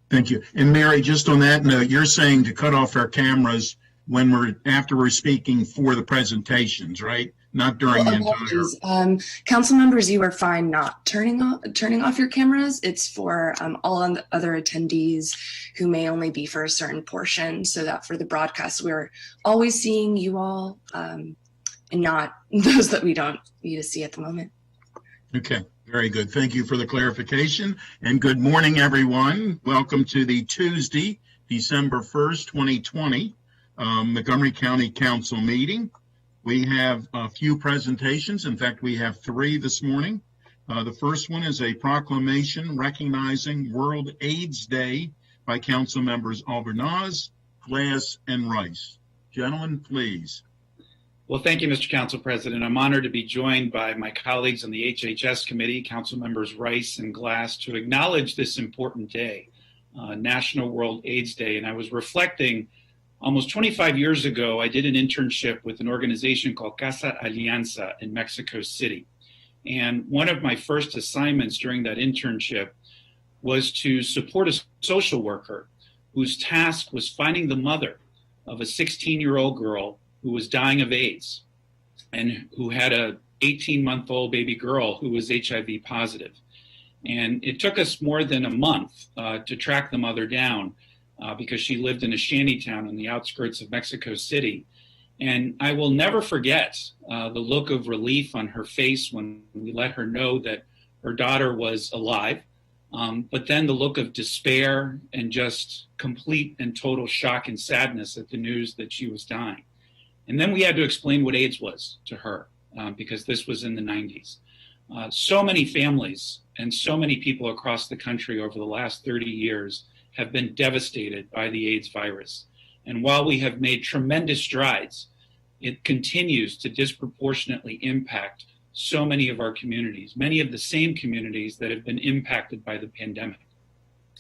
Thank you. And Mary, just on that note, you're saying to cut off our cameras after we're speaking for the presentations, right? Not during the entire. Council members, you are fine not turning off your cameras. It's for all other attendees who may only be for a certain portion, so that for the broadcast, we're always seeing you all and not those that we don't need to see at the moment. Okay, very good. Thank you for the clarification. And good morning, everyone. Welcome to the Tuesday, December 1st, 2020, Montgomery County Council meeting. We have a few presentations. In fact, we have three this morning. The first one is a proclamation recognizing World AIDS Day by Council members Albornoz, Glass, and Rice. Gentlemen, please. Well, thank you, Mr. Council President. I'm honored to be joined by my colleagues on the HHS Committee, Council members Rice and Glass, to acknowledge this important day, National World AIDS Day. And I was reflecting almost 25 years ago, I did an internship with an organization called Casa Alianza in Mexico City. And one of my first assignments during that internship was to support a social worker whose task was finding the mother of a 16-year-old girl who was dying of AIDS and who had a 18-month-old baby girl who was HIV positive. And it took us more than a month to track the mother down because she lived in a shanty town on the outskirts of Mexico City. And I will never forget the look of relief on her face when we let her know that her daughter was alive, but then the look of despair and just complete and total shock and sadness at the news that she was dying. And then we had to explain what AIDS was to her because this was in the 90s. So many families and so many people across the country over the last 30 years have been devastated by the AIDS virus. And while we have made tremendous strides, it continues to disproportionately impact so many of our communities, many of the same communities that have been impacted by the pandemic.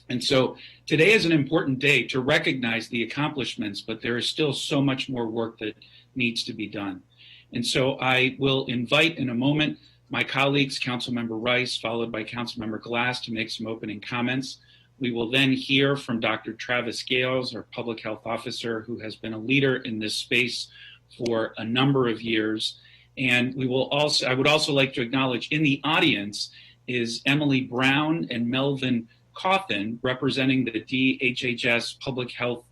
And so today is an important day to recognize the accomplishments, but there is still so much more work that needs to be done. And so I will invite in a moment my colleagues, Councilmember Rice, followed by Councilmember Glass, to make some opening comments. We will then hear from Dr. Travis Gales, our public health officer, who has been a leader in this space for a number of years. And I would also like to acknowledge in the audience is Emily Brown and Melvin Cawthon, representing the DHHS Public Health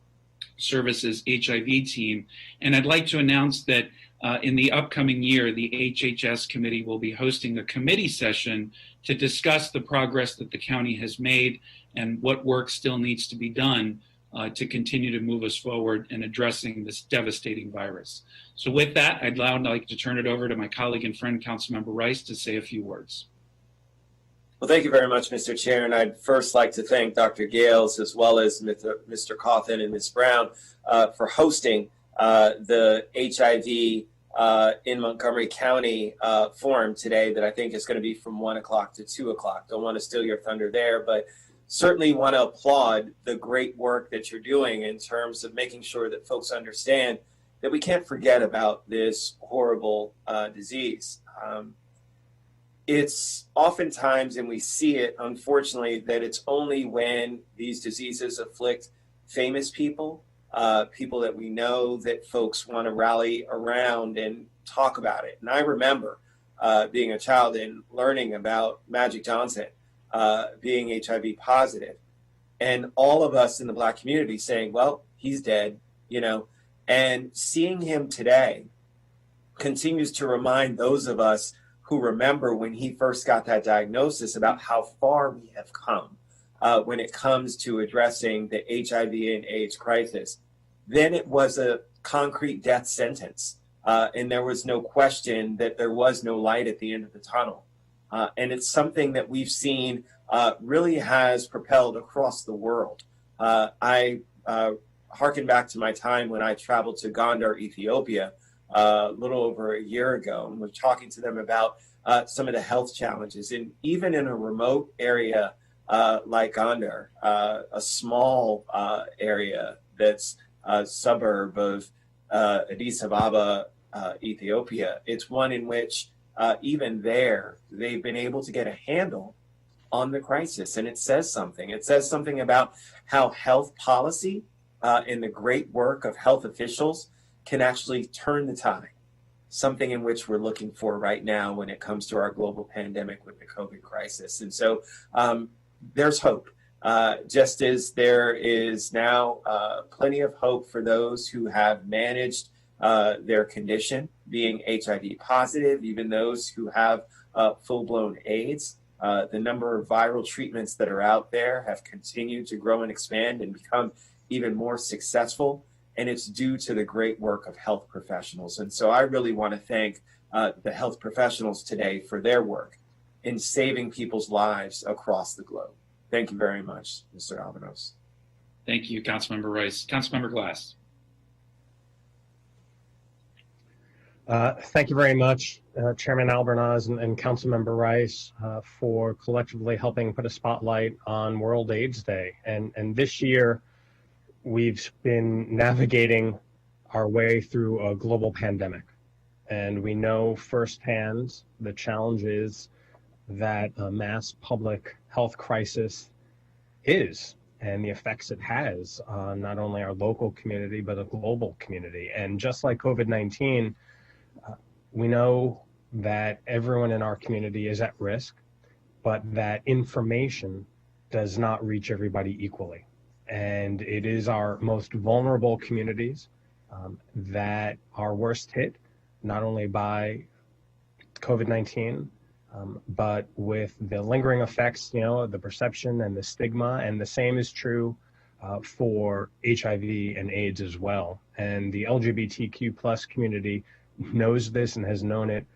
Services HIV team. And I'd like to announce that in the upcoming year, the HHS committee will be hosting a committee session to discuss the progress that the county has made and what work still needs to be done to continue to move us forward in addressing this devastating virus. So with that, I'd now like to turn it over to my colleague and friend, Councilmember Rice, to say a few words. Well, thank you very much, Mr. Chair. And I'd first like to thank Dr. Gales as well as Mr. Cawthon and Ms. Brown for hosting the HIV in Montgomery County forum today that I think is going to be from 1 o'clock to 2 o'clock. Don't want to steal your thunder there, but certainly want to applaud the great work that you're doing in terms of making sure that folks understand that we can't forget about this horrible disease. It's oftentimes, and we see it, unfortunately, that it's only when these diseases afflict famous people, people that we know, that folks want to rally around and talk about it. And I remember being a child and learning about Magic Johnson being HIV positive, and all of us in the Black community saying, well, he's dead, and seeing him today continues to remind those of us who remember when he first got that diagnosis about how far we have come when it comes to addressing the HIV and AIDS crisis. Then it was a concrete death sentence, and there was no question that there was no light at the end of the tunnel. And it's something that we've seen really has propelled across the world. I harken back to my time when I traveled to Gondar, Ethiopia, a little over a year ago, and was talking to them about some of the health challenges. And even in a remote area like Gondar, a small area that's a suburb of Addis Ababa, Ethiopia, it's one in which even there, they've been able to get a handle on the crisis. And it says something. It says something about how health policy and the great work of health officials can actually turn the tide, something in which we're looking for right now when it comes to our global pandemic with the COVID crisis. And so there's hope. Just as there is now plenty of hope for those who have managed their condition, being HIV positive, even those who have full-blown AIDS. The number of viral treatments that are out there have continued to grow and expand and become even more successful. And it's due to the great work of health professionals. And so I really want to thank the health professionals today for their work in saving people's lives across the globe. Thank you very much, Mr. Albanos. Thank you, Councilmember Rice. Councilmember Glass. Thank you very much, Chairman Albornoz and Councilmember Rice, for collectively helping put a spotlight on World AIDS Day. And this year, we've been navigating our way through a global pandemic. And we know firsthand the challenges that a mass public health crisis is and the effects it has on not only our local community, but a global community. And just like COVID-19, we know that everyone in our community is at risk, but that information does not reach everybody equally. And it is our most vulnerable communities that are worst hit, not only by COVID-19, but with the lingering effects, the perception and the stigma. And the same is true for HIV and AIDS as well. And the LGBTQ plus community knows this and has known it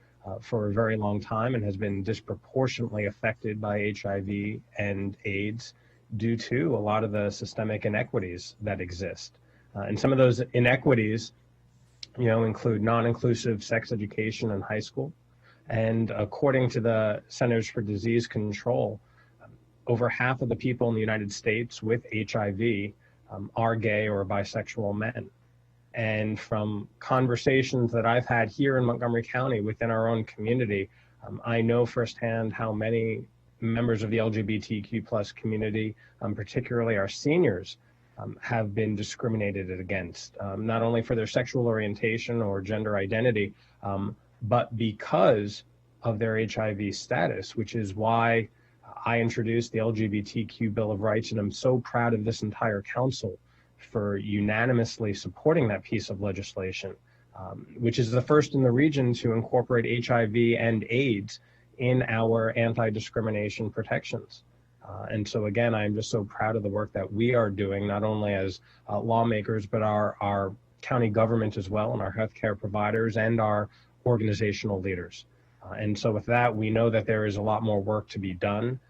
for a very long time and has been disproportionately affected by HIV and AIDS due to a lot of the systemic inequities that exist. And some of those inequities, include non-inclusive sex education in high school. And according to the Centers for Disease Control, over half of the people in the United States with HIV are gay or bisexual men. And from conversations that I've had here in Montgomery County within our own community, I know firsthand how many members of the LGBTQ plus community, particularly our seniors, have been discriminated against, not only for their sexual orientation or gender identity, but because of their HIV status, which is why I introduced the LGBTQ Bill of Rights, and I'm so proud of this entire council for unanimously supporting that piece of legislation, which is the first in the region to incorporate HIV and AIDS in our anti-discrimination protections. And so again, I'm just so proud of the work that we are doing, not only as lawmakers, but our county government as well, and our healthcare providers and our organizational leaders. And so with that, we know that there is a lot more work to be done.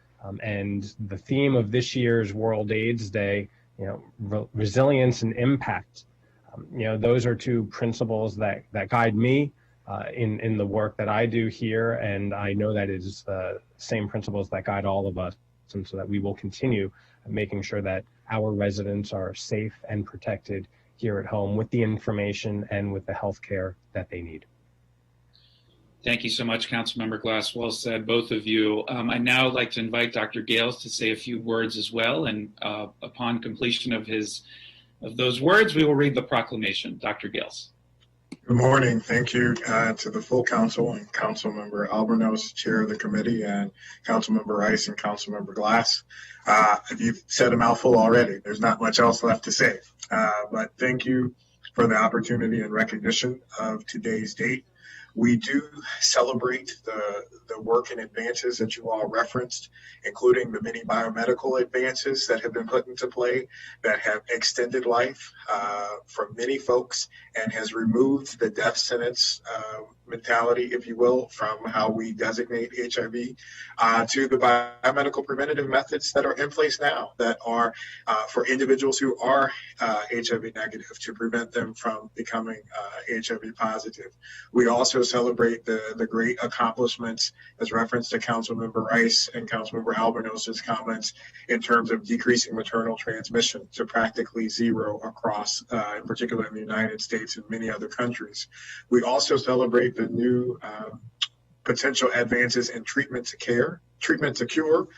And the theme of this year's World AIDS Day, resilience and impact, those are two principles that guide me in the work that I do here. And I know that it is the same principles that guide all of us. And so that we will continue making sure that our residents are safe and protected here at home with the information and with the health care that they need. Thank you so much, Councilmember Glass. Well said, both of you. I now like to invite Dr. Gales to say a few words as well. And upon completion of those words, we will read the proclamation. Dr. Gales. Good morning. Thank you to the full council and Councilmember Albornoz, chair of the committee, and Councilmember Rice and Councilmember Glass. You've said a mouthful already. There's not much else left to say. But thank you for the opportunity and recognition of today's date. We do celebrate the work and advances that you all referenced, including the many biomedical advances that have been put into play that have extended life for many folks and has removed the death sentence mentality, if you will, from how we designate HIV to the biomedical preventative methods that are in place now that are for individuals who are HIV negative to prevent them from becoming HIV positive. We also celebrate the great accomplishments as referenced to Councilmember Rice and Councilmember Albornoz's comments in terms of decreasing maternal transmission to practically zero across, in particular in the United States and many other countries. We also celebrate the new potential advances in treatment to cure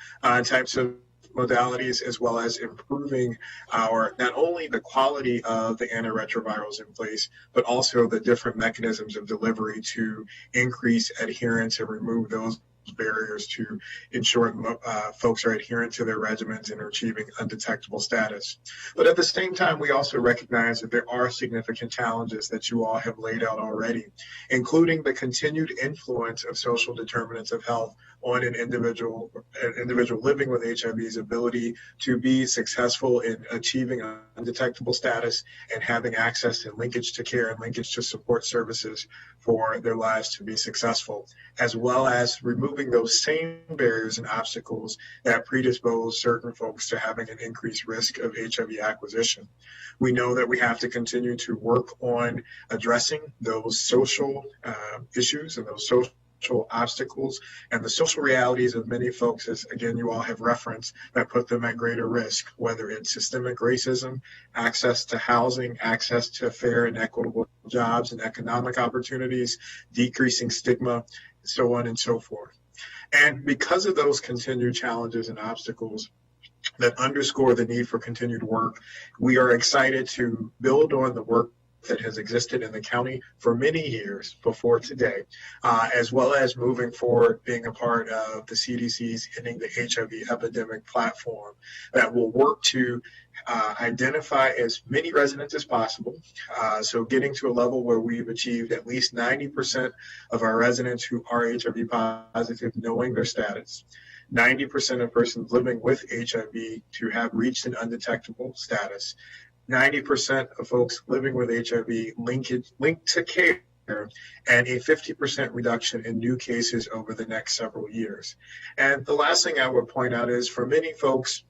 types of modalities, as well as improving our not only the quality of the antiretrovirals in place, but also the different mechanisms of delivery to increase adherence and remove those barriers to ensure folks are adherent to their regimens and are achieving undetectable status. But at the same time, we also recognize that there are significant challenges that you all have laid out already, including the continued influence of social determinants of health on an individual living with HIV's ability to be successful in achieving undetectable status and having access and linkage to care and linkage to support services for their lives to be successful, as well as removing those same barriers and obstacles that predispose certain folks to having an increased risk of HIV acquisition. We know that we have to continue to work on addressing those social issues and those social obstacles and the social realities of many folks, as again you all have referenced, that put them at greater risk, whether it's systemic racism, access to housing, access to fair and equitable jobs and economic opportunities, decreasing stigma, so on and so forth. And because of those continued challenges and obstacles that underscore the need for continued work, we are excited to build on the work that has existed in the county for many years before today, as well as moving forward, being a part of the CDC's Ending the HIV Epidemic platform that will work to identify as many residents as possible. So getting to a level where we've achieved at least 90% of our residents who are HIV positive knowing their status, 90% of persons living with HIV to have reached an undetectable status, 90% of folks living with HIV linked to care, and a 50% reduction in new cases over the next several years. And the last thing I would point out is for many folks,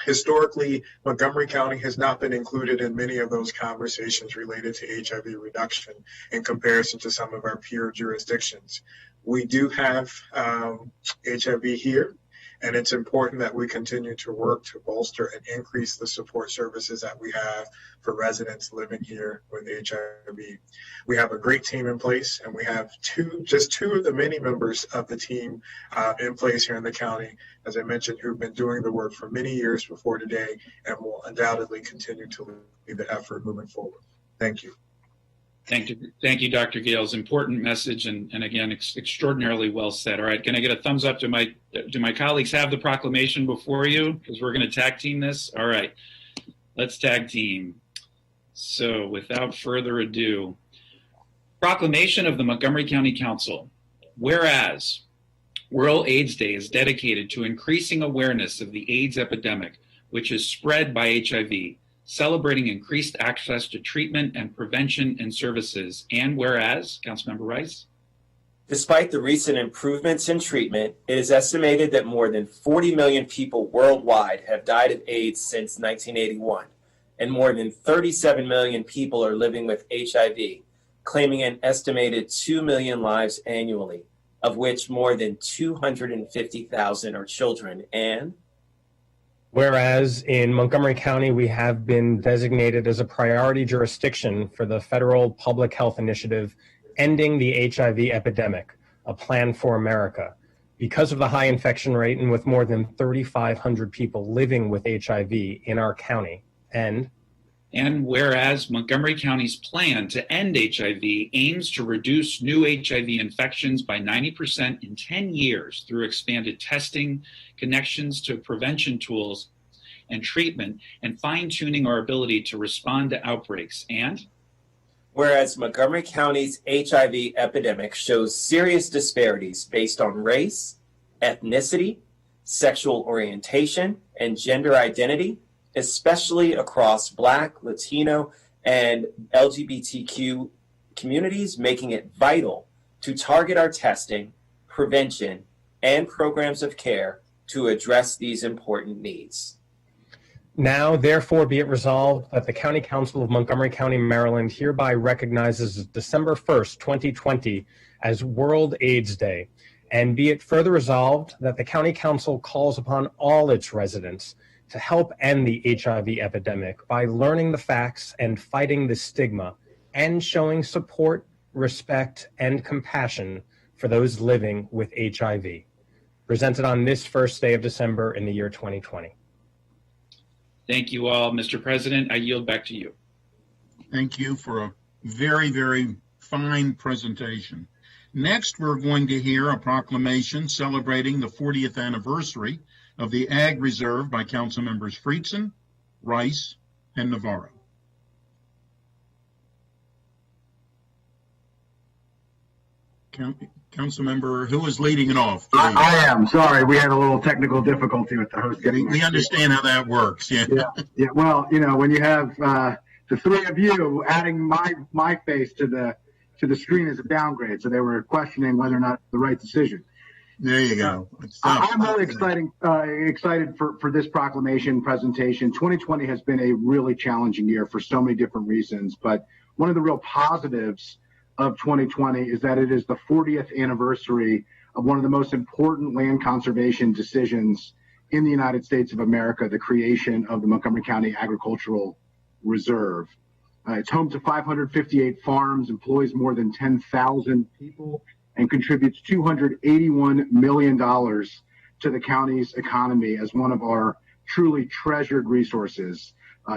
historically, Montgomery County has not been included in many of those conversations related to HIV reduction in comparison to some of our peer jurisdictions. We do have HIV here, and it's important that we continue to work to bolster and increase the support services that we have for residents living here with HIV. We have a great team in place, and we have just two of the many members of the team in place here in the county, as I mentioned, who've been doing the work for many years before today and will undoubtedly continue to lead the effort moving forward. Thank you. Thank you, Dr. Gales. Important message, and again, extraordinarily well said. All right, can I get a thumbs up? Do my colleagues have the proclamation before you? Because we're going to tag team this. All right, let's tag team. So without further ado, proclamation of the Montgomery County Council. Whereas World AIDS Day is dedicated to increasing awareness of the AIDS epidemic, which is spread by HIV, celebrating increased access to treatment and prevention and services. And whereas, Councilmember Rice? Despite the recent improvements in treatment, it is estimated that more than 40 million people worldwide have died of AIDS since 1981, and more than 37 million people are living with HIV, claiming an estimated 2 million lives annually, of which more than 250,000 are children. And whereas in Montgomery County, we have been designated as a priority jurisdiction for the federal public health initiative, Ending the HIV Epidemic, a plan for America. Because of the high infection rate and with more than 3,500 people living with HIV in our county. And whereas Montgomery County's plan to end HIV aims to reduce new HIV infections by 90% in 10 years through expanded testing, connections to prevention tools and treatment, and fine-tuning our ability to respond to outbreaks. And whereas Montgomery County's HIV epidemic shows serious disparities based on race, ethnicity, sexual orientation, and gender identity, especially across Black, Latino, and LGBTQ communities, making it vital to target our testing, prevention, and programs of care to address these important needs. Now, therefore, be it resolved that the County Council of Montgomery County, Maryland hereby recognizes December 1st, 2020 as World AIDS Day. And be it further resolved that the County Council calls upon all its residents to help end the HIV epidemic by learning the facts and fighting the stigma and showing support, respect, and compassion for those living with HIV, presented on this first day of December in the year 2020. Thank you all. Mr. President, I yield back to you. Thank you for a very, very fine presentation. Next, we're going to hear a proclamation celebrating the 40th anniversary of the Ag Reserve by Council Members Friedson, Rice, and Navarro. Council member, who is leading it off? I am. Sorry, we had a little technical difficulty with the host getting We understand how that works. Yeah. Well, when you have the three of you adding my face to the screen is a downgrade, so they were questioning whether or not the right decision. There you go. I'm really excited for this proclamation presentation. 2020 has been a really challenging year for so many different reasons, but one of the real positives of 2020 is that it is the 40th anniversary of one of the most important land conservation decisions in the United States of America, the creation of the Montgomery County Agricultural Reserve. It's home to 558 farms, employs more than 10,000 people, and contributes $281 million to the county's economy as one of our truly treasured resources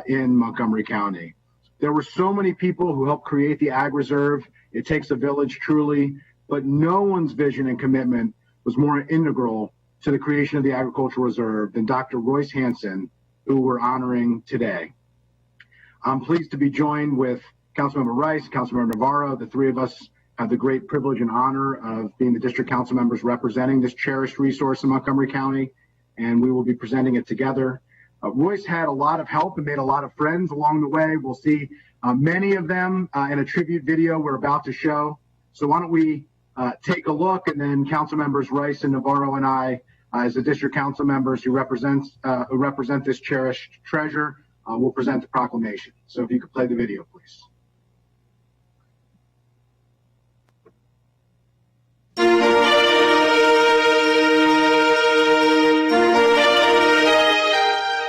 in Montgomery County. There were so many people who helped create the Ag Reserve. It takes a village, truly, but no one's vision and commitment was more integral to the creation of the Agricultural Reserve than Dr. Royce Hansen, who we're honoring today. I'm pleased to be joined with Councilmember Rice, Councilmember Navarro. The three of us have the great privilege and honor of being the district council members representing this cherished resource in Montgomery County, and we will be presenting it together. Royce had a lot of help and made a lot of friends along the way. We'll see many of them in a tribute video we're about to show. So why don't we take a look, and then council members Rice and Navarro and I, as the district council members who represent this cherished treasure, will present the proclamation. So if you could play the video, please.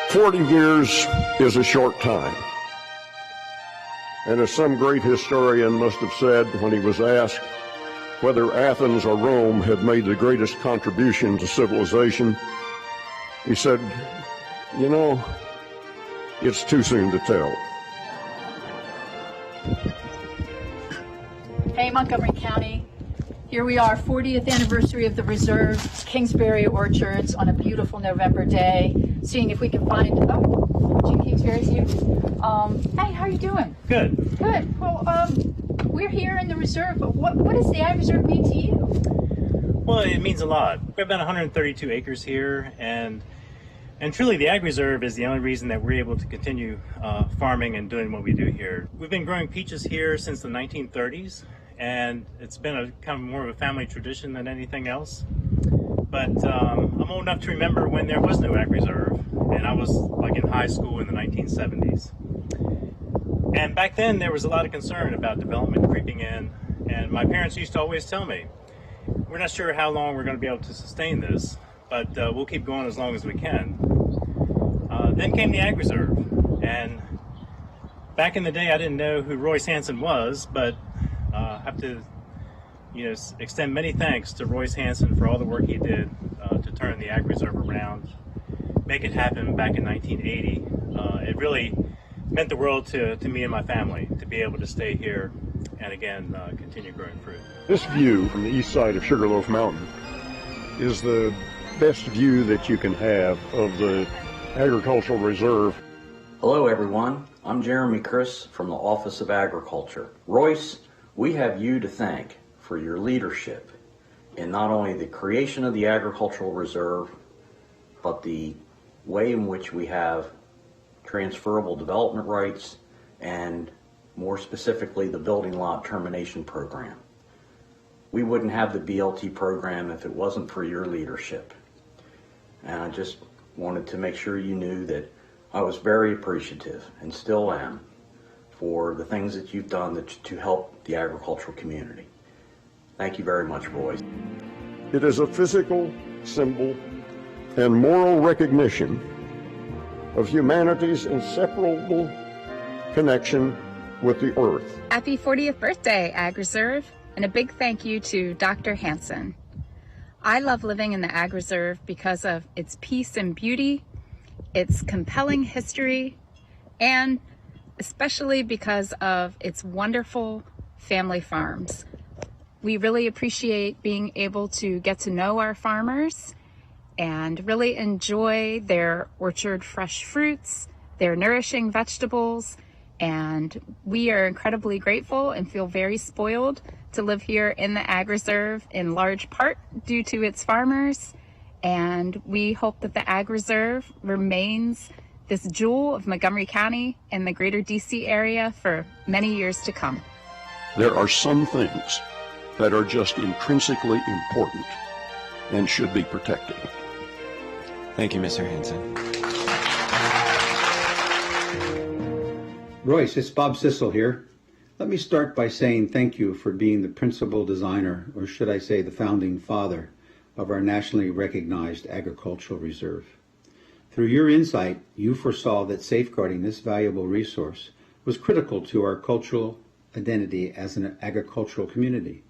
"40 years is a short time. And as some great historian must have said when he was asked whether Athens or Rome had made the greatest contribution to civilization, he said, it's too soon to tell." Hey, Montgomery County. Here we are, 40th anniversary of the Reserve, Kingsbury Orchards, on a beautiful November day, seeing if we can find, Jim Kingsbury's here. Hey, how are you doing? Good. Good. Well, we're here in the Reserve, but what does the Ag Reserve mean to you? Well, it means a lot. We have about 132 acres here, and truly the Ag Reserve is the only reason that we're able to continue farming and doing what we do here. We've been growing peaches here since the 1930s, and it's been a kind of more of a family tradition than anything else. But I'm old enough to remember when there was no Ag Reserve, and I was like in high school in the 1970s. And back then there was a lot of concern about development creeping in, and my parents used to always tell me, we're not sure how long we're going to be able to sustain this, but we'll keep going as long as we can. Then came the Ag Reserve, and back in the day I didn't know who Royce Hansen was, but I have to extend many thanks to Royce Hansen for all the work he did to turn the Ag Reserve around, make it happen back in 1980. It really meant the world to me and my family to be able to stay here and again continue growing fruit. This view from the east side of Sugarloaf Mountain is the best view that you can have of the Agricultural Reserve. Hello everyone, I'm Jeremy Criss from the Office of Agriculture. Royce, we have you to thank for your leadership in not only the creation of the Agricultural Reserve, but the way in which we have transferable development rights and more specifically the building lot termination program. We wouldn't have the BLT program if it wasn't for your leadership. And I just wanted to make sure you knew that I was very appreciative and still am for the things that you've done to help the agricultural community. Thank you very much, Roy. It is a physical symbol and moral recognition of humanity's inseparable connection with the earth. Happy 40th birthday, Ag Reserve. and a big thank you to Dr. Hansen. I love living in the Ag Reserve because of its peace and beauty, its compelling history, and especially because of its wonderful family farms. We really appreciate being able to get to know our farmers and really enjoy their orchard fresh fruits, their nourishing vegetables, and we are incredibly grateful and feel very spoiled to live here in the Ag Reserve, in large part due to its farmers. And we hope that the Ag Reserve remains this jewel of Montgomery County and the greater DC area for many years to come. There are some things that are just intrinsically important and should be protected. Thank you, Mr. Hansen. Royce, it's Bob Sissel here. Let me start by saying thank you for being the principal designer, or should I say the founding father, of our nationally recognized agricultural reserve. Through your insight, you foresaw that safeguarding this valuable resource was critical to our cultural identity as an agricultural community.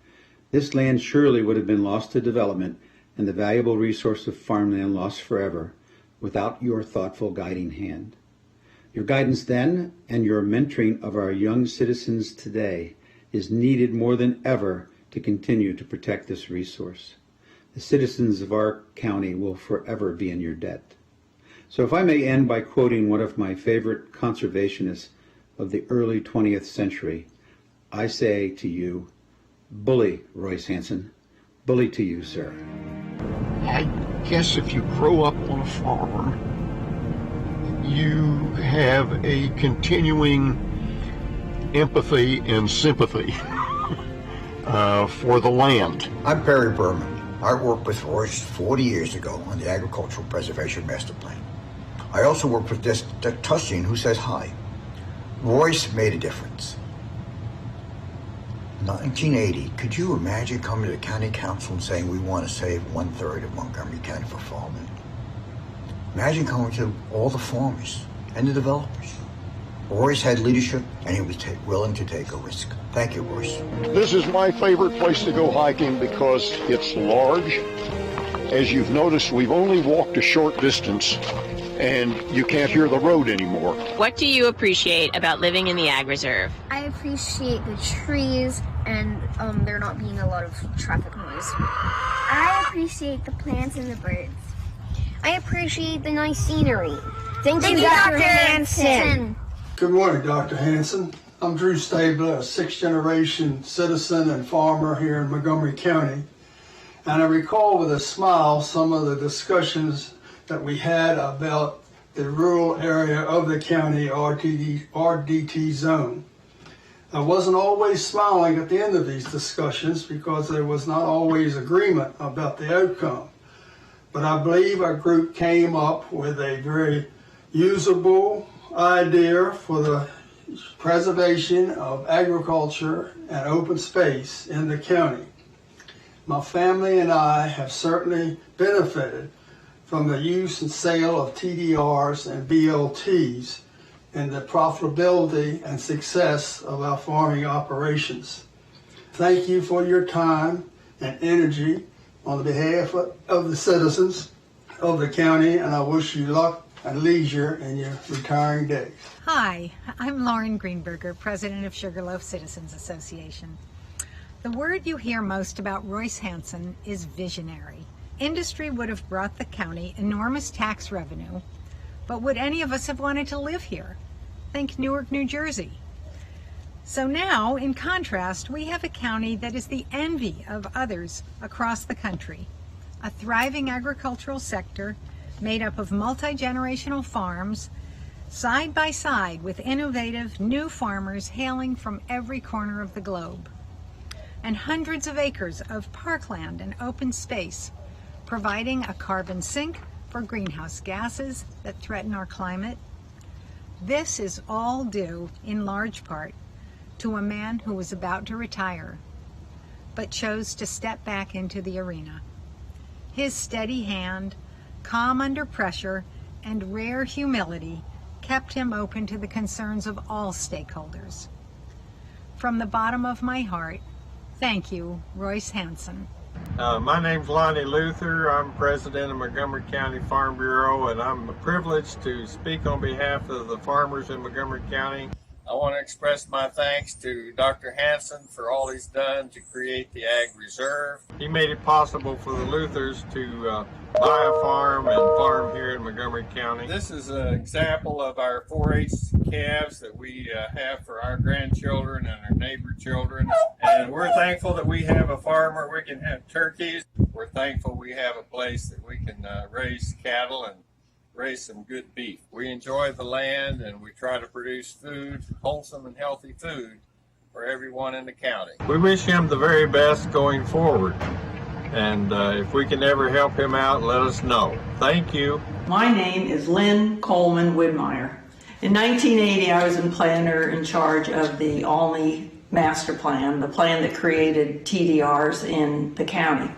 This land surely would have been lost to development and the valuable resource of farmland lost forever without your thoughtful guiding hand. Your guidance then and your mentoring of our young citizens today is needed more than ever to continue to protect this resource. The citizens of our county will forever be in your debt. So if I may end by quoting one of my favorite conservationists of the early 20th century, I say to you, bully, Royce Hansen, bully to you, sir. I guess if you grow up on a farm, you have a continuing empathy and sympathy for the land. I'm Perry Berman. I worked with Royce 40 years ago on the Agricultural Preservation Master Plan. I also worked with Dick Tushing, who says hi. Royce made a difference. 1980, could you imagine coming to the county council and saying we want to save 1/3 of Montgomery County for farming? Imagine coming to all the farmers and the developers. Royce had leadership and he was willing to take a risk. Thank you, Royce. This is my favorite place to go hiking because it's large. As you've noticed, we've only walked a short distance and you can't hear the road anymore. What do you appreciate about living in the Ag Reserve? I appreciate the trees and there not being a lot of traffic noise. I appreciate the plants and the birds. I appreciate the nice scenery. Thank you, Dr. Hansen. Good morning, Dr. Hansen. I'm Drew Stabler, a sixth-generation citizen and farmer here in Montgomery County. And I recall with a smile some of the discussions that we had about the rural area of the county RDT zone. I wasn't always smiling at the end of these discussions because there was not always agreement about the outcome. But I believe our group came up with a very usable idea for the preservation of agriculture and open space in the county. My family and I have certainly benefited from the use and sale of TDRs and BLTs and the profitability and success of our farming operations. Thank you for your time and energy on behalf of the citizens of the county, and I wish you luck and leisure in your retiring days. Hi, I'm Lauren Greenberger, President of Sugarloaf Citizens Association. The word you hear most about Royce Hansen is visionary. Industry would have brought the county enormous tax revenue, but would any of us have wanted to live here? Think Newark, New Jersey. So now, in contrast, we have a county that is the envy of others across the country. A thriving agricultural sector made up of multi-generational farms, side by side with innovative new farmers hailing from every corner of the globe. And hundreds of acres of parkland and open space, providing a carbon sink for greenhouse gases that threaten our climate. This is all due, in large part, to a man who was about to retire, but chose to step back into the arena. His steady hand, calm under pressure, and rare humility kept him open to the concerns of all stakeholders. From the bottom of my heart, Thank you, Royce Hanson. My name's Lonnie Luther. I'm president of Montgomery County Farm Bureau, and I'm privileged to speak on behalf of the farmers in Montgomery County. I want to express my thanks to Dr. Hanson for all he's done to create the Ag Reserve. He made it possible for the Luthers to buy a farm and farm here in Montgomery County. This is an example of our 4-H calves that we have for our grandchildren and our neighbor children. And we're thankful that we have a farm where we can have turkeys. We're thankful we have a place that we can raise cattle and raise some good beef. We enjoy the land and we try to produce food, wholesome and healthy food for everyone in the county. We wish him the very best going forward. And if we can ever help him out, let us know. Thank you. My name is Lynn Coleman Widmeyer. In 1980, I was a planner in charge of the Olney Master Plan, the plan that created TDRs in the county.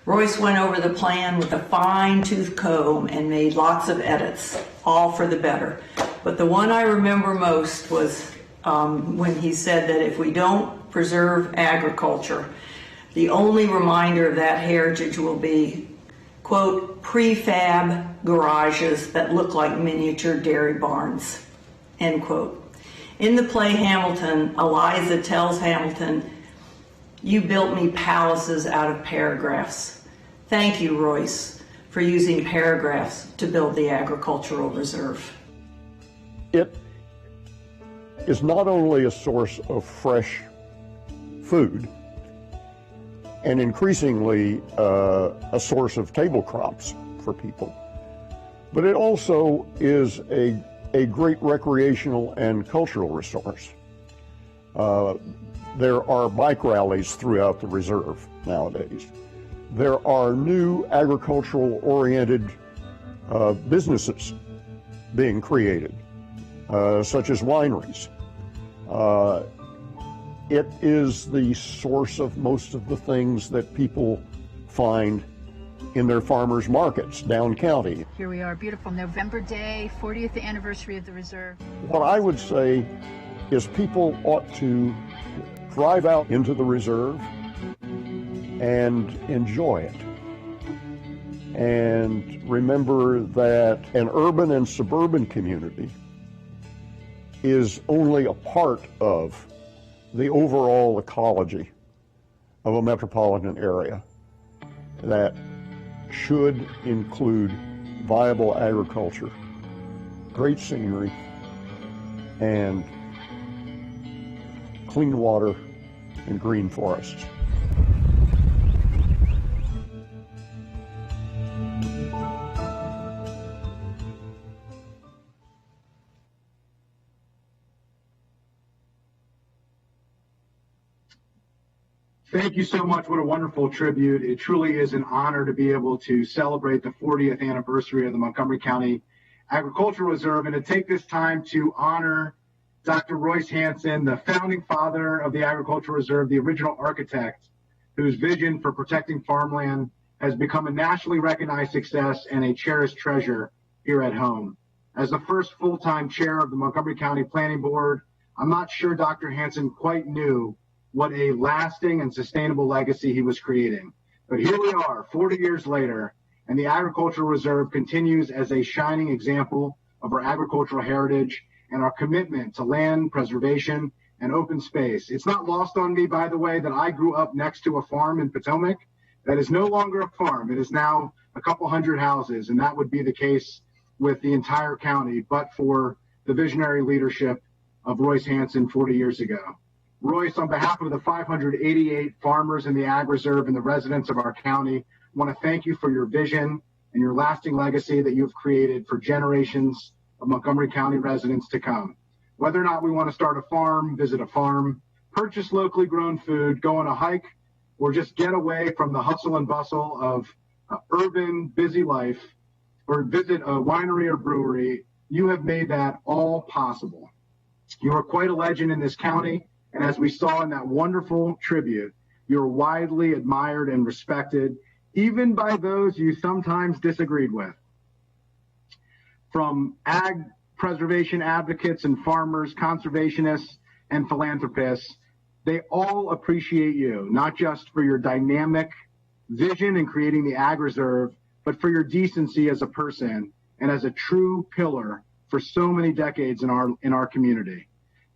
Royce went over the plan with a fine-tooth comb and made lots of edits, all for the better. But the one I remember most was when he said that if we don't preserve agriculture, the only reminder of that heritage will be, quote, prefab garages that look like miniature dairy barns, end quote. In the play Hamilton, Eliza tells Hamilton, "You built me palaces out of paragraphs." Thank you, Royce, for using paragraphs to build the agricultural reserve. It is not only a source of fresh food, and increasingly a source of table crops for people, but it also is a great recreational and cultural resource. There are bike rallies throughout the reserve nowadays. There are new agricultural-oriented businesses being created, such as wineries. It is the source of most of the things that people find in their farmers markets down county. Here we are, beautiful November day, 40th anniversary of the reserve. What I would say is people ought to drive out into the reserve and enjoy it. And remember that an urban and suburban community is only a part of the overall ecology of a metropolitan area that should include viable agriculture, great scenery, and clean water and green forests. Thank you so much. What a wonderful tribute. It truly is an honor to be able to celebrate the 40th anniversary of the Montgomery County Agricultural Reserve and to take this time to honor Dr. Royce Hanson, the founding father of the Agricultural Reserve, the original architect, whose vision for protecting farmland has become a nationally recognized success and a cherished treasure here at home. As the first full-time chair of the Montgomery County Planning Board, I'm not sure Dr. Hanson quite knew what a lasting and sustainable legacy he was creating. But here we are, 40 years later, and the Agricultural Reserve continues as a shining example of our agricultural heritage and our commitment to land preservation and open space. It's not lost on me, by the way, that I grew up next to a farm in Potomac that is no longer a farm. It is now a couple hundred houses, and that would be the case with the entire county, but for the visionary leadership of Royce Hanson 40 years ago. Royce, on behalf of the 588 farmers in the Ag Reserve and the residents of our county, want to thank you for your vision and your lasting legacy that you've created for generations of Montgomery County residents to come. Whether or not we want to start a farm, visit a farm, purchase locally grown food, go on a hike, or just get away from the hustle and bustle of urban, busy life, or visit a winery or brewery, you have made that all possible. You are quite a legend in this county. And as we saw in that wonderful tribute, you're widely admired and respected, even by those you sometimes disagreed with. From ag preservation advocates and farmers, conservationists, and philanthropists, They all appreciate you, not just for your dynamic vision in creating the Ag Reserve, but for your decency as a person and as a true pillar for so many decades in our community.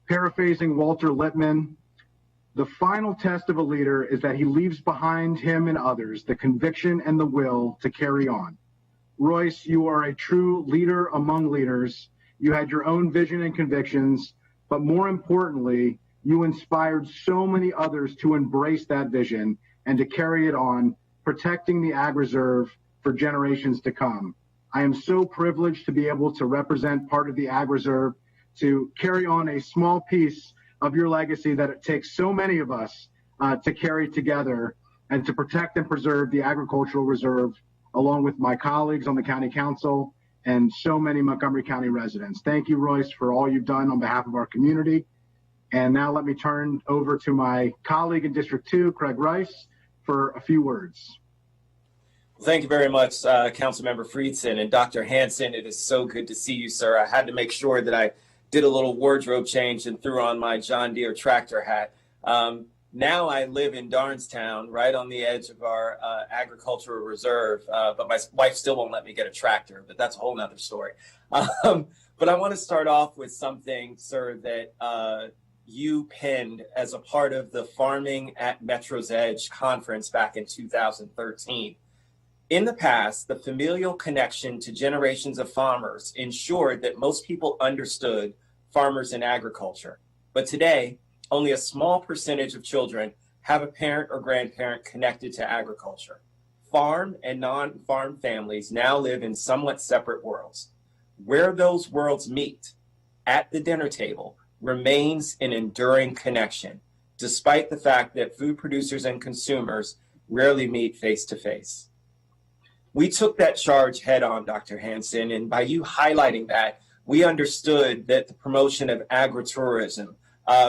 Paraphrasing Walter Lippmann, the final test of a leader is that he leaves behind him and others the conviction and the will to carry on. Royce, you are a true leader among leaders. You had your own vision and convictions, but more importantly, you inspired so many others to embrace that vision and to carry it on, protecting the Ag Reserve for generations to come. I am so privileged to be able to represent part of the Ag Reserve, to carry on a small piece of your legacy that it takes so many of us to carry together and to protect and preserve the Agricultural Reserve, along with my colleagues on the County Council and so many Montgomery County residents. Thank you, Royce, for all you've done on behalf of our community. And now let me turn over to my colleague in District 2, Craig Rice, for a few words. Thank you very much, Councilmember Friedson and Dr. Hanson. It is so good to see you, sir. I had to make sure that I did a little wardrobe change and threw on my John Deere tractor hat. Now I live in Darnestown, right on the edge of our agricultural reserve, but my wife still won't let me get a tractor, but that's a whole nother story. But I want to start off with something, sir, that you penned as a part of the Farming at Metro's Edge conference back in 2013. In the past, the familial connection to generations of farmers ensured that most people understood farmers and agriculture. But today, only a small percentage of children have a parent or grandparent connected to agriculture. Farm and non-farm families now live in somewhat separate worlds. Where those worlds meet, at the dinner table, remains an enduring connection, despite the fact that food producers and consumers rarely meet face to face. We took that charge head on, Dr. Hanson, and by you highlighting that, we understood that the promotion of agritourism,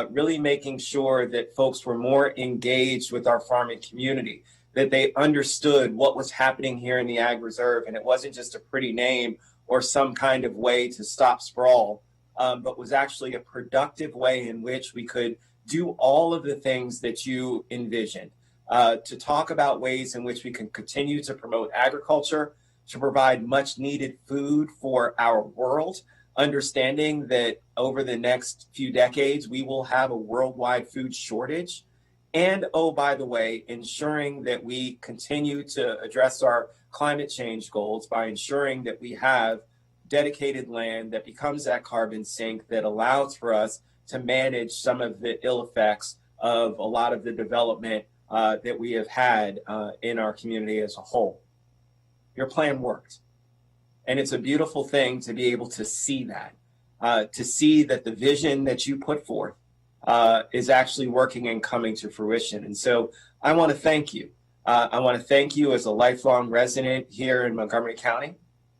really making sure that folks were more engaged with our farming community, that they understood what was happening here in the Ag Reserve, and it wasn't just a pretty name or some kind of way to stop sprawl, but was actually a productive way in which we could do all of the things that you envisioned. To talk about ways in which we can continue to promote agriculture, to provide much needed food for our world, understanding that over the next few decades, we will have a worldwide food shortage. And, oh, by the way, ensuring that we continue to address our climate change goals by ensuring that we have dedicated land that becomes that carbon sink that allows for us to manage some of the ill effects of a lot of the development that we have had in our community as a whole. Your plan worked. And it's a beautiful thing to be able to see that the vision that you put forth is actually working and coming to fruition. And so I want to thank you. I want to thank you as a lifelong resident here in Montgomery County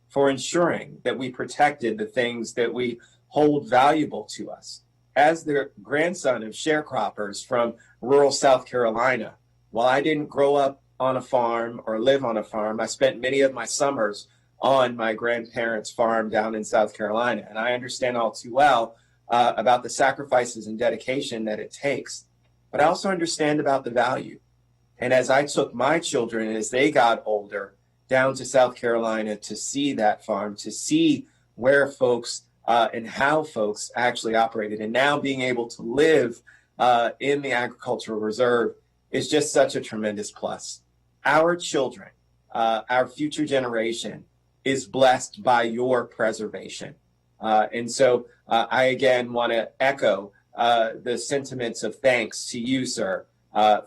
for ensuring that we protected the things that we hold valuable to us. As the grandson of sharecroppers from rural South Carolina, while I didn't grow up on a farm or live on a farm, I spent many of my summers on my grandparents' farm down in South Carolina. And I understand all too well about the sacrifices and dedication that it takes. But I also understand about the value. And as I took my children, as they got older, down to South Carolina to see that farm, to see where folks and how folks actually operated, and now being able to live in the agricultural reserve is just such a tremendous plus. Our children, our future generation is blessed by your preservation. And so I again want to echo the sentiments of thanks to you, sir,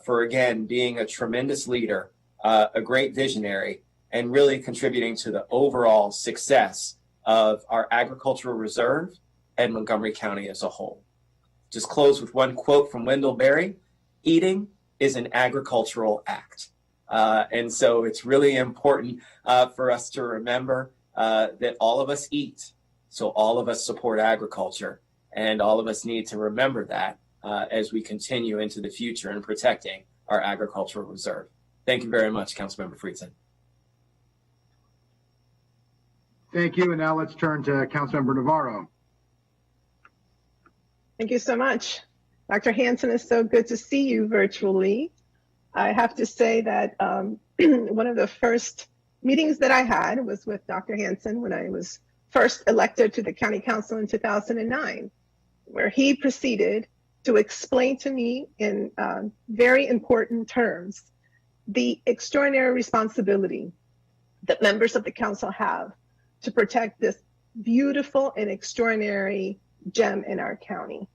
for again being a tremendous leader, a great visionary, and really contributing to the overall success of our agricultural reserve and Montgomery County as a whole. Just close with one quote from Wendell Berry: "Eating is an agricultural act." And so it's really important for us to remember that all of us eat. So all of us support agriculture, and all of us need to remember that as we continue into the future in protecting our agricultural reserve. Thank you very much, Councilmember Friedson. Thank you. And now let's turn to Councilmember Navarro. Thank you so much. Dr. Hansen, it's so good to see you virtually. I have to say that one of the first meetings that I had was with Dr. Hansen when I was first elected to the County Council in 2009, where he proceeded to explain to me in very important terms the extraordinary responsibility that members of the council have to protect this beautiful and extraordinary gem in our county.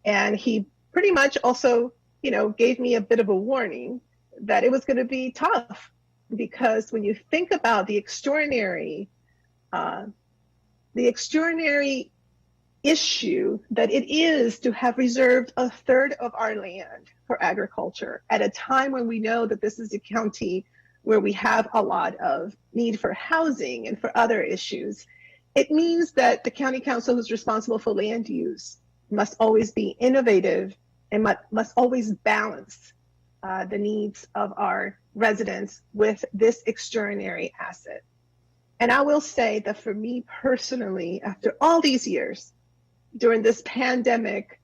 And he pretty much also, gave me a bit of a warning that it was going to be tough, because when you think about the extraordinary issue that it is to have reserved a third of our land for agriculture at a time when we know that this is a county where we have a lot of need for housing and for other issues, it means that the county council who's responsible for land use must always be innovative and must always balance the needs of our residents with this extraordinary asset. And I will say that for me personally, after all these years, during this pandemic,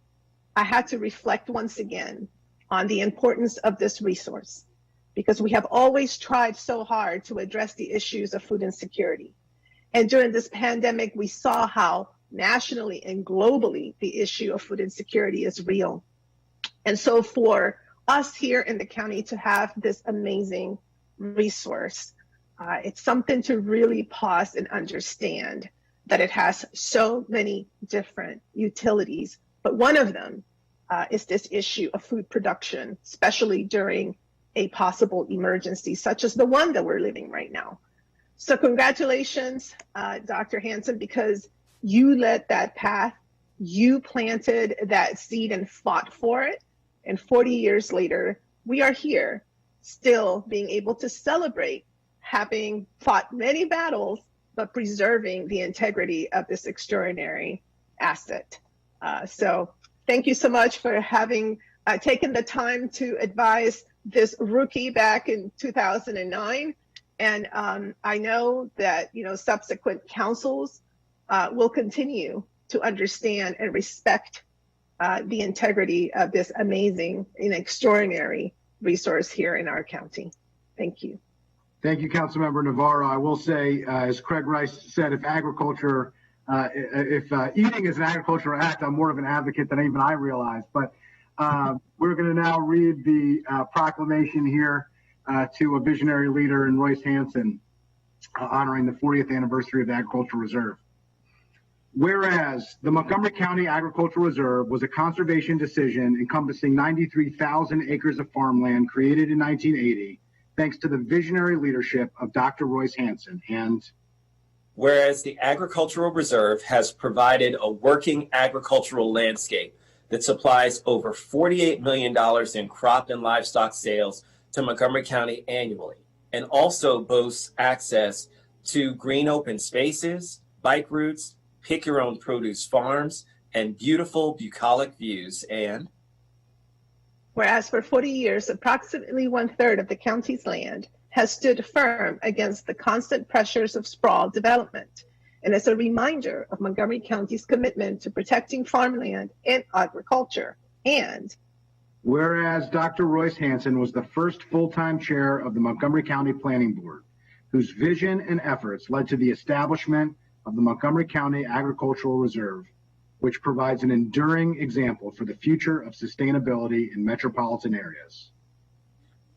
I had to reflect once again on the importance of this resource, because we have always tried so hard to address the issues of food insecurity. And during this pandemic, we saw how nationally and globally the issue of food insecurity is real. And so for us here in the county to have this amazing resource, it's something to really pause and understand that it has so many different utilities. But one of them is this issue of food production, especially during a possible emergency such as the one that we're living right now. So congratulations, Dr. Hansen, because you led that path, you planted that seed and fought for it. And 40 years later, we are here still being able to celebrate having fought many battles, but preserving the integrity of this extraordinary asset. So thank you so much for having taken the time to advise this rookie back in 2009. And I know that subsequent councils will continue to understand and respect the integrity of this amazing and extraordinary resource here in our county. Thank you. Thank you, Councilmember Navarro. I will say, as Craig Rice said, if eating is an agricultural act, I'm more of an advocate than even I realize. But we're going to now read the proclamation here to a visionary leader in Royce Hansen, honoring the 40th anniversary of the Agricultural Reserve. Whereas the Montgomery County Agricultural Reserve was a conservation decision encompassing 93,000 acres of farmland created in 1980, thanks to the visionary leadership of Dr. Royce Hansen. And whereas the Agricultural Reserve has provided a working agricultural landscape that supplies over $48 million in crop and livestock sales to Montgomery County annually, and also boasts access to green open spaces, bike routes, pick your own produce farms, and beautiful bucolic views. And whereas for 40 years, approximately 1/3 of the county's land has stood firm against the constant pressures of sprawl development, and as a reminder of Montgomery County's commitment to protecting farmland and agriculture. And whereas Dr. Royce Hansen was the first full-time chair of the Montgomery County Planning Board, whose vision and efforts led to the establishment of the Montgomery County Agricultural Reserve, which provides an enduring example for the future of sustainability in metropolitan areas.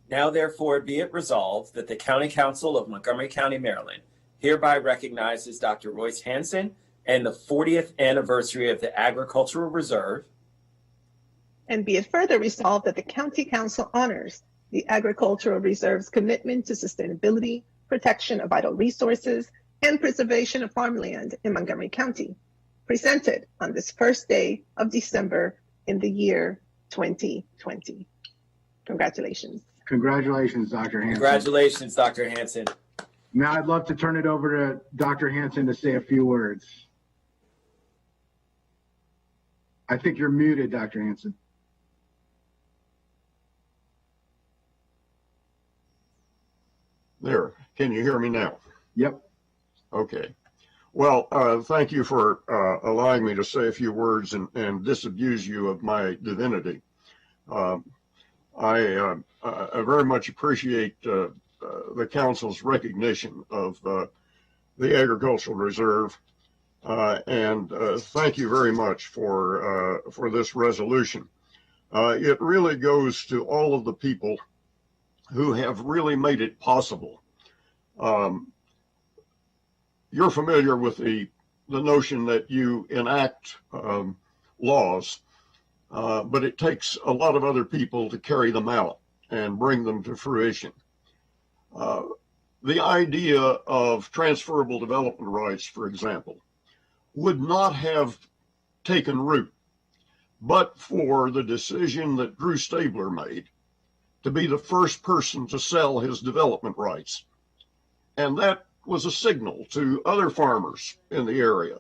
Now, therefore, be it resolved that the County Council of Montgomery County, Maryland, hereby recognizes Dr. Royce Hansen and the 40th anniversary of the Agricultural Reserve. And be it further resolved that the County Council honors the Agricultural Reserve's commitment to sustainability, protection of vital resources, and preservation of farmland in Montgomery County, presented on this first day of December in the year 2020. Congratulations. Congratulations, Dr. Hansen. Congratulations, Dr. Hansen. Now I'd love to turn it over to Dr. Hansen to say a few words. I think you're muted, Dr. Hansen. There. Can you hear me now? Yep. Okay. Well, thank you for allowing me to say a few words and disabuse you of my divinity. I very much appreciate the council's recognition of the agricultural reserve, and thank you very much for this resolution. It really goes to all of the people who have really made it possible. You're familiar with the notion that you enact laws, but it takes a lot of other people to carry them out and bring them to fruition. The idea of transferable development rights, for example, would not have taken root but for the decision that Drew Stabler made to be the first person to sell his development rights. And that was a signal to other farmers in the area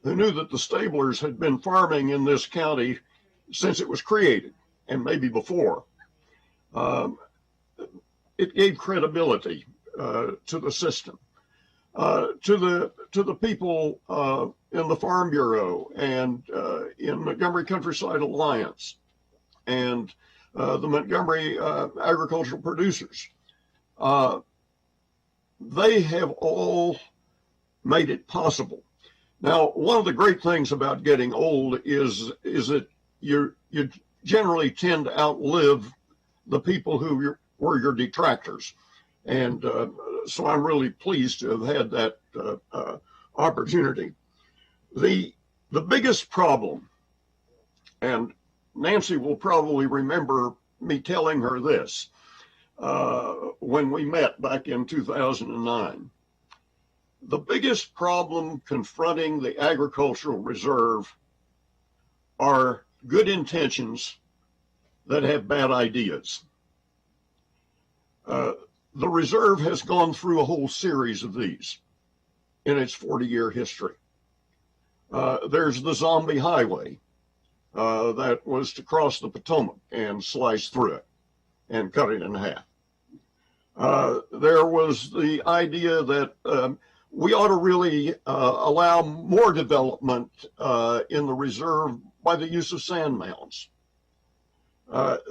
who knew that the Stablers had been farming in this county since it was created, and maybe before. It gave credibility to the system, to the people in the Farm Bureau and in Montgomery Countryside Alliance and the Montgomery agricultural producers. They have all made it possible. Now, one of the great things about getting old is that you generally tend to outlive the people who were your detractors. And so I'm really pleased to have had that opportunity. The biggest problem, and Nancy will probably remember me telling her this, when we met back in 2009. The biggest problem confronting the agricultural reserve are good intentions that have bad ideas. The reserve has gone through a whole series of these in its 40-year history. There's the zombie highway that was to cross the Potomac and slice through it and cut it in half. There was the idea that we ought to really allow more development in the reserve by the use of sand mounds.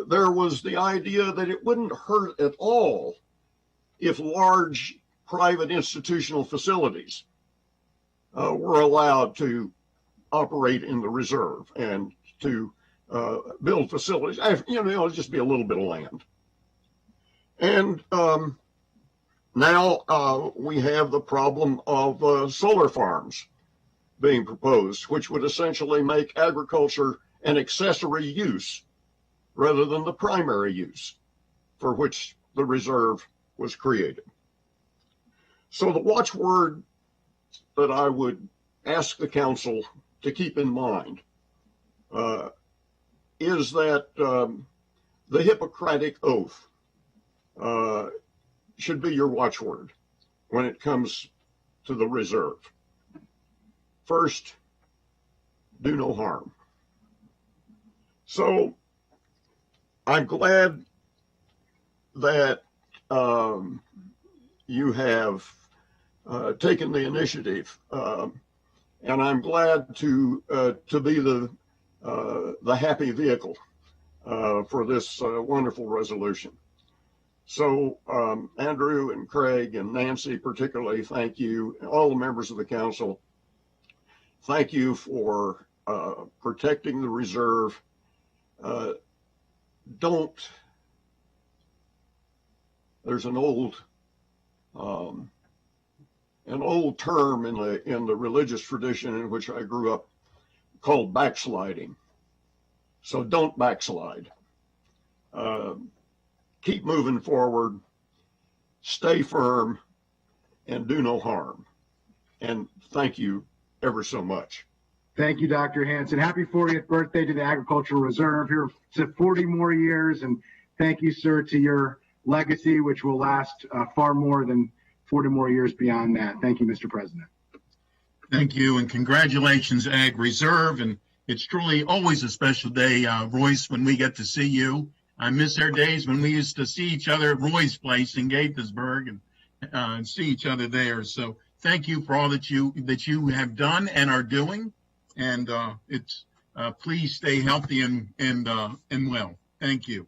There was the idea that it wouldn't hurt at all if large private institutional facilities were allowed to operate in the reserve and to build facilities. It'll just be a little bit of land. And now we have the problem of solar farms being proposed, which would essentially make agriculture an accessory use rather than the primary use for which the reserve was created. So the watchword that I would ask the council to keep in mind is that the Hippocratic Oath should be your watchword when it comes to the reserve. First, do no harm. So I'm glad that you have taken the initiative, and I'm glad to be the happy vehicle for this wonderful resolution. So Andrew and Craig and Nancy particularly, thank you. All the members of the council, thank you for protecting the reserve. There's an old term in the religious tradition in which I grew up called backsliding. So don't backslide. Keep moving forward, stay firm, and do no harm. And thank you ever so much. Thank you, Dr. Hanson. Happy 40th birthday to the Agricultural Reserve. Here to 40 more years. And thank you, sir, to your legacy, which will last far more than 40 more years beyond that. Thank you, Mr. President. Thank you, and congratulations, Ag Reserve. And it's truly always a special day, Royce, when we get to see you. I miss our days when we used to see each other at Roy's place in Gaithersburg and see each other there. So thank you for all that you have done and are doing. And please stay healthy and well. Thank you.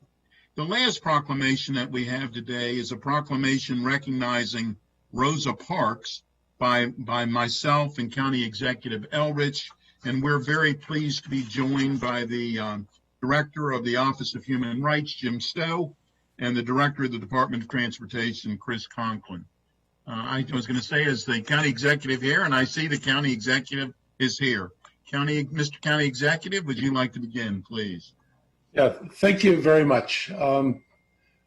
The last proclamation that we have today is a proclamation recognizing Rosa Parks by myself and County Executive Elrich. And we're very pleased to be joined by the Director of the Office of Human Rights, Jim Stowe, and the Director of the Department of Transportation, Chris Conklin. I was going to say, as the County Executive here, and I see the County Executive is here. Mr. County Executive, would you like to begin, please? Yeah, thank you very much.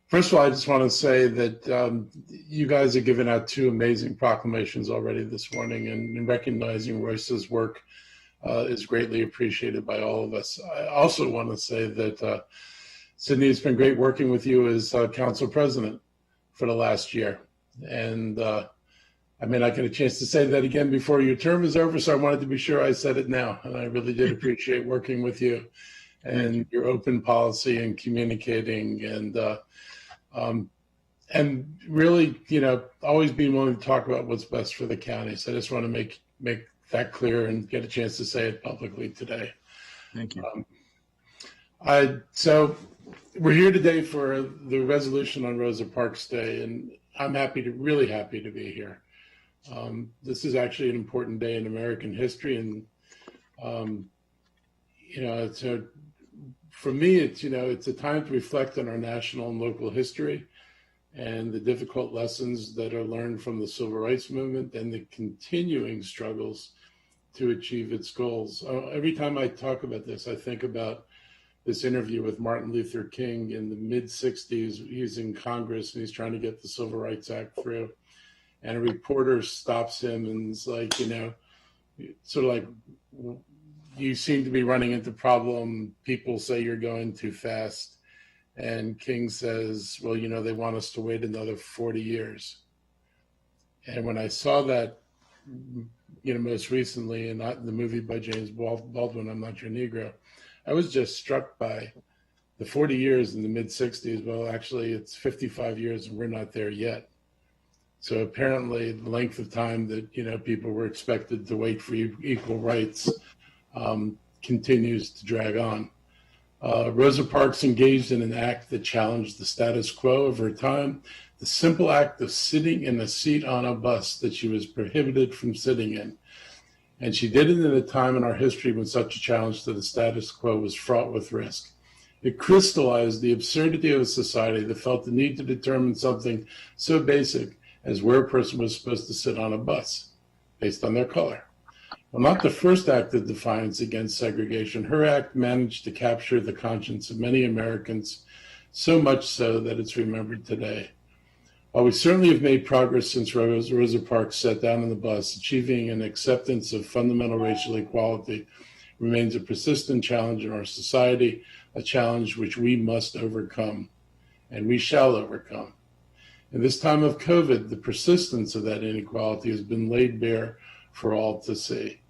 First of all, I just want to say that you guys have given out 2 amazing proclamations already this morning, and in recognizing Royce's work is greatly appreciated by all of us. I also want to say that Sydney, it's been great working with you as Council President for the last year. And I may not get a chance to say that again before your term is over, so I wanted to be sure I said it now. And I really did appreciate working with you and your open policy and communicating and really, always being willing to talk about what's best for the county. So I just want to make that clear and get a chance to say it publicly today. Thank you. So we're here today for the resolution on Rosa Parks Day, and I'm really happy to be here. This is actually an important day in American history, and for me, it's a time to reflect on our national and local history and the difficult lessons that are learned from the Civil Rights Movement and the continuing struggles to achieve its goals. Every time I talk about this, I think about this interview with Martin Luther King in the mid-'60s. He's in Congress and he's trying to get the Civil Rights Act through. And a reporter stops him and is like, sort of like, you seem to be running into problem. People say you're going too fast. And King says, well, they want us to wait another 40 years. And when I saw that, most recently in the movie by James Baldwin, I'm Not Your Negro, I was just struck by the 40 years in the mid-'60s. Well, actually, it's 55 years and we're not there yet. So apparently the length of time that, people were expected to wait for equal rights continues to drag on. Rosa Parks engaged in an act that challenged the status quo of her time, the simple act of sitting in a seat on a bus that she was prohibited from sitting in. And she did it in a time in our history when such a challenge to the status quo was fraught with risk. It crystallized the absurdity of a society that felt the need to determine something so basic as where a person was supposed to sit on a bus based on their color. Well, not the first act of defiance against segregation. Her act managed to capture the conscience of many Americans, so much so that it's remembered today. While we certainly have made progress since Rosa Parks sat down on the bus, achieving an acceptance of fundamental racial equality remains a persistent challenge in our society, a challenge which we must overcome, and we shall overcome. In this time of COVID, the persistence of that inequality has been laid bare for all to see.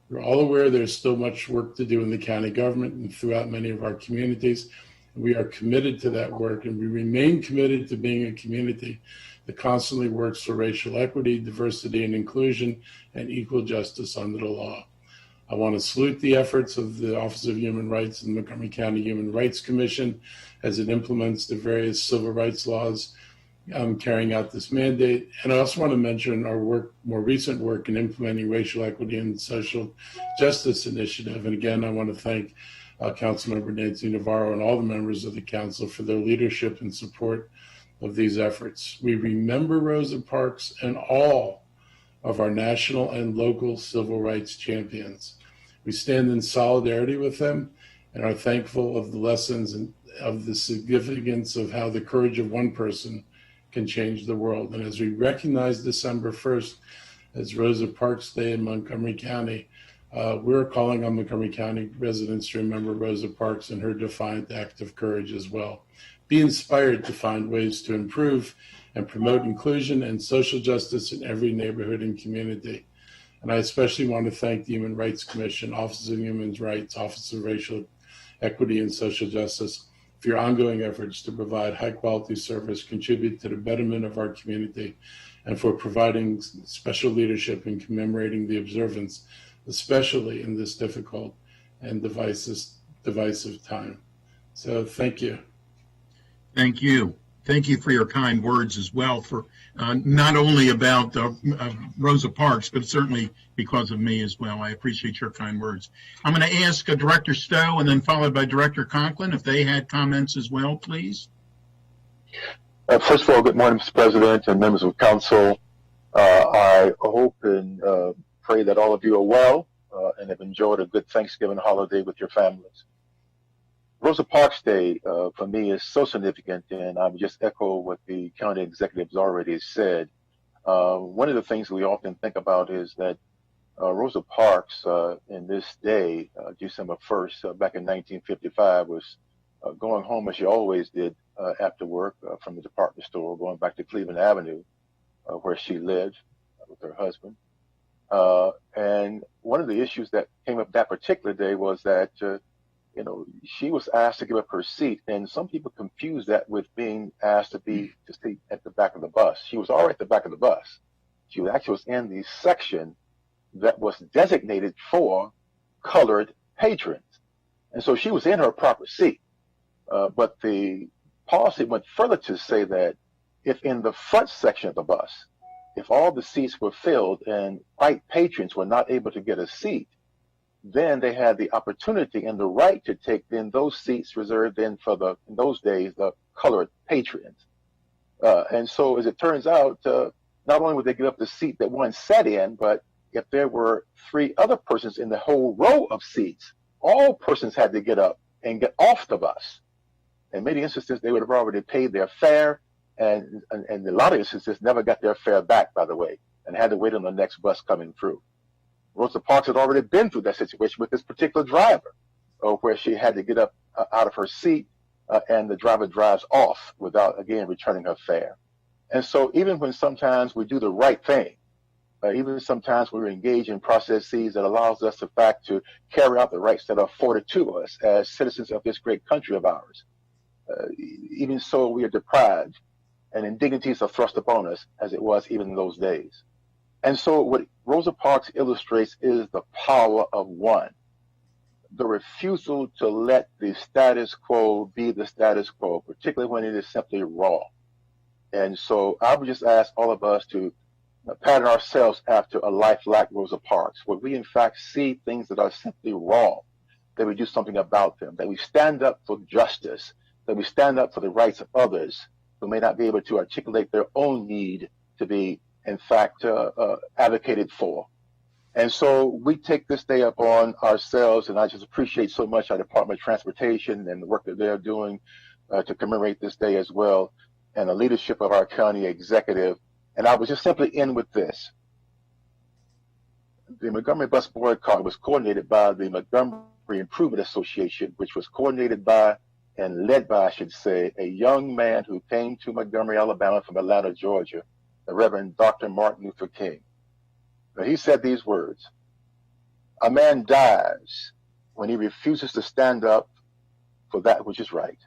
We're all aware there's still much work to do in the county government and throughout many of our communities. We are committed to that work, and we remain committed to being a community that constantly works for racial equity, diversity, and inclusion, and equal justice under the law. I want to salute the efforts of the Office of Human Rights and the Montgomery County Human Rights Commission as it implements the various civil rights laws carrying out this mandate. And I also want to mention our more recent work in implementing racial equity and social justice initiative. And again, I want to thank Councilmember Nancy Navarro and all the members of the council for their leadership and support of these efforts. We remember Rosa Parks and all of our national and local civil rights champions. We stand in solidarity with them and are thankful of the lessons and of the significance of how the courage of one person can change the world. And as we recognize December 1st as Rosa Parks Day in Montgomery County, we're calling on Montgomery County residents to remember Rosa Parks and her defiant act of courage as well. Be inspired to find ways to improve and promote inclusion and social justice in every neighborhood and community. And I especially want to thank the Human Rights Commission, Office of Human Rights, Office of Racial Equity and Social Justice, for your ongoing efforts to provide high-quality service, contribute to the betterment of our community, and for providing special leadership in commemorating the observance, especially in this difficult and divisive time. So thank you. Thank you. Thank you for your kind words as well, for not only about Rosa Parks, but certainly because of me as well. I appreciate your kind words. I'm going to ask Director Stowe and then followed by Director Conklin if they had comments as well, please. First of all, good morning, Mr. President and members of council. I hope and pray that all of you are well and have enjoyed a good Thanksgiving holiday with your families. Rosa Parks Day for me is so significant, and I would just echo what the county executives already said. One of the things we often think about is that Rosa Parks in this day, December 1st, back in 1955, was going home as she always did after work from the department store, going back to Cleveland Avenue, where she lived with her husband. And one of the issues that came up that particular day was that she was asked to give up her seat, and some people confuse that with being asked to sit at the back of the bus. She was already at the back of the bus. She was in the section that was designated for colored patrons. And so she was in her proper seat. But the policy went further to say that if in the front section of the bus, if all the seats were filled and white patrons were not able to get a seat, then they had the opportunity and the right to take then those seats reserved in for in those days, the colored patrons. And so as it turns out, not only would they give up the seat that one sat in, but if there were 3 other persons in the whole row of seats, all persons had to get up and get off the bus. In many instances, they would have already paid their fare, and in a lot of instances, never got their fare back, by the way, and had to wait on the next bus coming through. Rosa Parks had already been through that situation with this particular driver, where she had to get up out of her seat, and the driver drives off without, again, returning her fare. And so even when sometimes we do the right thing, even sometimes we engage in processes that allows us, in fact, to carry out the rights that are afforded to us as citizens of this great country of ours, even so we are deprived and indignities are thrust upon us as it was even in those days. And so what Rosa Parks illustrates is the power of one, the refusal to let the status quo be the status quo, particularly when it is simply wrong. And so I would just ask all of us to pattern ourselves after a life like Rosa Parks, where we in fact see things that are simply wrong, that we do something about them, that we stand up for justice, that we stand up for the rights of others who may not be able to articulate their own need to be in fact advocated for. And so we take this day upon ourselves, and I just appreciate so much our Department of Transportation and the work that they're doing to commemorate this day as well, and the leadership of our county executive. And I would just simply end with this. The Montgomery Bus Boycott was coordinated by the Montgomery Improvement Association, which was coordinated by and led by, I should say, a young man who came to Montgomery, Alabama from Atlanta, Georgia, the Reverend Dr. Martin Luther King. Now, he said these words: "A man dies when he refuses to stand up for that which is right.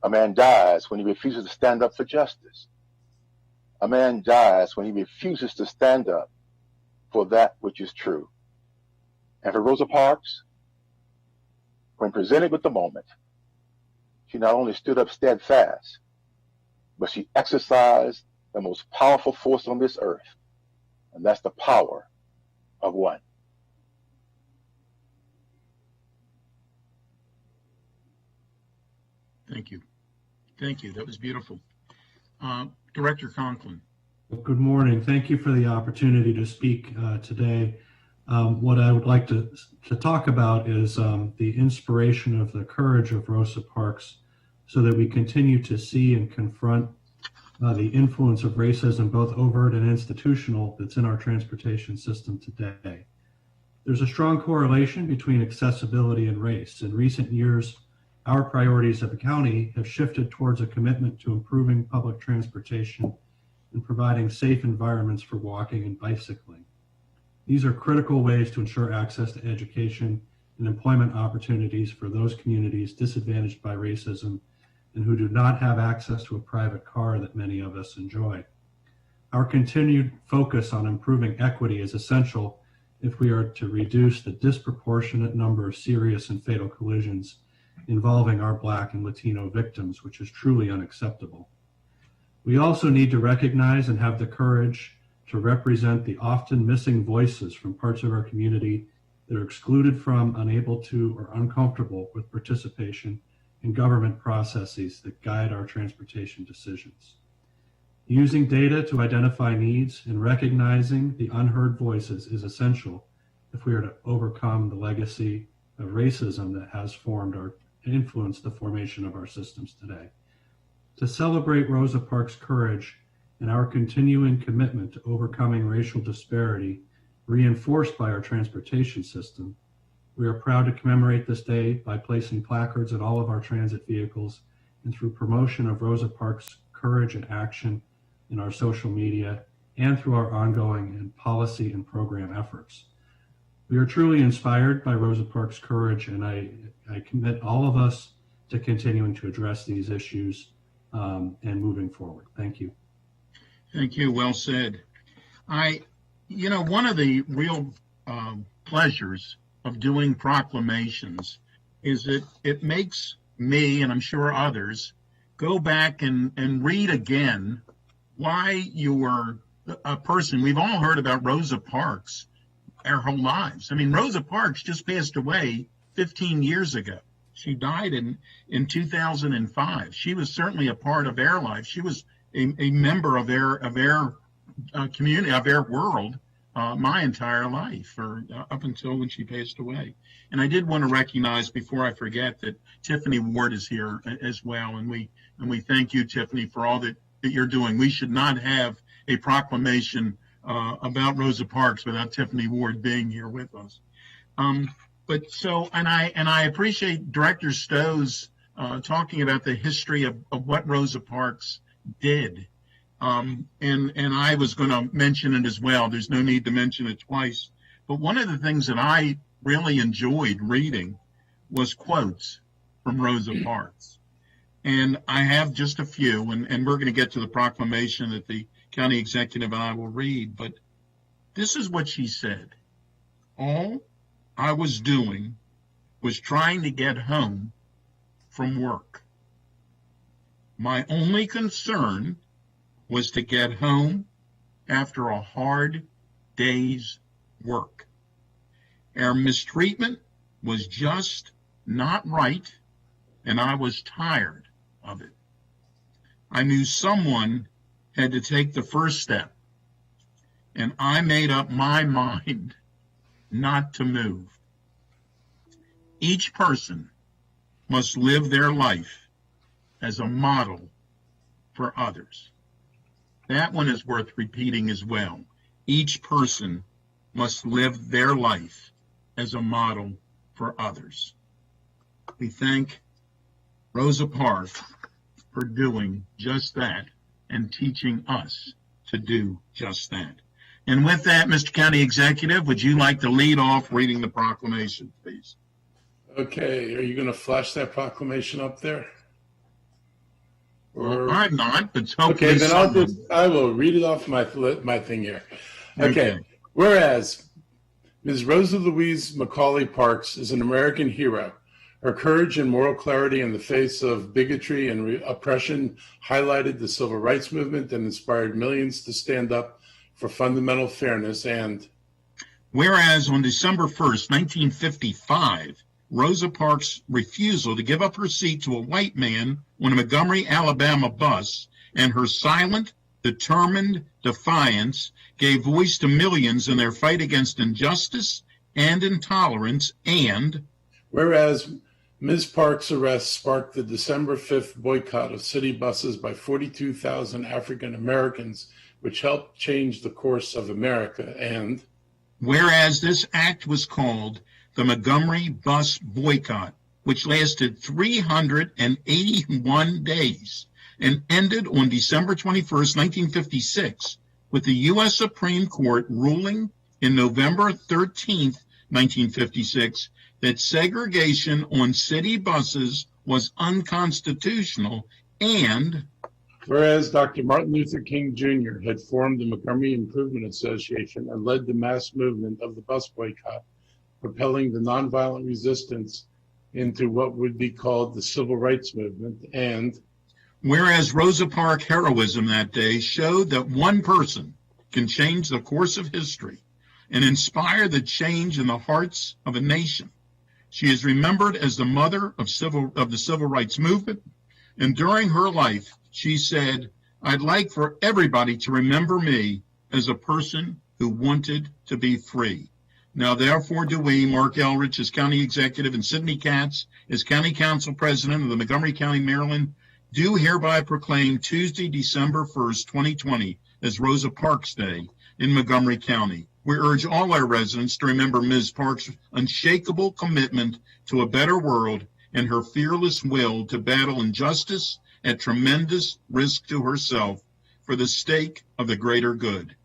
A man dies when he refuses to stand up for justice. A man dies when he refuses to stand up for that which is true." And for Rosa Parks, when presented with the moment, she not only stood up steadfast, but she exercised the most powerful force on this earth, and that's the power of one. Thank you. Thank you. That was beautiful. Director Conklin. Good morning. Thank you for the opportunity to speak today. What I would like to talk about is the inspiration of the courage of Rosa Parks, so that we continue to see and confront the influence of racism, both overt and institutional, that's in our transportation system today. There's a strong correlation between accessibility and race. In recent years, our priorities at the county have shifted towards a commitment to improving public transportation and providing safe environments for walking and bicycling. These are critical ways to ensure access to education and employment opportunities for those communities disadvantaged by racism and who do not have access to a private car that many of us enjoy. Our continued focus on improving equity is essential if we are to reduce the disproportionate number of serious and fatal collisions involving our Black and Latino victims, which is truly unacceptable. We also need to recognize and have the courage to represent the often missing voices from parts of our community that are excluded from, unable to, or uncomfortable with participation in government processes that guide our transportation decisions. Using data to identify needs and recognizing the unheard voices is essential if we are to overcome the legacy of racism that has formed or influenced the formation of our systems today. To celebrate Rosa Parks' courage and our continuing commitment to overcoming racial disparity reinforced by our transportation system, we are proud to commemorate this day by placing placards at all of our transit vehicles and through promotion of Rosa Parks' courage and action in our social media and through our ongoing and policy and program efforts. We are truly inspired by Rosa Parks' courage, and I commit all of us to continuing to address these issues and moving forward. Thank you. Thank you. Well said. One of the real pleasures of doing proclamations is that it makes me, and I'm sure others, go back and read again why you were a person. We've all heard about Rosa Parks our whole lives. I mean, Rosa Parks just passed away 15 years ago. She died in 2005. She was certainly a part of our life. She was a member of our community, of our world, my entire life, or up until when she passed away. And I did want to recognize, before I forget, that Tiffany Ward is here as well, and we thank you, Tiffany, for all that you're doing. We should not have a proclamation about Rosa Parks without Tiffany Ward being here with us. I appreciate Director Stowe's talking about the history of what Rosa Parks did. And I was going to mention it as well. There's no need to mention it twice. But one of the things that I really enjoyed reading was quotes from Rosa Parks. And I have just a few, and we're going to get to the proclamation that the county executive and I will read. But this is what she said. All I was doing was trying to get home from work. My only concern was to get home after a hard day's work. Our mistreatment was just not right, and I was tired of it. I knew someone had to take the first step, and I made up my mind not to move. Each person must live their life as a model for others. That one is worth repeating as well. Each person must live their life as a model for others. We thank Rosa Parks for doing just that and teaching us to do just that. And with that, Mr. County Executive, would you like to lead off reading the proclamation, please? Okay, are you going to flash that proclamation up there? Well, I'm not, but hopefully okay, then I will read it off my thing here. Okay. Whereas Ms. Rosa Louise Macaulay Parks is an American hero. Her courage and moral clarity in the face of bigotry and oppression highlighted the civil rights movement and inspired millions to stand up for fundamental fairness. And whereas on December 1st, 1955, Rosa Parks' refusal to give up her seat to a white man on a Montgomery, Alabama bus and her silent, determined defiance gave voice to millions in their fight against injustice and intolerance. And whereas Ms. Parks' arrest sparked the December 5th boycott of city buses by 42,000 African Americans, which helped change the course of America. And whereas this act was called the Montgomery Bus Boycott, which lasted 381 days and ended on December 21st, 1956, with the U.S. Supreme Court ruling in November 13th, 1956, that segregation on city buses was unconstitutional, and whereas Dr. Martin Luther King Jr. had formed the Montgomery Improvement Association and led the mass movement of the bus boycott, propelling the nonviolent resistance into what would be called the civil rights movement, and whereas Rosa Parks' heroism that day showed that one person can change the course of history and inspire the change in the hearts of a nation. She is remembered as the mother of the civil rights movement, and during her life, she said, "I'd like for everybody to remember me as a person who wanted to be free." Now, therefore, do we, Mark Elrich as County Executive and Sidney Katz as County Council President of the Montgomery County, Maryland, do hereby proclaim Tuesday, December 1st, 2020 as Rosa Parks Day in Montgomery County. We urge all our residents to remember Ms. Parks' unshakable commitment to a better world and her fearless will to battle injustice at tremendous risk to herself for the sake of the greater good.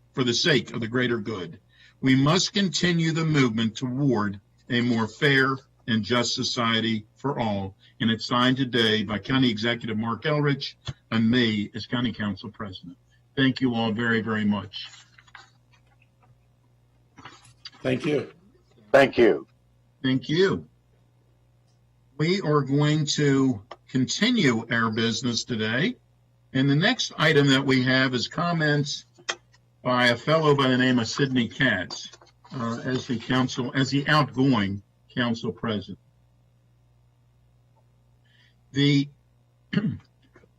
We must continue the movement toward a more fair and just society for all. And it's signed today by County Executive Mark Elrich and me as County Council President. Thank you all very, very much. thank you. Thank you. Thank you. We are going to continue our business today. And the next item that we have is comments by a fellow by the name of Sidney Katz as the outgoing council president.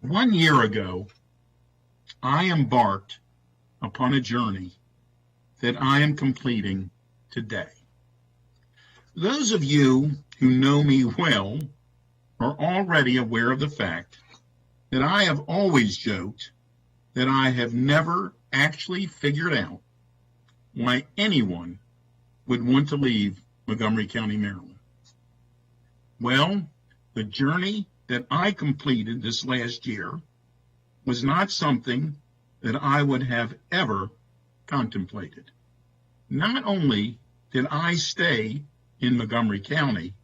1 year ago, I embarked upon a journey that I am completing today. Those of you who know me well are already aware of the fact that I have always joked that I have never actually figured out why anyone would want to leave Montgomery County, Maryland. Well, the journey that I completed this last year was not something that I would have ever contemplated. Not only did I stay in Montgomery County,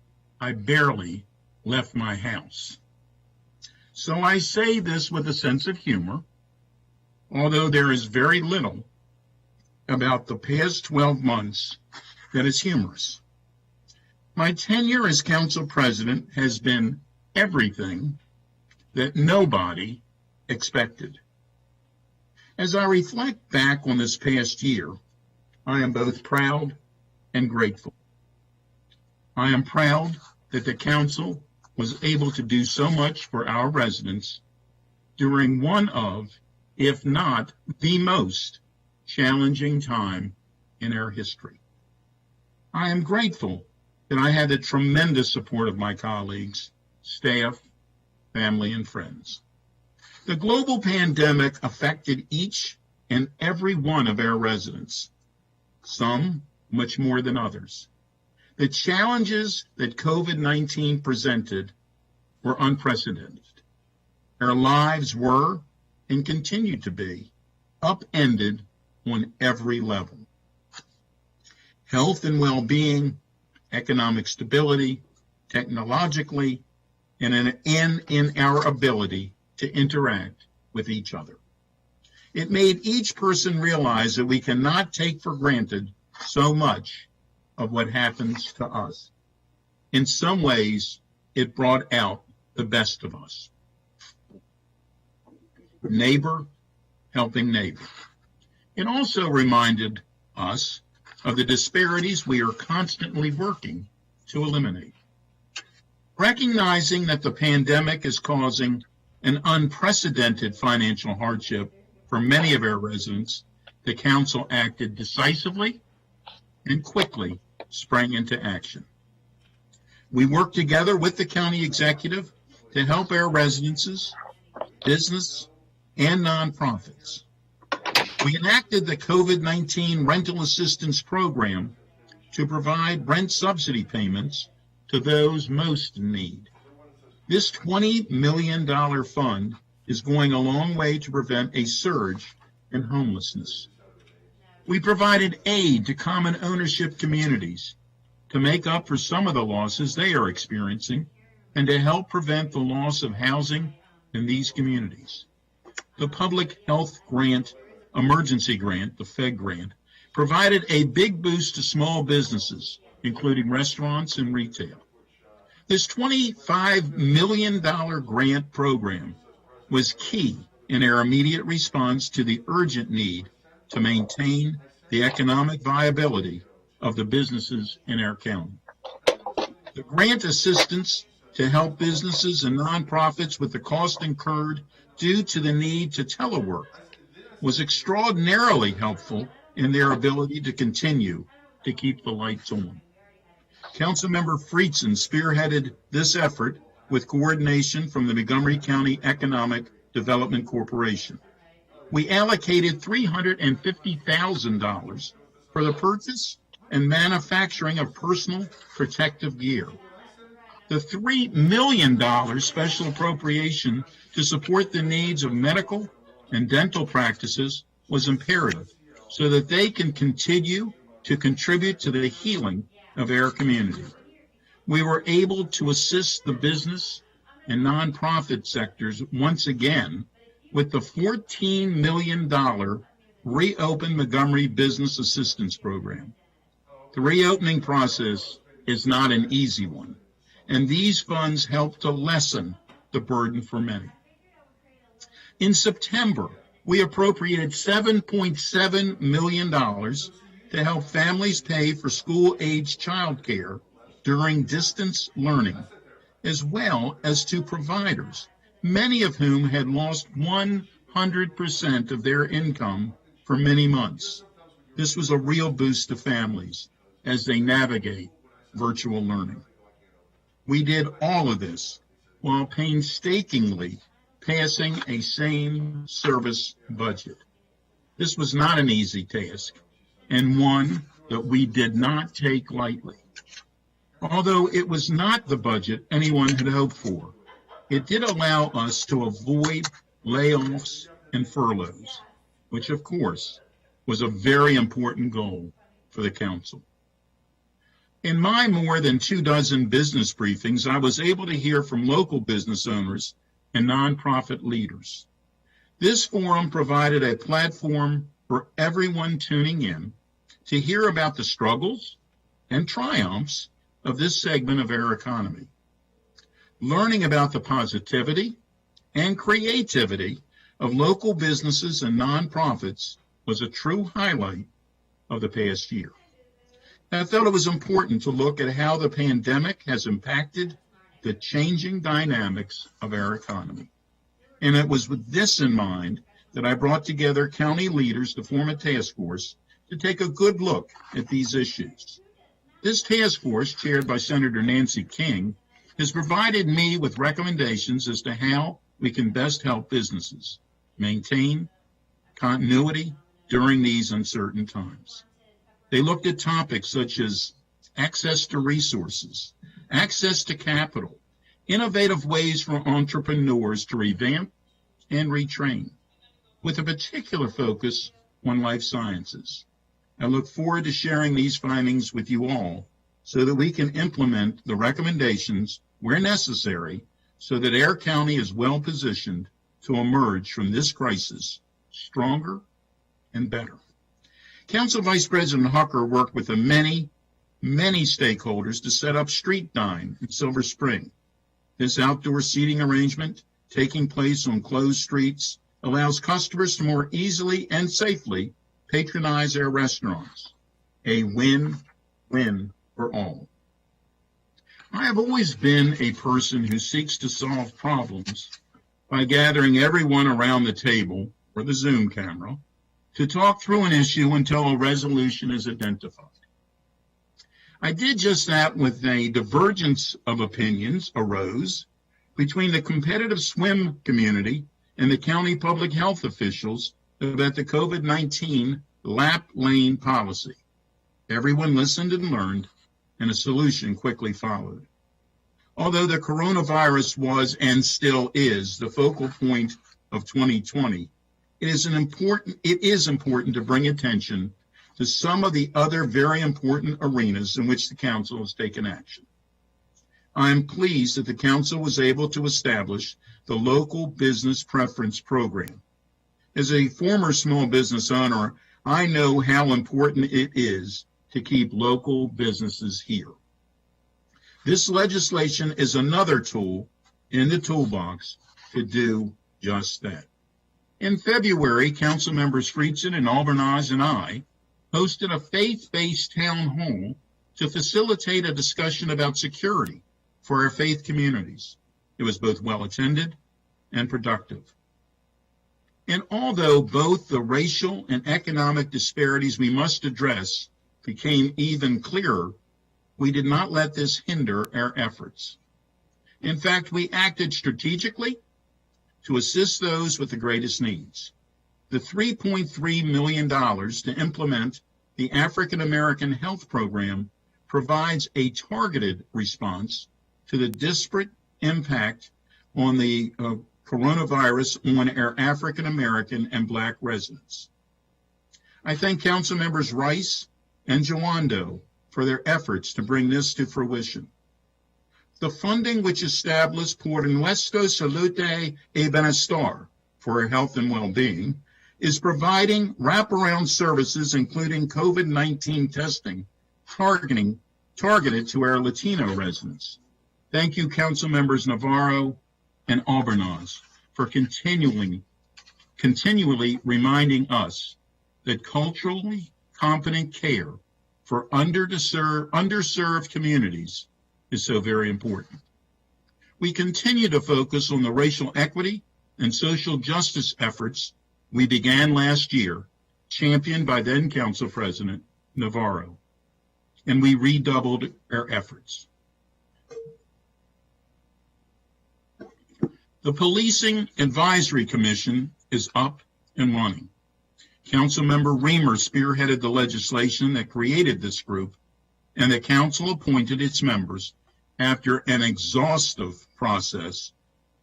I barely left my house. So I say this with a sense of humor, although there is very little about the past 12 months that is humorous. My tenure as council president has been everything that nobody expected. As I reflect back on this past year, I am both proud and grateful. I am proud that the council was able to do so much for our residents during one of, if not the most challenging time in our history. I am grateful that I had the tremendous support of my colleagues, staff, family, and friends. The global pandemic affected each and every one of our residents, some much more than others. The challenges that COVID-19 presented were unprecedented. Our lives were and continue to be upended on every level. Health and well-being, economic stability, technologically, and in our ability to interact with each other. It made each person realize that we cannot take for granted so much of what happens to us. In some ways, it brought out the best of us. Neighbor helping neighbor. It also reminded us of the disparities we are constantly working to eliminate. Recognizing that the pandemic is causing an unprecedented financial hardship for many of our residents, the council acted decisively and quickly sprang into action. We worked together with the county executive to help our residents, business, and nonprofits. We enacted the COVID-19 rental assistance program to provide rent subsidy payments to those most in need. This $20 million fund is going a long way to prevent a surge in homelessness. We provided aid to common ownership communities to make up for some of the losses they are experiencing and to help prevent the loss of housing in these communities. The Public Health Grant, Emergency Grant, the FEG grant, provided a big boost to small businesses, including restaurants and retail. This $25 million grant program was key in our immediate response to the urgent need to maintain the economic viability of the businesses in our county. The grant assistance to help businesses and nonprofits with the cost incurred due to the need to telework was extraordinarily helpful in their ability to continue to keep the lights on. Councilmember Friedson spearheaded this effort with coordination from the Montgomery County Economic Development Corporation. We allocated $350,000 for the purchase and manufacturing of personal protective gear. The $3 million special appropriation to support the needs of medical and dental practices was imperative so that they can continue to contribute to the healing of our community. We were able to assist the business and nonprofit sectors once again with the $14 million Reopen Montgomery Business Assistance Program. The reopening process is not an easy one, and these funds help to lessen the burden for many. In September, we appropriated $7.7 million to help families pay for school-age childcare during distance learning, as well as to providers, many of whom had lost 100% of their income for many months. This was a real boost to families as they navigate virtual learning. We did all of this while painstakingly passing a same service budget. This was not an easy task, and one that we did not take lightly. Although it was not the budget anyone had hoped for, it did allow us to avoid layoffs and furloughs, which of course was a very important goal for the council. In my more than 24 business briefings, I was able to hear from local business owners and nonprofit leaders. This forum provided a platform for everyone tuning in to hear about the struggles and triumphs of this segment of our economy. Learning about the positivity and creativity of local businesses and nonprofits was a true highlight of the past year. I felt it was important to look at how the pandemic has impacted the changing dynamics of our economy. And it was with this in mind that I brought together county leaders to form a task force to take a good look at these issues. This task force, chaired by Senator Nancy King, has provided me with recommendations as to how we can best help businesses maintain continuity during these uncertain times. They looked at topics such as access to resources, access to capital, innovative ways for entrepreneurs to revamp and retrain, with a particular focus on life sciences. I look forward to sharing these findings with you all so that we can implement the recommendations where necessary so that our county is well positioned to emerge from this crisis stronger and better. Council Vice President Hucker worked with the many stakeholders to set up Street Dine in Silver Spring. This outdoor seating arrangement, taking place on closed streets, allows customers to more easily and safely patronize our restaurants. A win-win for all. I have always been a person who seeks to solve problems by gathering everyone around the table or the Zoom camera to talk through an issue until a resolution is identified. I did just that with a divergence of opinions arose between the competitive swim community and the county public health officials about the COVID-19 lap lane policy. Everyone listened and learned, and a solution quickly followed. Although the coronavirus was and still is the focal point of 2020, it is important to bring attention to some of the other very important arenas in which the council has taken action. I am pleased that the council was able to establish the local business preference program. As a former small business owner, I know how important it is to keep local businesses here. This legislation is another tool in the toolbox to do just that. In February, council members Friedson and Albernaz and I hosted a faith-based town hall to facilitate a discussion about security for our faith communities. It was both well-attended and productive. And although both the racial and economic disparities we must address became even clearer, we did not let this hinder our efforts. In fact, we acted strategically to assist those with the greatest needs. The $3.3 million to implement the African American Health Program provides a targeted response to the disparate impact on the coronavirus on our African American and Black residents. I thank Council Members Rice and Joando for their efforts to bring this to fruition. The funding which established Por Nuestra Salud y Bienestar for our health and well-being is providing wraparound services, including COVID-19 testing, targeted to our Latino residents. Thank you, Council Members Navarro and Albernaz, for continually reminding us that culturally competent care for underserved communities is so very important. We continue to focus on the racial equity and social justice efforts we began last year, championed by then Council President Navarro, and we redoubled our efforts. The Policing Advisory Commission is up and running. Councilmember Reamer spearheaded the legislation that created this group, and the council appointed its members after an exhaustive process.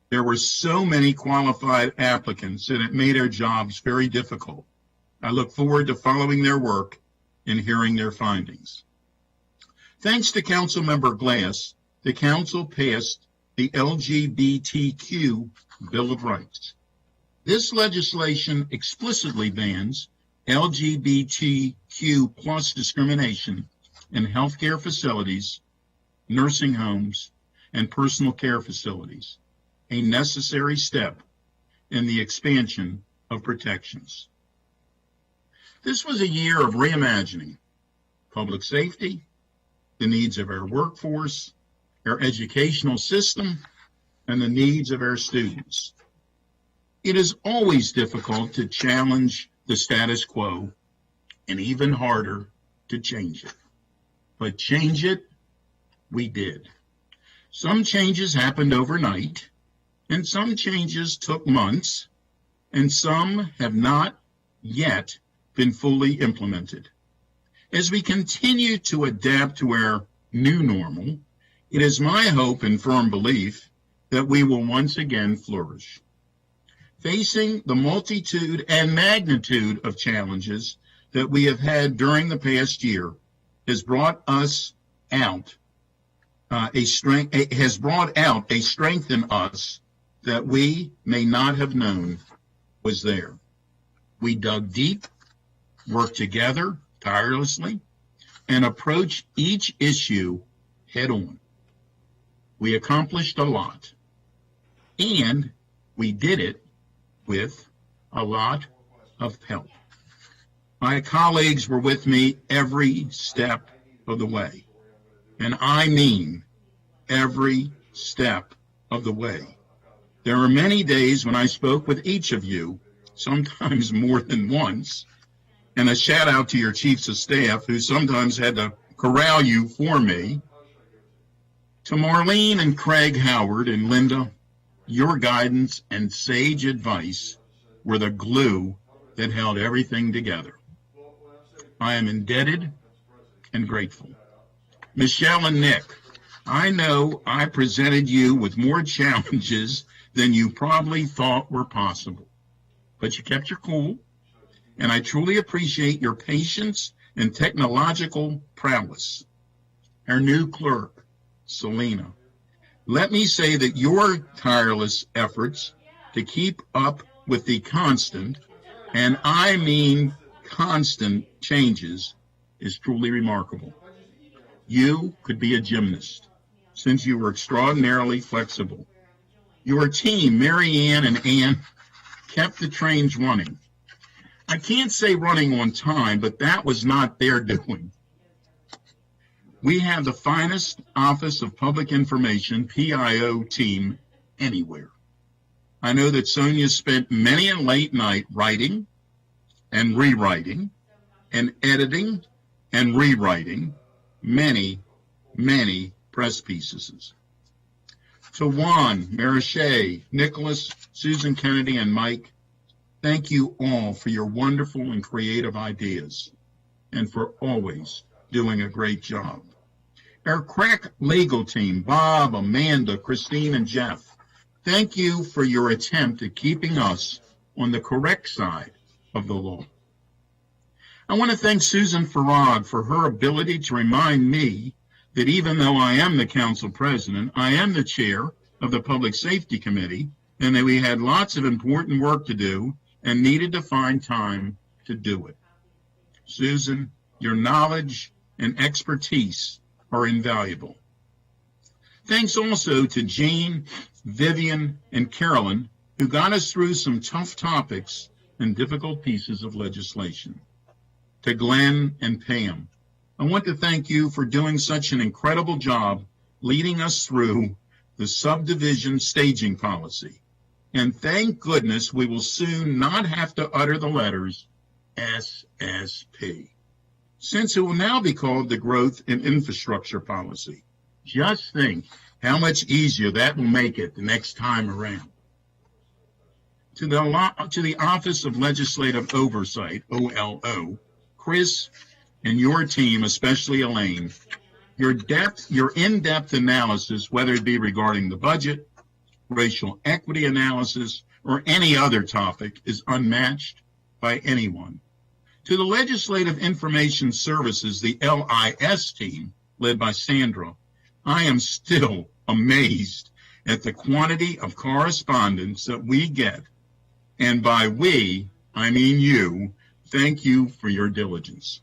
There were so many qualified applicants that it made our jobs very difficult. I look forward to following their work and hearing their findings. Thanks to Councilmember Glass, the council passed the LGBTQ Bill of Rights. This legislation explicitly bans LGBTQ plus discrimination in healthcare facilities, nursing homes, and personal care facilities, a necessary step in the expansion of protections. This was a year of reimagining public safety, the needs of our workforce, our educational system, and the needs of our students. It is always difficult to challenge the status quo and even harder to change it. But change it, we did. Some changes happened overnight, and some changes took months, and some have not yet been fully implemented. As we continue to adapt to our new normal, it is my hope and firm belief that we will once again flourish. Facing the multitude and magnitude of challenges that we have had during the past year has brought out a strength in us that we may not have known was there. We dug deep, worked together tirelessly, and approached each issue head on. We accomplished a lot, and we did it with a lot of help. My colleagues were with me every step of the way, and I mean every step of the way. There were many days when I spoke with each of you, sometimes more than once, and a shout out to your chiefs of staff who sometimes had to corral you for me. To Marlene and Craig Howard and Linda, your guidance and sage advice were the glue that held everything together. I am indebted and grateful. Michelle and Nick, I know I presented you with more challenges than you probably thought were possible, but you kept your cool, and I truly appreciate your patience and technological prowess. Our new clerk, Selena. Let me say that your tireless efforts to keep up with the constant, and I mean constant, changes is truly remarkable. You could be a gymnast, since you were extraordinarily flexible. Your team, Mary Ann and Ann, kept the trains running. I can't say running on time, but that was not their doing. We have the finest Office of Public Information, PIO, team anywhere. I know that Sonia spent many a late night writing and rewriting and editing and rewriting many, many press pieces. To Juan, Mariche, Nicholas, Susan Kennedy, and Mike, thank you all for your wonderful and creative ideas and for always doing a great job. Our crack legal team, Bob, Amanda, Christine, and Jeff, thank you for your attempt at keeping us on the correct side of the law. I want to thank Susan Farad for her ability to remind me that even though I am the council president, I am the chair of the Public Safety Committee, and that we had lots of important work to do and needed to find time to do it. Susan, your knowledge and expertise are invaluable. Thanks also to Jean, Vivian, and Carolyn, who got us through some tough topics and difficult pieces of legislation. To Glenn and Pam, I want to thank you for doing such an incredible job leading us through the subdivision staging policy. And thank goodness we will soon not have to utter the letters SSP, since it will now be called the Growth and Infrastructure Policy. Just think how much easier that will make it the next time around. To the Office of Legislative Oversight, OLO, Chris and your team, especially Elaine, your in-depth analysis, whether it be regarding the budget, racial equity analysis, or any other topic, is unmatched by anyone. To the Legislative Information Services, the LIS team, led by Sandra, I am still amazed at the quantity of correspondence that we get. And by we, I mean you. Thank you for your diligence.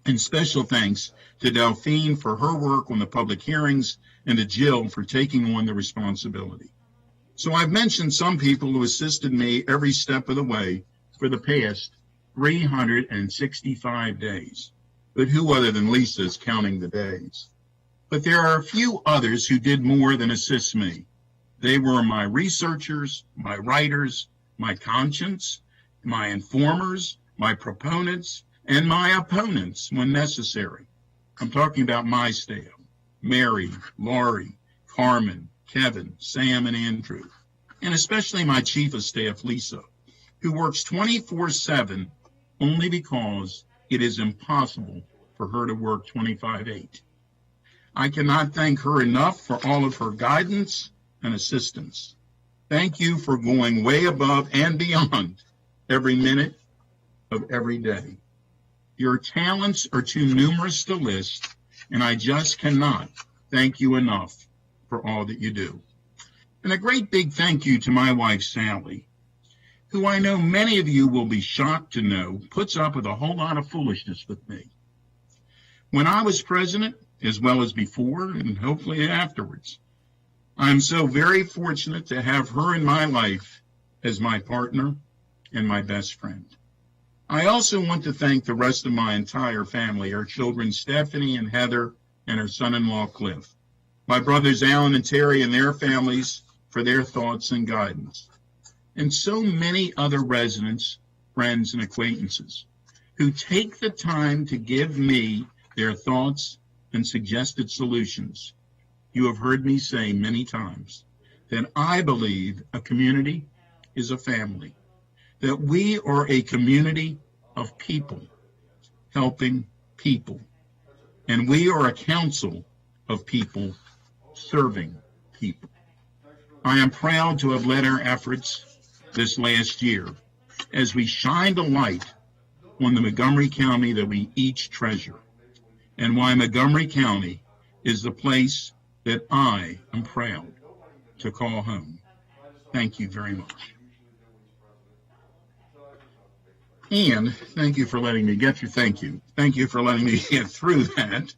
And special thanks to Delphine for her work on the public hearings and to Jill for taking on the responsibility. So I've mentioned some people who assisted me every step of the way for the past 365 days. But who other than Lisa is counting the days? But there are a few others who did more than assist me. They were my researchers, my writers, my conscience, my informers, my proponents, and my opponents when necessary. I'm talking about my staff, Mary, Laurie, Carmen, Kevin, Sam, and Andrew, and especially my chief of staff, Lisa, who works 24/7 only because it is impossible for her to work 25/8. I cannot thank her enough for all of her guidance and assistance. Thank you for going way above and beyond every minute of every day. Your talents are too numerous to list, and I just cannot thank you enough for all that you do. And a great big thank you to my wife, Sally, who I know many of you will be shocked to know puts up with a whole lot of foolishness with me. When I was president, as well as before and hopefully afterwards, I'm so very fortunate to have her in my life as my partner and my best friend. I also want to thank the rest of my entire family, our children Stephanie and Heather, and her son-in-law Cliff, my brothers Alan and Terry and their families for their thoughts and guidance, and so many other residents, friends, and acquaintances who take the time to give me their thoughts and suggested solutions. You have heard me say many times that I believe a community is a family, that we are a community of people helping people, and we are a council of people serving people. I am proud to have led our efforts this last year as we shined a light on the Montgomery County that we each treasure, and why Montgomery County is the place that I am proud to call home. Thank you very much. And thank you for letting me get through. Thank you for letting me get through that.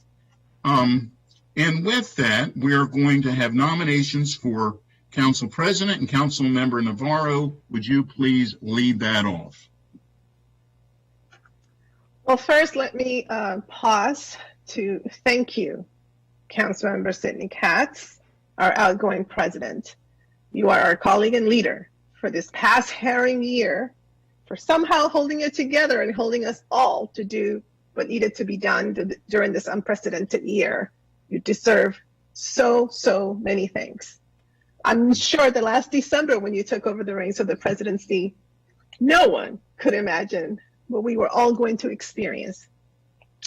And with that, we are going to have nominations for Council President and Council Member Navarro. Would you please lead that off? Well, first, let me pause to thank you, Councilmember Sidney Katz, our outgoing president. You are our colleague and leader for this past herring year, for somehow holding it together and holding us all to do what needed to be done during this unprecedented year. You deserve so many thanks. I'm sure that last December when you took over the reins of the presidency, no one could imagine what we were all going to experience.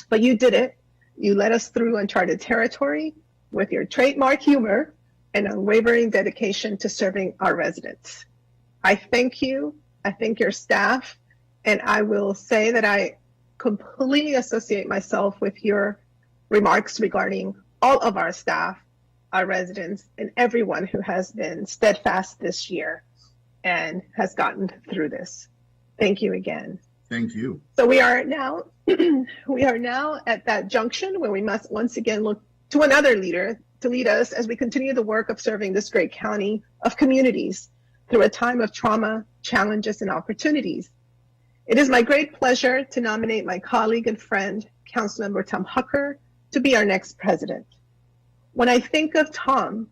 But you did it. You led us through uncharted territory with your trademark humor and unwavering dedication to serving our residents. I thank you. I thank your staff. And I will say that I completely associate myself with your remarks regarding all of our staff, our residents, and everyone who has been steadfast this year and has gotten through this. Thank you again. Thank you. So we are now at that junction where we must once again look to another leader to lead us as we continue the work of serving this great county of communities through a time of trauma, challenges, and opportunities. It is my great pleasure to nominate my colleague and friend, Councilmember Tom Hucker, to be our next president. When I think of Tom,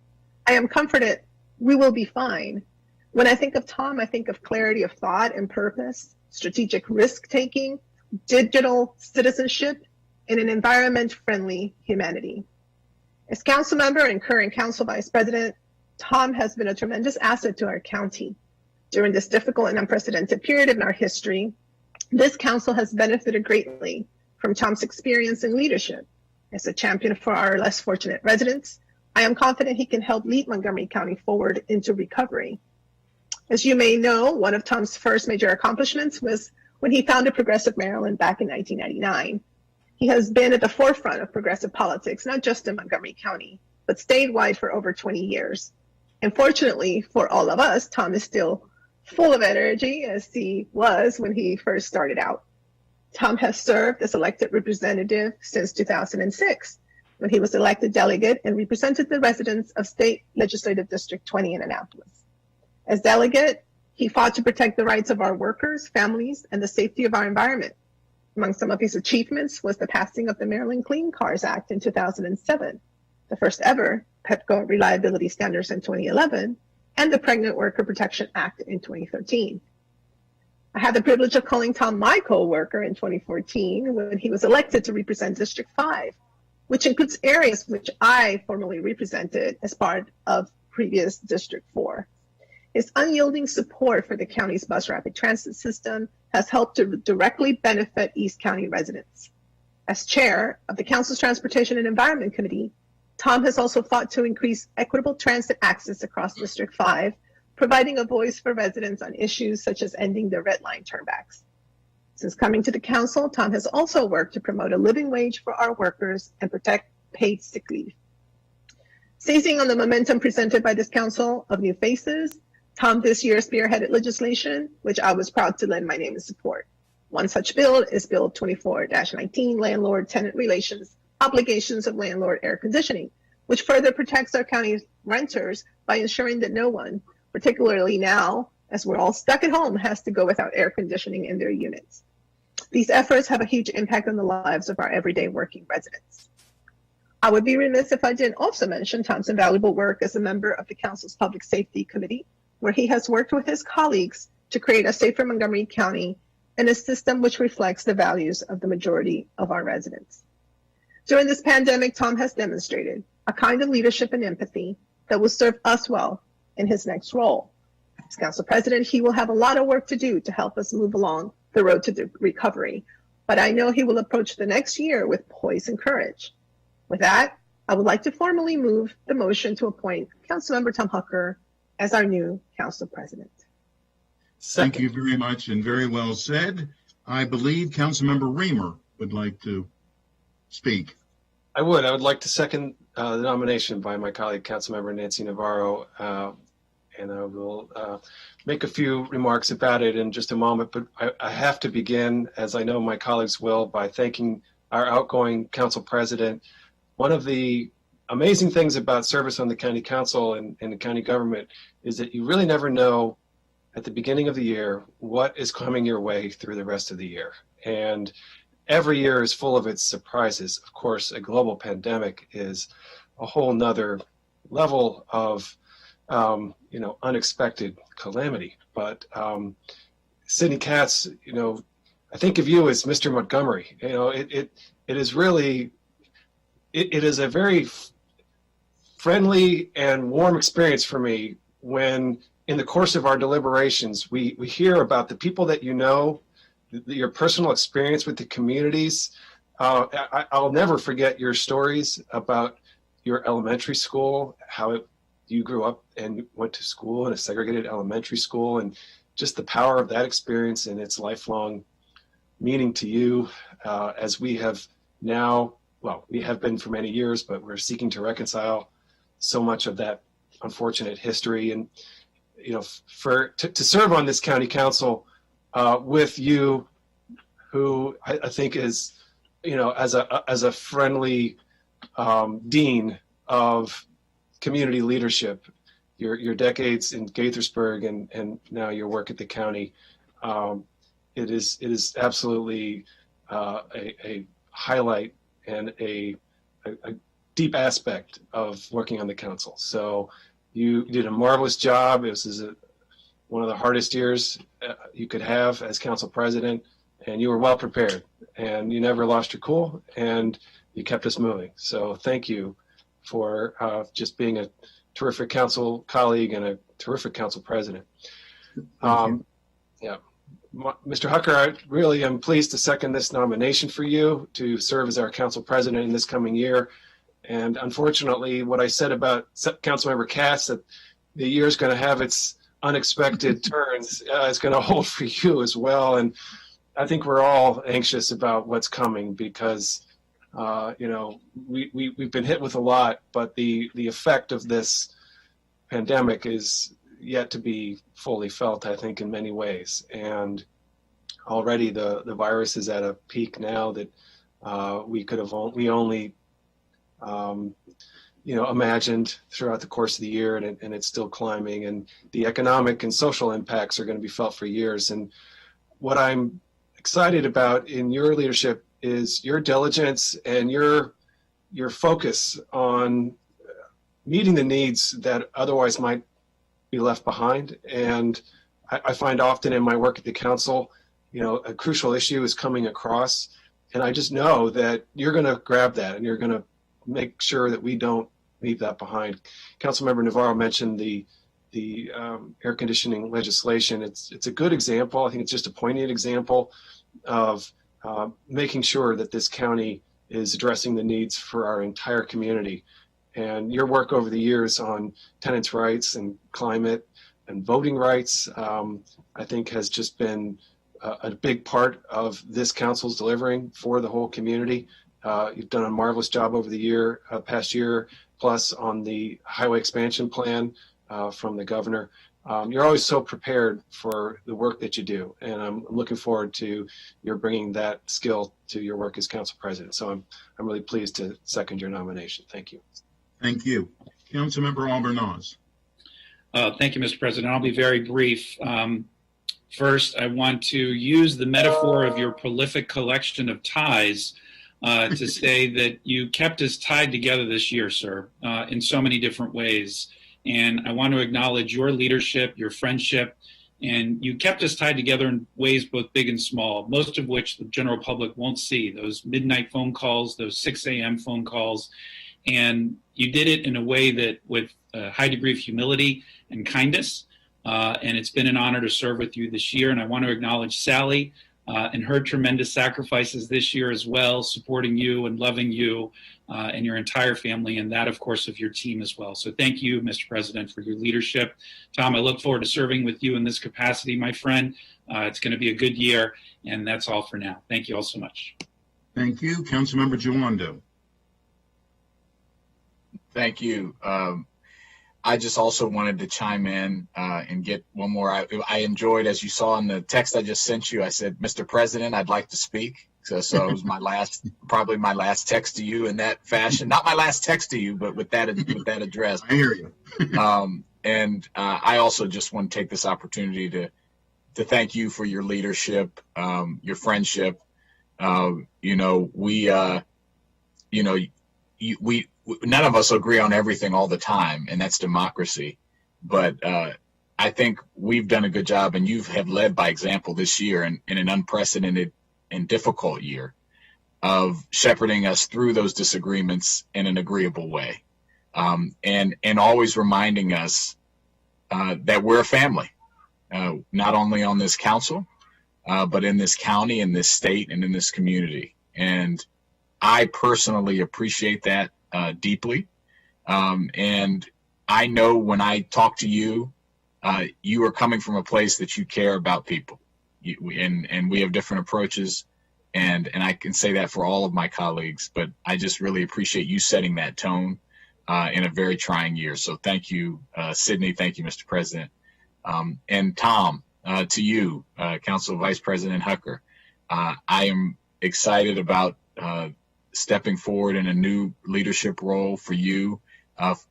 I am comforted we will be fine. When I think of Tom, I think of clarity of thought and purpose, strategic risk-taking, digital citizenship, and an environment-friendly humanity. As council member and current council vice president, Tom has been a tremendous asset to our county. During this difficult and unprecedented period in our history, this council has benefited greatly from Tom's experience and leadership. As a champion for our less fortunate residents, I am confident he can help lead Montgomery County forward into recovery. As you may know, one of Tom's first major accomplishments was when he founded Progressive Maryland back in 1999. He has been at the forefront of progressive politics, not just in Montgomery County, but statewide for over 20 years. And fortunately for all of us, Tom is still full of energy as he was when he first started out. Tom has served as elected representative since 2006, when he was elected delegate and represented the residents of State Legislative District 20 in Annapolis. As delegate, he fought to protect the rights of our workers, families, and the safety of our environment. Among some of his achievements was the passing of the Maryland Clean Cars Act in 2007, the first ever PEPCO reliability standards in 2011, and the Pregnant Worker Protection Act in 2013. I had the privilege of calling Tom my co-worker in 2014 when he was elected to represent District 5, which includes areas which I formerly represented as part of previous District 4. His unyielding support for the county's bus rapid transit system has helped to directly benefit East County residents. As chair of the Council's Transportation and Environment Committee, Tom has also fought to increase equitable transit access across District 5, providing a voice for residents on issues such as ending the red line turnbacks. Since coming to the council, Tom has also worked to promote a living wage for our workers and protect paid sick leave. Seizing on the momentum presented by this council of new faces, Tom this year spearheaded legislation, which I was proud to lend my name in support. One such bill is Bill 24-19, Landlord-Tenant Relations, Obligations of Landlord Air Conditioning, which further protects our county's renters by ensuring that no one, particularly now, as we're all stuck at home, has to go without air conditioning in their units. These efforts have a huge impact on the lives of our everyday working residents. I would be remiss if I didn't also mention Tom's invaluable work as a member of the Council's Public Safety Committee, where he has worked with his colleagues to create a safer Montgomery County and a system which reflects the values of the majority of our residents. During this pandemic, Tom has demonstrated a kind of leadership and empathy that will serve us well in his next role. As council president, he will have a lot of work to do to help us move along the road to recovery, but I know he will approach the next year with poise and courage. With that, I would like to formally move the motion to appoint Councilmember Tom Hucker as our new council president. Thank you very much and very well said. I believe Councilmember Reamer would like to speak. I would like to second the nomination by my colleague, Councilmember Nancy Navarro, and I will make a few remarks about it in just a moment, but I have to begin, as I know my colleagues will, by thanking our outgoing council president. One of the amazing things about service on the county council and the county government is that you really never know at the beginning of the year what is coming your way through the rest of the year. And every year is full of its surprises. Of course, a global pandemic is a whole nother level of unexpected calamity. But Sidney Katz, I think of you as Mr. Montgomery. It is really, it is a very friendly and warm experience for me when in the course of our deliberations, we hear about the people that you know, your personal experience with the communities. I'll never forget your stories about your elementary school, how you grew up and went to school in a segregated elementary school, and just the power of that experience and its lifelong meaning to you, as we have now, well, we have been for many years, but we're seeking to reconcile so much of that unfortunate history. And to serve on this county council with you, who I think is, as a friendly dean of community leadership, your decades in Gaithersburg and now your work at the county, it is absolutely a highlight and a deep aspect of working on the council. So you did a marvelous job. This is one of the hardest years you could have as council president, and you were well prepared, and you never lost your cool, and you kept us moving. So thank you for just being a terrific council colleague and a terrific council president. Yeah, Mr. Hucker, I really am pleased to second this nomination for you to serve as our council president in this coming year. And unfortunately, what I said about Councilmember Katz, that the year is going to have its unexpected turns, is going to hold for you as well. And I think we're all anxious about what's coming because, we've been hit with a lot, but the effect of this pandemic is yet to be fully felt, I think, in many ways. And already the virus is at a peak now that we only imagined throughout the course of the year, and it's still climbing, and the economic and social impacts are going to be felt for years. And what I'm excited about in your leadership is your diligence and your focus on meeting the needs that otherwise might be left behind. And I find often in my work at the council, a crucial issue is coming across, and I just know that you're going to grab that and you're going to make sure that we don't leave that behind. Councilmember Navarro mentioned the air conditioning legislation. It's a good example. I think it's just a poignant example of making sure that this county is addressing the needs for our entire community. And your work over the years on tenants' rights and climate and voting rights, I think has just been a big part of this council's delivering for the whole community. You've done a marvelous job over the past year, plus on the highway expansion plan from the governor. You're always so prepared for the work that you do, and I'm looking forward to your bringing that skill to your work as council president. So I'm really pleased to second your nomination. Thank you. Thank you. Councilmember Albornoz. Thank you, Mr. President. I'll be very brief. First, I want to use the metaphor of your prolific collection of ties to say that you kept us tied together this year, sir, in so many different ways. And I want to acknowledge your leadership, your friendship, and you kept us tied together in ways both big and small, most of which the general public won't see. Those midnight phone calls, those 6 a.m. phone calls. And you did it in a way that with a high degree of humility and kindness. And it's been an honor to serve with you this year. And I want to acknowledge Sally, and her tremendous sacrifices this year as well, supporting you and loving you and your entire family, and that, of course, of your team as well. So thank you, Mr. President, for your leadership. Tom, I look forward to serving with you in this capacity, my friend. It's going to be a good year, and that's all for now. Thank you all so much. Thank you. Councilmember Giwando. Thank you. I just also wanted to chime in and get one more. I enjoyed, as you saw in the text I just sent you, I said, Mr. President, I'd like to speak. So it was probably my last text to you in that fashion. Not my last text to you, but with that address. I hear you. And I also just want to take this opportunity to thank you for your leadership, your friendship. We none of us agree on everything all the time, and that's democracy. But I think we've done a good job, and you have led by example this year in an unprecedented and difficult year of shepherding us through those disagreements in an agreeable way, and always reminding us that we're a family, not only on this council, but in this county, in this state, and in this community. And I personally appreciate that deeply. And I know when I talk to you, you are coming from a place that you care about people. And we have different approaches, and I can say that for all of my colleagues, but I just really appreciate you setting that tone in a very trying year. So thank you, Sydney. Thank you, Mr. President. And Tom, to you, Council Vice President Hucker, I am excited about stepping forward in a new leadership role for you.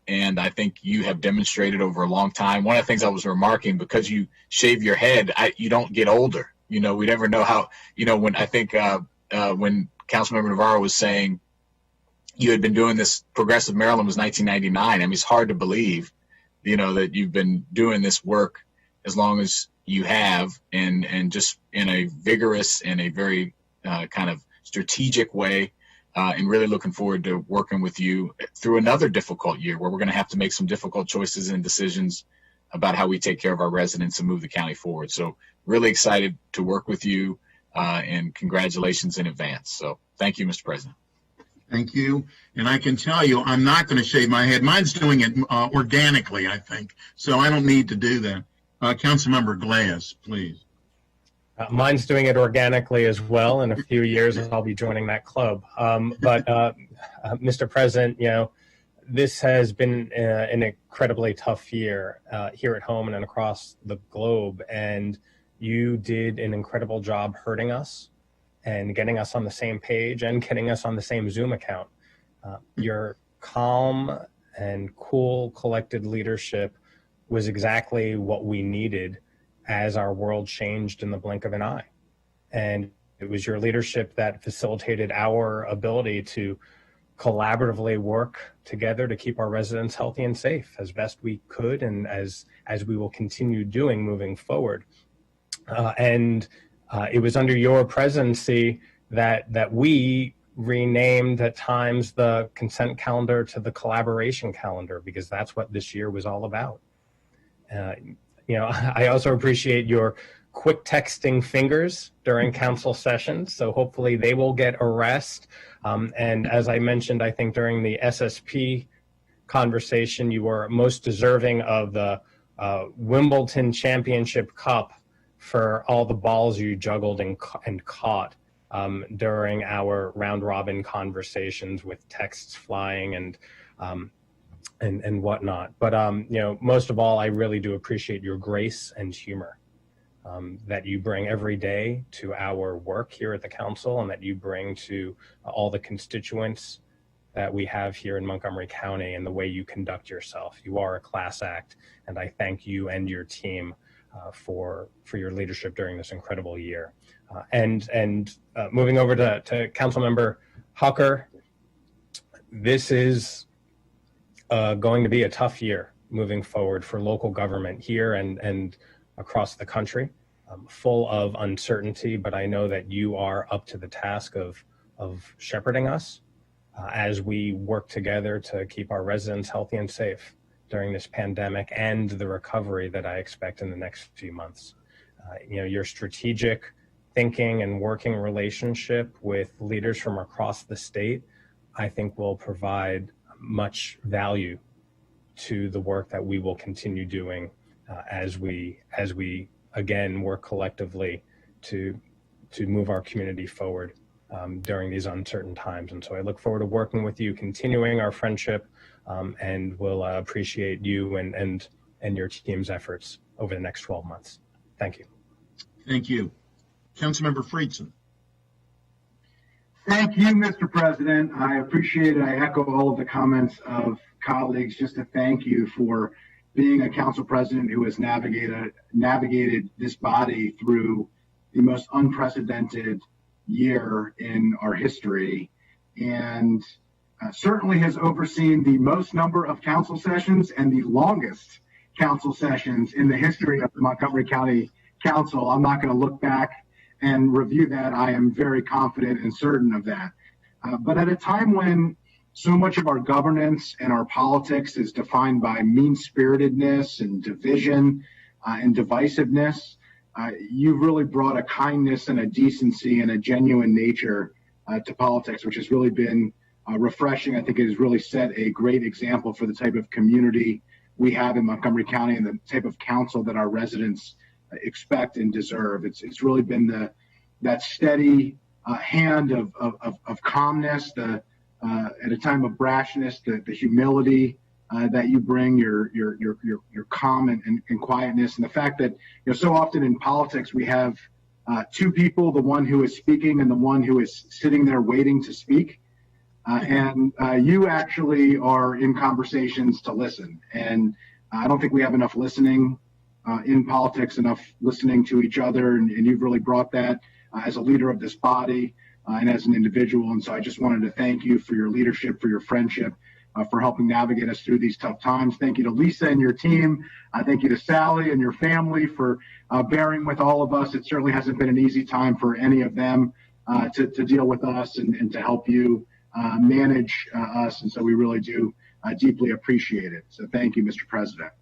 And I think you have demonstrated over a long time. One of the things I was remarking, because you shave your head, you don't get older. We never know how, when I think when Councilmember Navarro was saying you had been doing this, Progressive Maryland was 1999. I mean, it's hard to believe, that you've been doing this work as long as you have, and just in a vigorous and a very kind of strategic way. And really looking forward to working with you through another difficult year where we're going to have to make some difficult choices and decisions about how we take care of our residents and move the county forward. So really excited to work with you, and congratulations in advance. So thank you, Mr. President. Thank you. And I can tell you, I'm not going to shave my head. Mine's doing it organically, I think. So I don't need to do that. Councilmember Glass, please. Mine's doing it organically as well. In a few years, I'll be joining that club. But Mr. President, this has been an incredibly tough year here at home and across the globe. And you did an incredible job herding us and getting us on the same page and getting us on the same Zoom account. Your calm and cool, collected leadership was exactly what we needed as our world changed in the blink of an eye. And it was your leadership that facilitated our ability to collaboratively work together to keep our residents healthy and safe as best we could, and as we will continue doing moving forward. And it was under your presidency that we renamed at times the consent calendar to the collaboration calendar, because that's what this year was all about. I also appreciate your quick texting fingers during council sessions, so hopefully they will get a rest. And as I mentioned, I think during the SSP conversation, you were most deserving of the Wimbledon Championship Cup for all the balls you juggled and caught during our round robin conversations with texts flying and whatnot. But, most of all, I really do appreciate your grace and humor that you bring every day to our work here at the council, and that you bring to all the constituents that we have here in Montgomery County, and the way you conduct yourself. You are a class act, and I thank you and your team for your leadership during this incredible year. And moving over to Councilmember Hucker, this is going to be a tough year moving forward for local government here and across the country, full of uncertainty, but I know that you are up to the task of shepherding us as we work together to keep our residents healthy and safe during this pandemic and the recovery that I expect in the next few months. Your strategic thinking and working relationship with leaders from across the state, I think will provide much value to the work that we will continue doing as we again work collectively to move our community forward during these uncertain times. And so I look forward to working with you, continuing our friendship, and will appreciate you and your team's efforts over the next 12 months. Thank you. Thank you. Councilmember Friedson. Thank you, Mr. President. I appreciate it. I echo all of the comments of colleagues just to thank you for being a council president who has navigated this body through the most unprecedented year in our history, and certainly has overseen the most number of council sessions and the longest council sessions in the history of the Montgomery County Council. I'm not going to look back and review that. I am very confident and certain of that. But at a time when so much of our governance and our politics is defined by mean-spiritedness and division and divisiveness, you've really brought a kindness and a decency and a genuine nature to politics, which has really been refreshing. I think it has really set a great example for the type of community we have in Montgomery County and the type of council that our residents expect and deserve. It's really been that steady hand of calmness, at a time of brashness, the humility that you bring, your calm and quietness, and the fact that so often in politics we have two people, the one who is speaking and the one who is sitting there waiting to speak. And you actually are in conversations to listen. And I don't think we have enough listening in politics, enough listening to each other. And you've really brought that as a leader of this body and as an individual. And so I just wanted to thank you for your leadership, for your friendship, for helping navigate us through these tough times. Thank you to Lisa and your team. Thank you to Sally and your family for bearing with all of us. It certainly hasn't been an easy time for any of them to deal with us and to help you manage us. And so we really do deeply appreciate it. So thank you, Mr. President.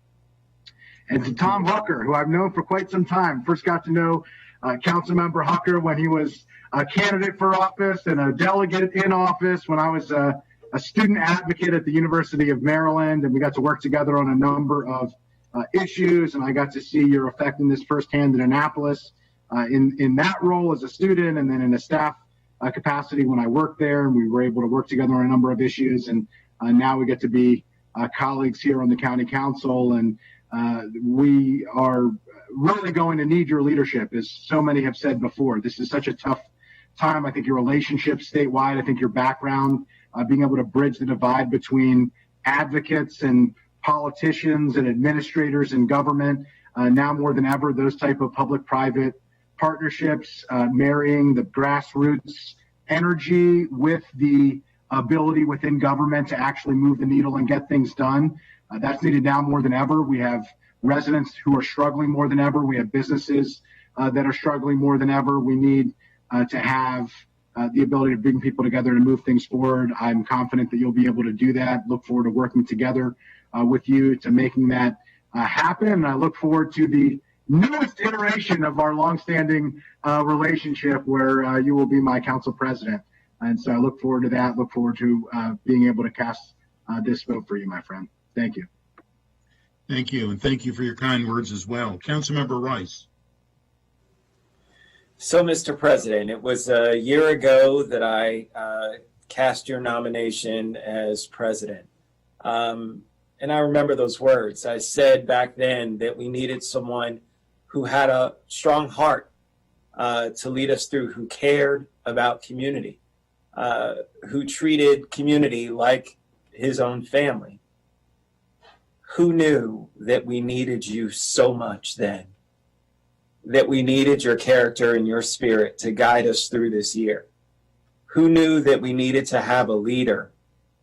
And to Tom Hucker, who I've known for quite some time, first got to know Councilmember Hucker when he was a candidate for office and a delegate in office when I was a student advocate at the University of Maryland, and we got to work together on a number of issues, and I got to see your effectiveness firsthand in Annapolis in that role as a student and then in a staff capacity when I worked there, and we were able to work together on a number of issues, and now we get to be colleagues here on the county council, and we are really going to need your leadership, as so many have said before. This is such a tough time. I think your relationships statewide, I think your background, being able to bridge the divide between advocates and politicians and administrators in government, now more than ever, those type of public-private partnerships, marrying the grassroots energy with the ability within government to actually move the needle and get things done. That's needed now more than ever. We have residents who are struggling more than ever. We have businesses that are struggling more than ever. We need to have the ability to bring people together to move things forward. I'm confident that you'll be able to do that. Look forward to working together with you to making that happen. And I look forward to the newest iteration of our longstanding relationship where you will be my council president. And so I look forward to that. Look forward to being able to cast this vote for you, my friend. Thank you. Thank you. And thank you for your kind words as well. Councilmember Rice. So, Mr. President, it was a year ago that I cast your nomination as president. And I remember those words. I said back then that we needed someone who had a strong heart to lead us through, who cared about community, who treated community like his own family. Who knew that we needed you so much then? That we needed your character and your spirit to guide us through this year? Who knew that we needed to have a leader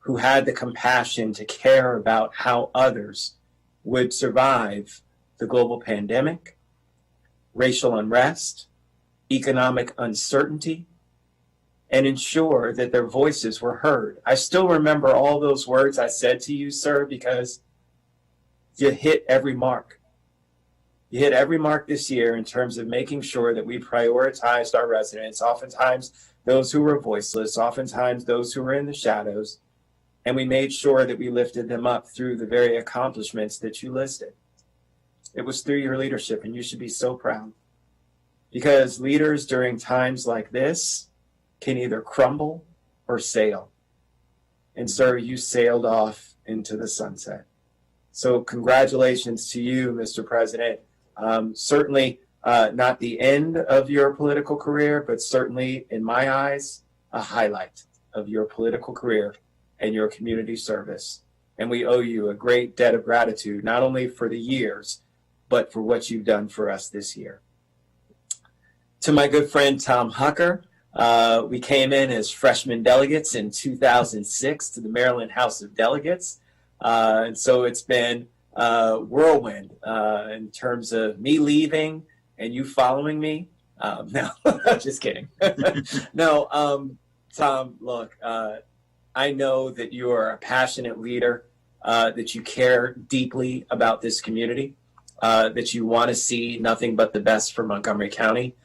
who had the compassion to care about how others would survive the global pandemic, racial unrest, economic uncertainty, and ensure that their voices were heard? I still remember all those words I said to you, sir, because you hit every mark. You hit every mark this year in terms of making sure that we prioritized our residents, oftentimes those who were voiceless, oftentimes those who were in the shadows, and we made sure that we lifted them up through the very accomplishments that you listed. It was through your leadership, and you should be so proud. Because leaders during times like this can either crumble or sail. And sir, you sailed off into the sunset. So congratulations to you, Mr. President. Certainly not the end of your political career, but certainly, in my eyes, a highlight of your political career and your community service. And we owe you a great debt of gratitude, not only for the years, but for what you've done for us this year. To my good friend, Tom Hucker, we came in as freshman delegates in 2006 to the Maryland House of Delegates. And so it's been whirlwind in terms of me leaving and you following me. No, just kidding. No, Tom, look, I know that you are a passionate leader, that you care deeply about this community, that you want to see nothing but the best for Montgomery County.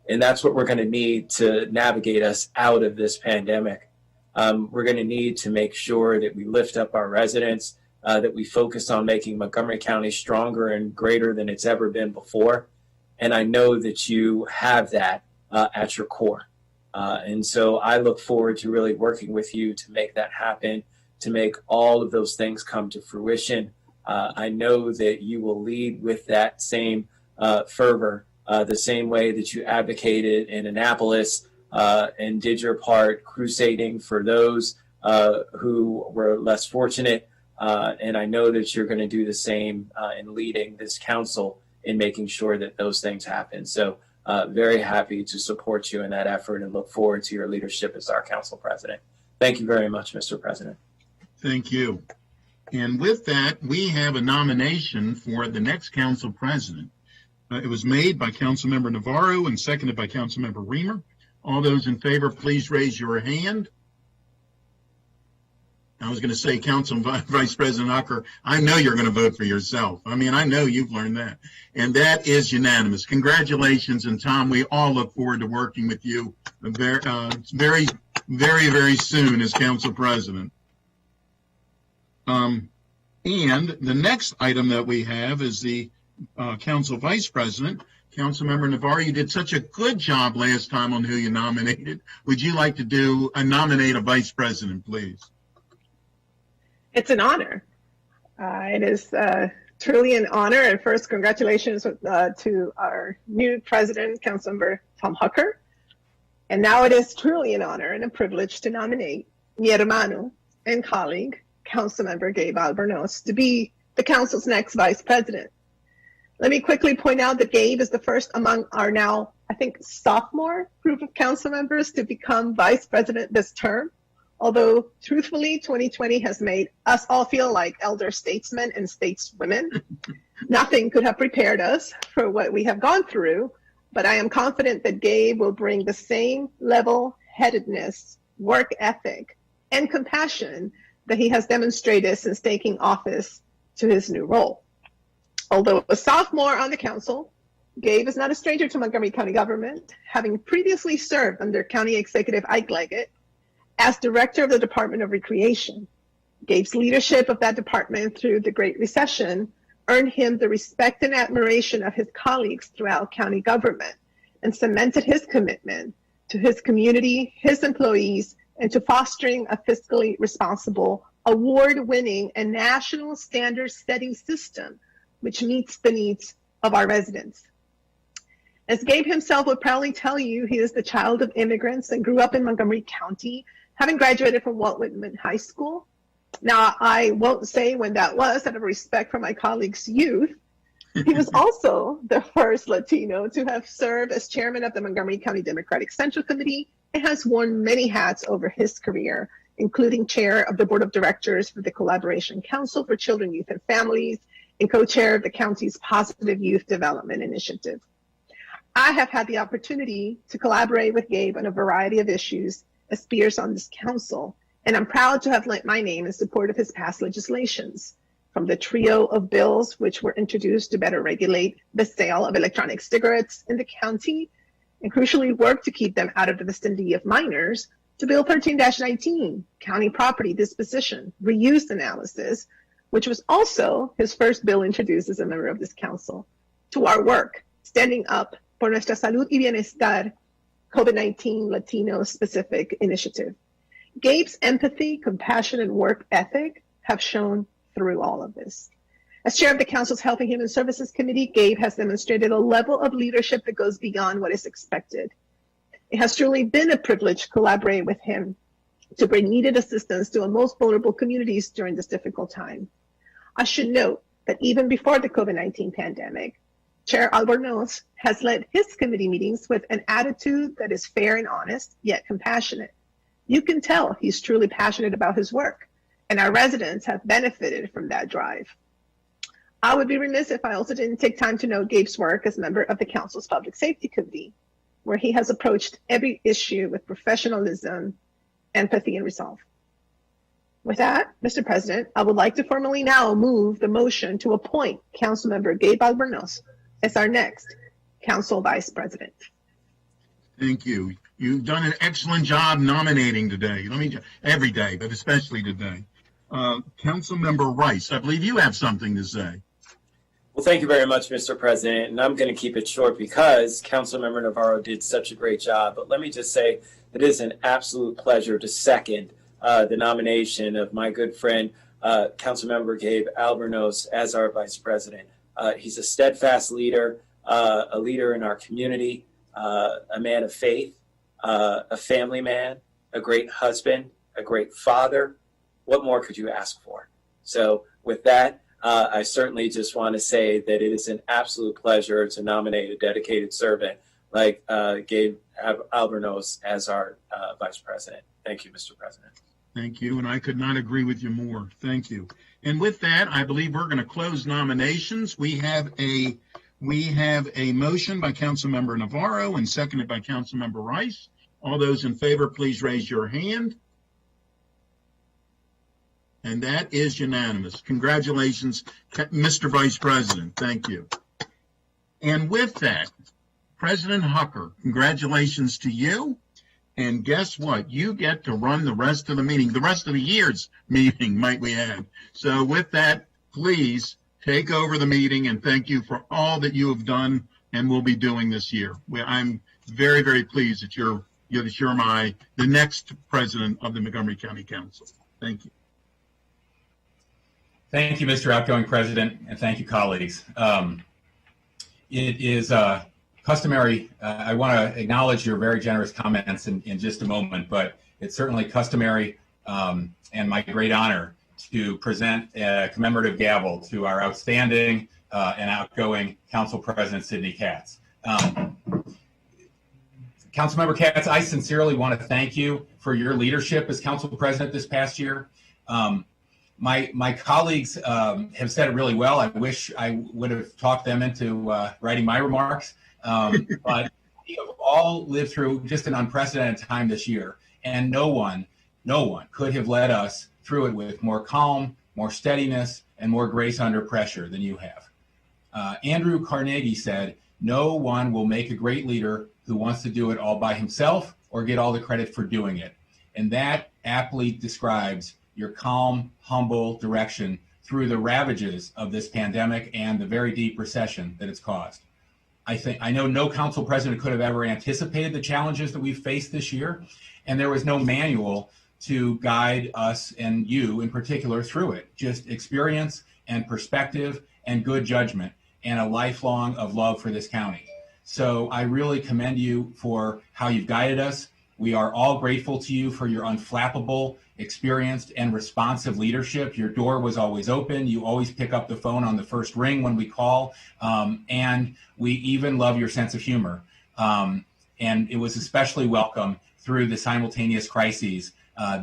And that's what we're going to need to navigate us out of this pandemic. We're going to need to make sure that we lift up our residents, that we focus on making Montgomery County stronger and greater than it's ever been before. And I know that you have that at your core. And so I look forward to really working with you to make that happen, to make all of those things come to fruition. I know that you will lead with that same fervor, the same way that you advocated in Annapolis and did your part crusading for those who were less fortunate. And I know that you're going to do the same in leading this council in making sure that those things happen. So very happy to support you in that effort and look forward to your leadership as our council president. Thank you very much, Mr. President. Thank you. And with that, we have a nomination for the next council president. It was made by Councilmember Navarro and seconded by Councilmember Reamer. All those in favor, please raise your hand. I was going to say, Council Vice President Ucker, I know you're going to vote for yourself. I mean, I know you've learned that. And that is unanimous. Congratulations. And Tom, we all look forward to working with you very, very soon as Council President. And the next item that we have is the Council Vice President. Councilmember Navarro, you did such a good job last time on who you nominated. Would you like to nominate a Vice President, please? It's an honor. It is truly an honor. And first, congratulations to our new president, Councilmember Tom Hucker. And now it is truly an honor and a privilege to nominate mi hermano and colleague, Councilmember Gabe Albornoz, to be the council's next vice president. Let me quickly point out that Gabe is the first among our now, I think, sophomore group of council members to become vice president this term. Although, truthfully, 2020 has made us all feel like elder statesmen and stateswomen. Nothing could have prepared us for what we have gone through, but I am confident that Gabe will bring the same level-headedness, work ethic, and compassion that he has demonstrated since taking office to his new role. Although a sophomore on the council, Gabe is not a stranger to Montgomery County government, having previously served under County Executive Ike Leggett as director of the Department of Recreation. Gabe's leadership of that department through the Great Recession earned him the respect and admiration of his colleagues throughout county government and cemented his commitment to his community, his employees, and to fostering a fiscally responsible, award-winning, and national standard-setting system which meets the needs of our residents. As Gabe himself would proudly tell you, he is the child of immigrants and grew up in Montgomery County, having graduated from Walt Whitman High School. Now, I won't say when that was out of respect for my colleagues' youth. He was also the first Latino to have served as chairman of the Montgomery County Democratic Central Committee and has worn many hats over his career, including chair of the board of directors for the Collaboration Council for Children, Youth, and Families, and co-chair of the county's Positive Youth Development Initiative. I have had the opportunity to collaborate with Gabe on a variety of issues as peers on this council, and I'm proud to have lent my name in support of his past legislations. from the trio of bills which were introduced to better regulate the sale of electronic cigarettes in the county and crucially work to keep them out of the vicinity of minors, to Bill 13-19, County Property Disposition, Reuse Analysis, which was also his first bill introduced as a member of this council, to our work, Standing Up por Nuestra Salud y Bienestar, COVID-19 Latino Specific Initiative. Gabe's empathy, compassion, and work ethic have shown through all of this. As chair of the council's Health and Human Services Committee, Gabe has demonstrated a level of leadership that goes beyond what is expected. It has truly been a privilege to collaborate with him to bring needed assistance to the most vulnerable communities during this difficult time. I should note that even before the COVID-19 pandemic, Chair Albornoz has led his committee meetings with an attitude that is fair and honest, yet compassionate. You can tell he's truly passionate about his work, and our residents have benefited from that drive. I would be remiss if I also didn't take time to note Gabe's work as member of the council's Public Safety Committee, where he has approached every issue with professionalism, empathy, and resolve. With that, Mr. President, I would like to formally now move the motion to appoint Councilmember Gabe Albornoz as our next Council Vice President. Thank you. You've done an excellent job nominating today. Every day, but especially today. Councilmember Rice, I believe you have something to say. Well, thank you very much, Mr. President, and I'm going to keep it short because Councilmember Navarro did such a great job. But let me just say that it is an absolute pleasure to second the nomination of my good friend, Councilmember Gabe Albornoz, as our Vice President. He's a steadfast leader, a leader in our community, a man of faith, a family man, a great husband, a great father. What more could you ask for? So with that, I certainly just want to say that it is an absolute pleasure to nominate a dedicated servant like Gabe Albornoz as our Vice President. Thank you, Mr. President. Thank you, and I could not agree with you more. Thank you. And with that, I believe we're going to close nominations. We have a motion by Councilmember Navarro and seconded by Councilmember Rice. All those in favor, please raise your hand. And that is unanimous. Congratulations, Mr. Vice President. Thank you. And with that, President Hucker, congratulations to you. And guess what? You get to run the rest of the meeting, the rest of the year's meeting, might we add. So with that, please take over the meeting, and thank you for all that you have done and will be doing this year. I'm very, very pleased that you're the next president of the Montgomery County Council. Thank you. Thank you, Mr. Outgoing President, and thank you, colleagues. It is customary. I want to acknowledge your very generous comments in just a moment, but it's certainly customary and my great honor to present a commemorative gavel to our outstanding and outgoing Council President, Sidney Katz. Councilmember Katz, I sincerely want to thank you for your leadership as Council President this past year. My colleagues have said it really well. I wish I would have talked them into writing my remarks. But we have all lived through just an unprecedented time this year, and no one could have led us through it with more calm, more steadiness, and more grace under pressure than you have. Andrew Carnegie said, "No one will make a great leader who wants to do it all by himself or get all the credit for doing it." And that aptly describes your calm, humble direction through the ravages of this pandemic and the very deep recession that it's caused. I know no council president could have ever anticipated the challenges that we've faced this year, and there was no manual to guide us and you in particular through it. Just experience and perspective and good judgment and a lifelong of love for this county. So I really commend you for how you've guided us. We are all grateful to you for your unflappable, experienced, and responsive leadership. Your door was always open. You always pick up the phone on the first ring when we call. And we even love your sense of humor. And it was especially welcome through the simultaneous crises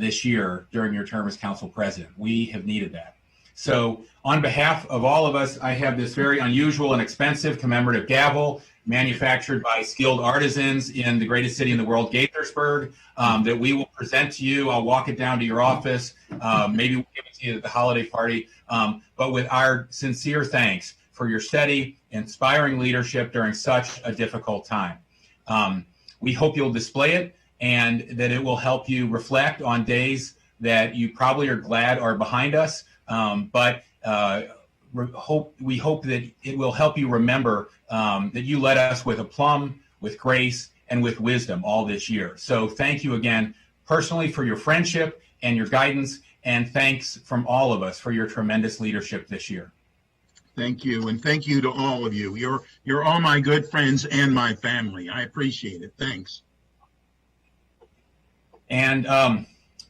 this year during your term as council president. We have needed that. So on behalf of all of us, I have this very unusual and expensive commemorative gavel manufactured by skilled artisans in the greatest city in the world, Gaithersburg, that we will present to you. I'll walk it down to your office. Maybe we'll give it to you at the holiday party. but with our sincere thanks for your steady, inspiring leadership during such a difficult time. We hope you'll display it and that it will help you reflect on days that you probably are glad are behind us, but we hope that it will help you remember that you led us with aplomb, with grace, and with wisdom all this year. So thank you again personally for your friendship and your guidance, and thanks from all of us for your tremendous leadership this year. Thank you, and thank you to all of you. You're all my good friends and my family. I appreciate it. Thanks. And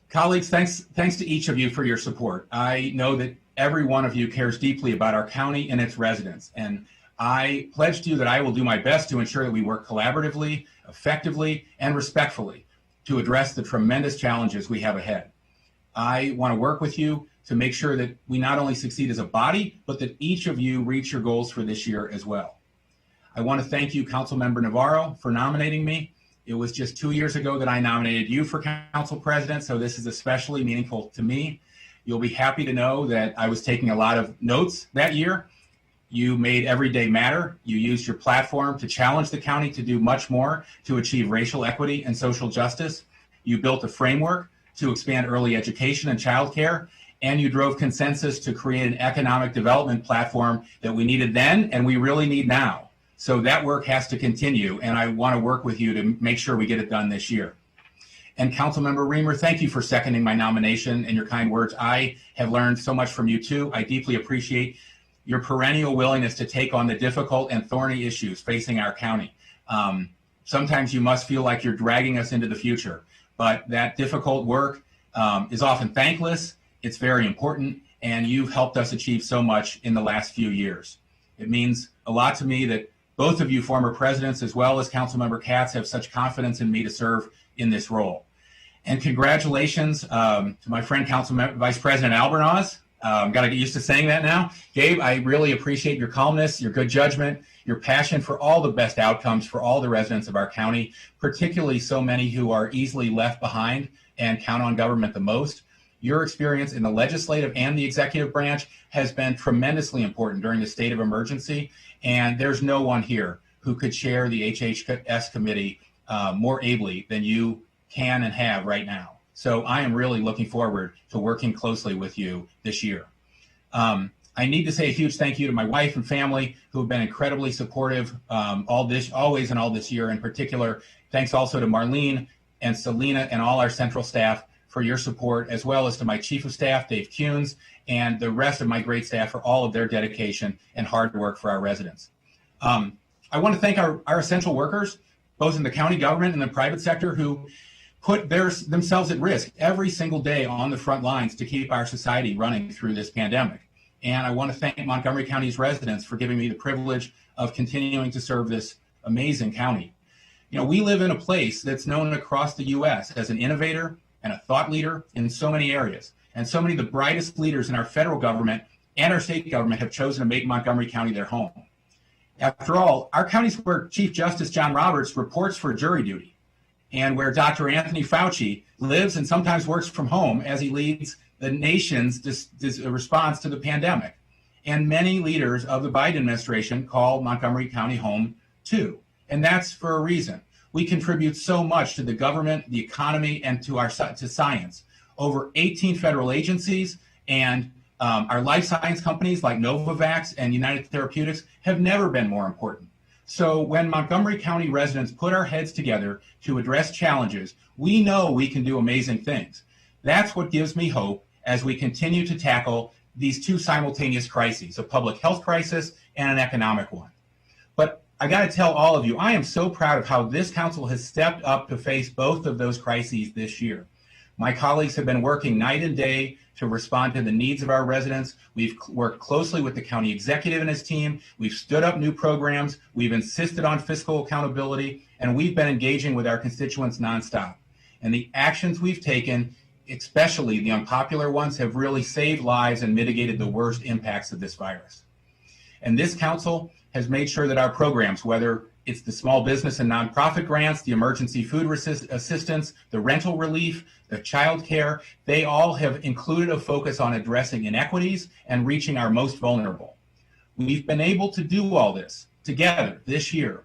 colleagues, thanks to each of you for your support. I know that every one of you cares deeply about our county and its residents, and I pledge to you that I will do my best to ensure that we work collaboratively, effectively, and respectfully to address the tremendous challenges we have ahead. I want to work with you to make sure that we not only succeed as a body, but that each of you reach your goals for this year as well. I want to thank you, Councilmember Navarro, for nominating me. It was just 2 years ago that I nominated you for council president, so this is especially meaningful to me. You'll be happy to know that I was taking a lot of notes that year. You made every day matter. You used your platform to challenge the county to do much more to achieve racial equity and social justice. You built a framework to expand early education and childcare, and you drove consensus to create an economic development platform that we needed then and we really need now. So that work has to continue, and I want to work with you to make sure we get it done this year. And Councilmember Reamer, thank you for seconding my nomination and your kind words. I have learned so much from you too. I deeply appreciate your perennial willingness to take on the difficult and thorny issues facing our county. Sometimes you must feel like you're dragging us into the future, but that difficult work is often thankless. It's very important, and you've helped us achieve so much in the last few years. It means a lot to me that both of you former presidents, as well as Councilmember Katz, have such confidence in me to serve in this role. And congratulations to my friend Vice President Albornoz. Got to get used to saying that now. Gabe, I really appreciate your calmness, your good judgment, your passion for all the best outcomes for all the residents of our county, particularly so many who are easily left behind and count on government the most. Your experience in the legislative and the executive branch has been tremendously important during the state of emergency, and there's no one here who could chair the HHS committee more ably than you can and have right now. So I am really looking forward to working closely with you this year. I need to say a huge thank you to my wife and family who have been incredibly supportive always and all this year. In particular, thanks also to Marlene and Selena and all our central staff for your support, as well as to my chief of staff, Dave Kuhns, and the rest of my great staff for all of their dedication and hard work for our residents. I want to thank our essential workers, both in the county government and the private sector, who put themselves at risk every single day on the front lines to keep our society running through this pandemic. And I want to thank Montgomery County's residents for giving me the privilege of continuing to serve this amazing county. You know, we live in a place that's known across the U.S. as an innovator and a thought leader in so many areas. And so many of the brightest leaders in our federal government and our state government have chosen to make Montgomery County their home. After all, our county's where Chief Justice John Roberts reports for jury duty, and where Dr. Anthony Fauci lives and sometimes works from home as he leads the nation's response to the pandemic. And many leaders of the Biden administration call Montgomery County home too. And that's for a reason. We contribute so much to the government, the economy, and to science. Over 18 federal agencies and our life science companies like Novavax and United Therapeutics have never been more important. So when Montgomery County residents put our heads together to address challenges, we know we can do amazing things. That's what gives me hope as we continue to tackle these two simultaneous crises, a public health crisis and an economic one. But I got to tell all of you, I am so proud of how this council has stepped up to face both of those crises this year. My colleagues have been working night and day to respond to the needs of our residents. We've worked closely with the county executive and his team. We've stood up new programs. We've insisted on fiscal accountability, and we've been engaging with our constituents nonstop. And the actions we've taken, especially the unpopular ones, have really saved lives and mitigated the worst impacts of this virus. And this council has made sure that our programs, whether it's the small business and nonprofit grants, the emergency food assistance, the rental relief, the child care, they all have included a focus on addressing inequities and reaching our most vulnerable. We've been able to do all this together this year,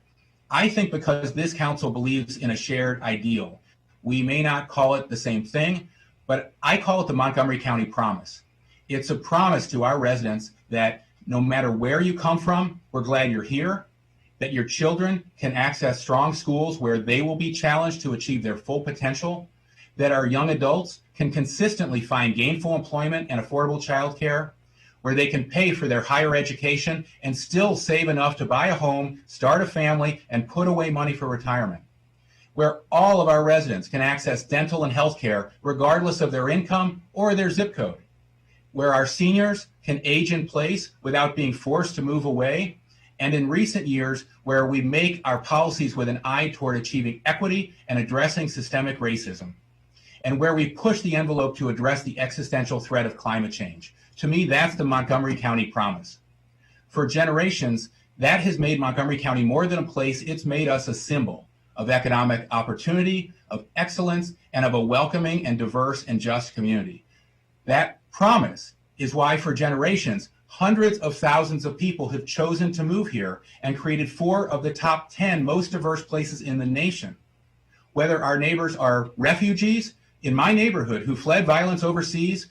I think, because this council believes in a shared ideal. We may not call it the same thing, but I call it the Montgomery County Promise. It's a promise to our residents that no matter where you come from, we're glad you're here, that your children can access strong schools where they will be challenged to achieve their full potential, that our young adults can consistently find gainful employment and affordable childcare, where they can pay for their higher education and still save enough to buy a home, start a family, and put away money for retirement, where all of our residents can access dental and health care regardless of their income or their zip code, where our seniors can age in place without being forced to move away, and in recent years, where we make our policies with an eye toward achieving equity and addressing systemic racism, and where we push the envelope to address the existential threat of climate change. To me, that's the Montgomery County Promise. For generations, that has made Montgomery County more than a place. It's made us a symbol of economic opportunity, of excellence, and of a welcoming and diverse and just community. That promise is why for generations, hundreds of thousands of people have chosen to move here and created 4 of the top 10 most diverse places in the nation. Whether our neighbors are refugees in my neighborhood who fled violence overseas,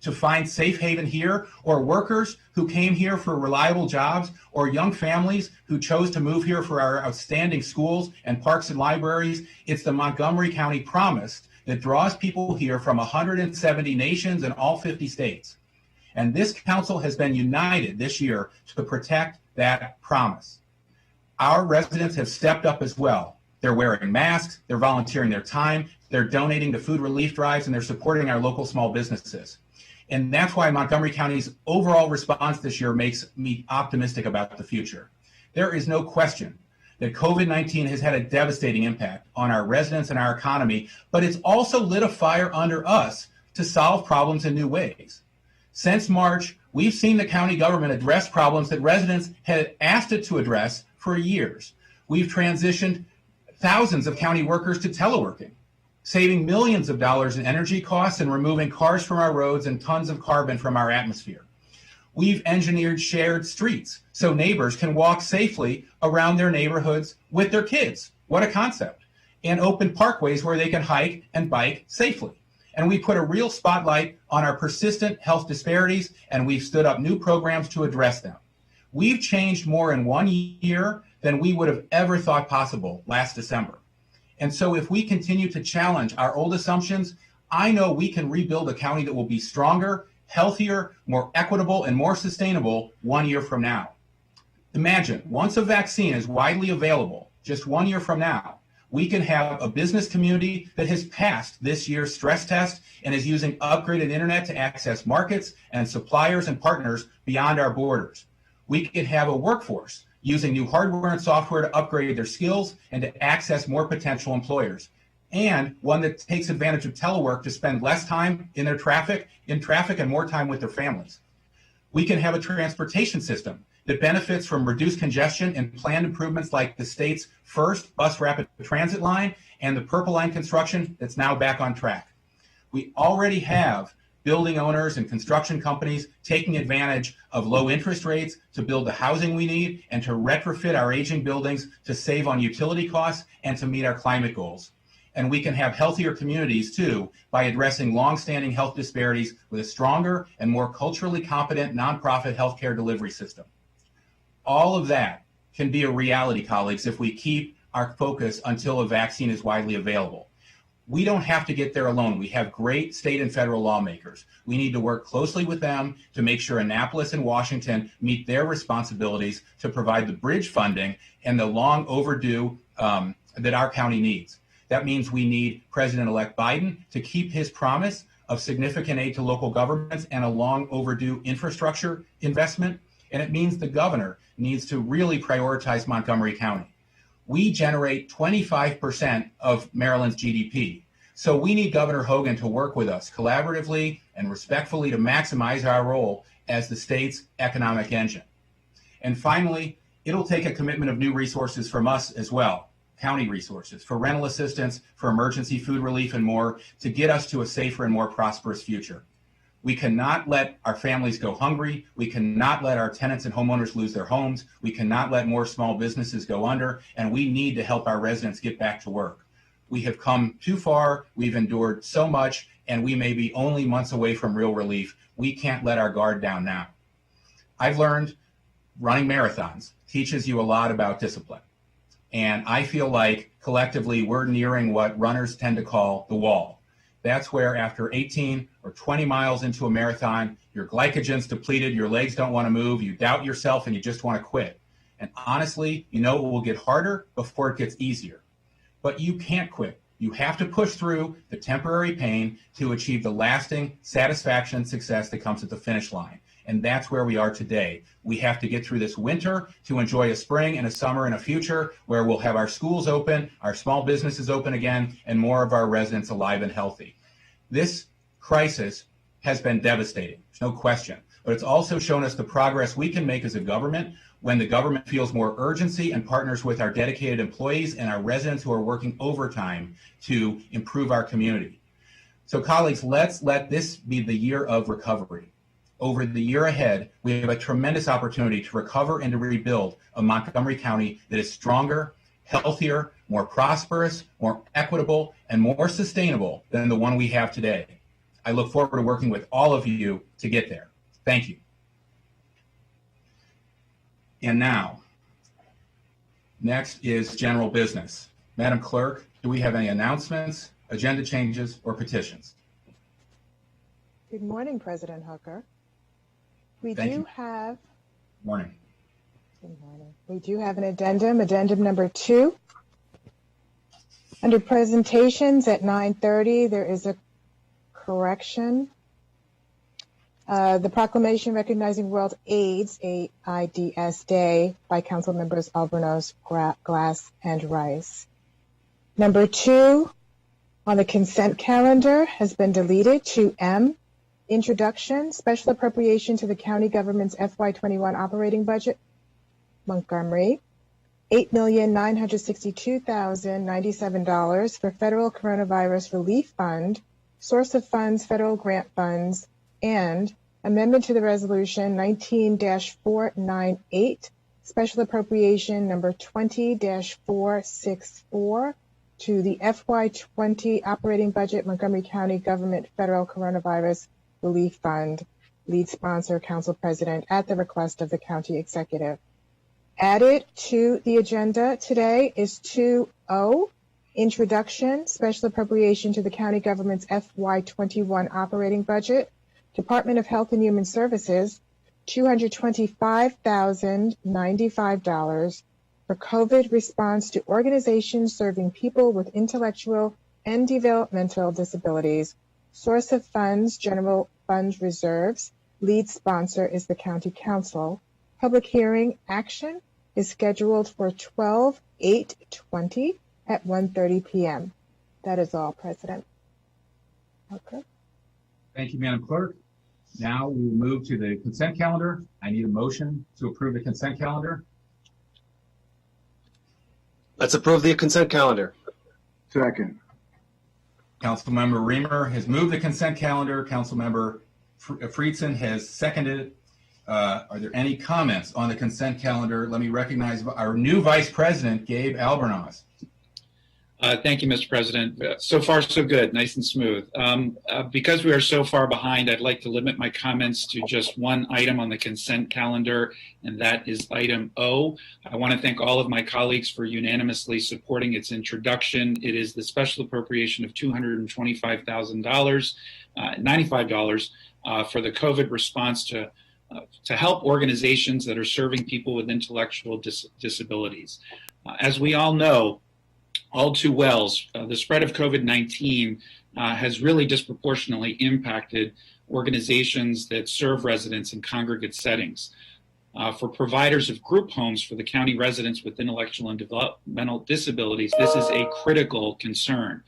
to find safe haven here, or workers who came here for reliable jobs, or young families who chose to move here for our outstanding schools and parks and libraries, it's the Montgomery County Promise that draws people here from 170 nations and all 50 states. And this council has been united this year to protect that promise. Our residents have stepped up as well. They're wearing masks, they're volunteering their time, they're donating to food relief drives, and they're supporting our local small businesses. And that's why Montgomery County's overall response this year makes me optimistic about the future. There is no question that COVID-19 has had a devastating impact on our residents and our economy, but it's also lit a fire under us to solve problems in new ways. Since March, we've seen the county government address problems that residents had asked it to address for years. We've transitioned thousands of county workers to teleworking, saving millions of dollars in energy costs and removing cars from our roads and tons of carbon from our atmosphere. We've engineered shared streets so neighbors can walk safely around their neighborhoods with their kids. What a concept. And open parkways where they can hike and bike safely. And we put a real spotlight on our persistent health disparities, and we've stood up new programs to address them. We've changed more in 1 year than we would have ever thought possible last December. And so if we continue to challenge our old assumptions, I know we can rebuild a county that will be stronger, healthier, more equitable, and more sustainable 1 year from now. Imagine, once a vaccine is widely available, just 1 year from now, we can have a business community that has passed this year's stress test and is using upgraded internet to access markets and suppliers and partners beyond our borders. We can have a workforce using new hardware and software to upgrade their skills and to access more potential employers, and one that takes advantage of telework to spend less time in traffic and more time with their families. We can have a transportation system that benefits from reduced congestion and planned improvements like the state's first bus rapid transit line and the Purple Line construction that's now back on track. We already have building owners and construction companies taking advantage of low interest rates to build the housing we need and to retrofit our aging buildings to save on utility costs and to meet our climate goals. And we can have healthier communities too by addressing longstanding health disparities with a stronger and more culturally competent nonprofit healthcare delivery system. All of that can be a reality, colleagues, if we keep our focus until a vaccine is widely available. We don't have to get there alone. We have great state and federal lawmakers. We need to work closely with them to make sure Annapolis and Washington meet their responsibilities to provide the bridge funding and the long overdue that our county needs. That means we need President-elect Biden to keep his promise of significant aid to local governments and a long overdue infrastructure investment. And it means the governor needs to really prioritize Montgomery County. We generate 25% of Maryland's GDP. So we need Governor Hogan to work with us collaboratively and respectfully to maximize our role as the state's economic engine. And finally, it'll take a commitment of new resources from us as well, county resources, for rental assistance, for emergency food relief and more, to get us to a safer and more prosperous future. We cannot let our families go hungry. We cannot let our tenants and homeowners lose their homes. We cannot let more small businesses go under, and we need to help our residents get back to work. We have come too far. We've endured so much, and we may be only months away from real relief. We can't let our guard down now. I've learned running marathons teaches you a lot about discipline. And I feel like collectively we're nearing what runners tend to call the wall. That's where after 18 or 20 miles into a marathon, your glycogen's depleted, your legs don't want to move, you doubt yourself, and you just want to quit. And honestly, you know it will get harder before it gets easier. But you can't quit. You have to push through the temporary pain to achieve the lasting satisfaction and success that comes at the finish line. And that's where we are today. We have to get through this winter to enjoy a spring and a summer and a future where we'll have our schools open, our small businesses open again, and more of our residents alive and healthy. This crisis has been devastating, there's no question, but it's also shown us the progress we can make as a government when the government feels more urgency and partners with our dedicated employees and our residents who are working overtime to improve our community. So colleagues, let's let this be the year of recovery. Over the year ahead, we have a tremendous opportunity to recover and to rebuild a Montgomery County that is stronger, healthier, more prosperous, more equitable, and more sustainable than the one we have today. I look forward to working with all of you to get there. Thank you. And now, next is general business. Madam Clerk, do we have any announcements, agenda changes, or petitions? Good morning, President Hooker. We Thank do you. have Morning. Good morning. We do have an addendum number 2. Under presentations at 9:30, there is a correction. The proclamation recognizing World AIDS Day by Council Members Albornoz, Glass, and Rice. Number 2 on the consent calendar has been deleted. 2M, introduction, special appropriation to the county government's FY21 operating budget, Montgomery, $8,962,097 for federal coronavirus relief fund, source of funds, federal grant funds, and amendment to the resolution 19-498, special appropriation number 20-464 to the FY20 operating budget, Montgomery County Government Federal Coronavirus Relief Fund, lead sponsor, Council President, at the request of the County Executive. Added to the agenda today is 2O, introduction, special appropriation to the county government's FY21 operating budget, Department of Health and Human Services, $225,095 for COVID response to organizations serving people with intellectual and developmental disabilities. Source of funds, general fund reserves. Lead sponsor is the County Council. Public hearing action is scheduled for 12/8/20 at 1:30 p.m. That is all, President. Okay. Thank you, Madam Clerk. Now we will move to the consent calendar. I need a motion to approve the consent calendar. Let's approve the consent calendar. Second. Councilmember Reamer has moved the consent calendar. Councilmember Friedson has seconded it. Are there any comments on the consent calendar? Let me recognize our new Vice President, Gabe Albornoz. Thank you, Mr. President. So far, so good, nice and smooth. Because we are so far behind, I'd like to limit my comments to just one item on the consent calendar, and that is item O. I want to thank all of my colleagues for unanimously supporting its introduction. It is the special appropriation of $225,000, $95 for the COVID response to help organizations that are serving people with intellectual disabilities. As we all know, all too well, the spread of COVID-19 has really disproportionately impacted organizations that serve residents in congregate settings. For providers of group homes for the county residents with intellectual and developmental disabilities, this is a critical concern.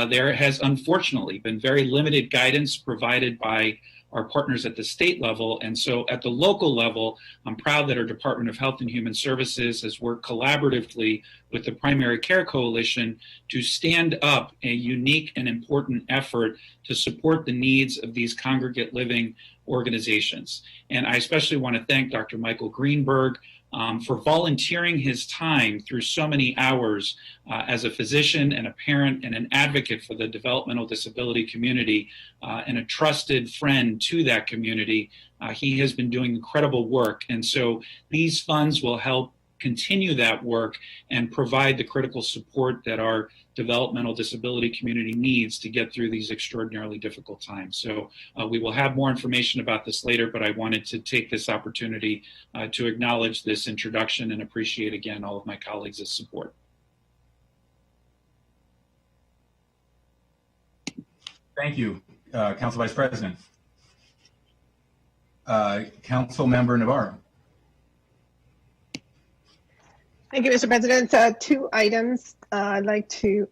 There has unfortunately been very limited guidance provided by our partners at the state level. And so at the local level, I'm proud that our Department of Health and Human Services has worked collaboratively with the Primary Care Coalition to stand up a unique and important effort to support the needs of these congregate living organizations. And I especially want to thank Dr. Michael Greenberg for volunteering his time through so many hours as a physician and a parent and an advocate for the developmental disability community and a trusted friend to that community. He has been doing incredible work. And so these funds will help continue that work and provide the critical support that our developmental disability community needs to get through these extraordinarily difficult times. So we will have more information about this later, but I wanted to take this opportunity to acknowledge this introduction and appreciate again all of my colleagues' support. Thank you, Council Vice President. Council Member Navarro. Thank you, Mr. President. Two items. I'd like to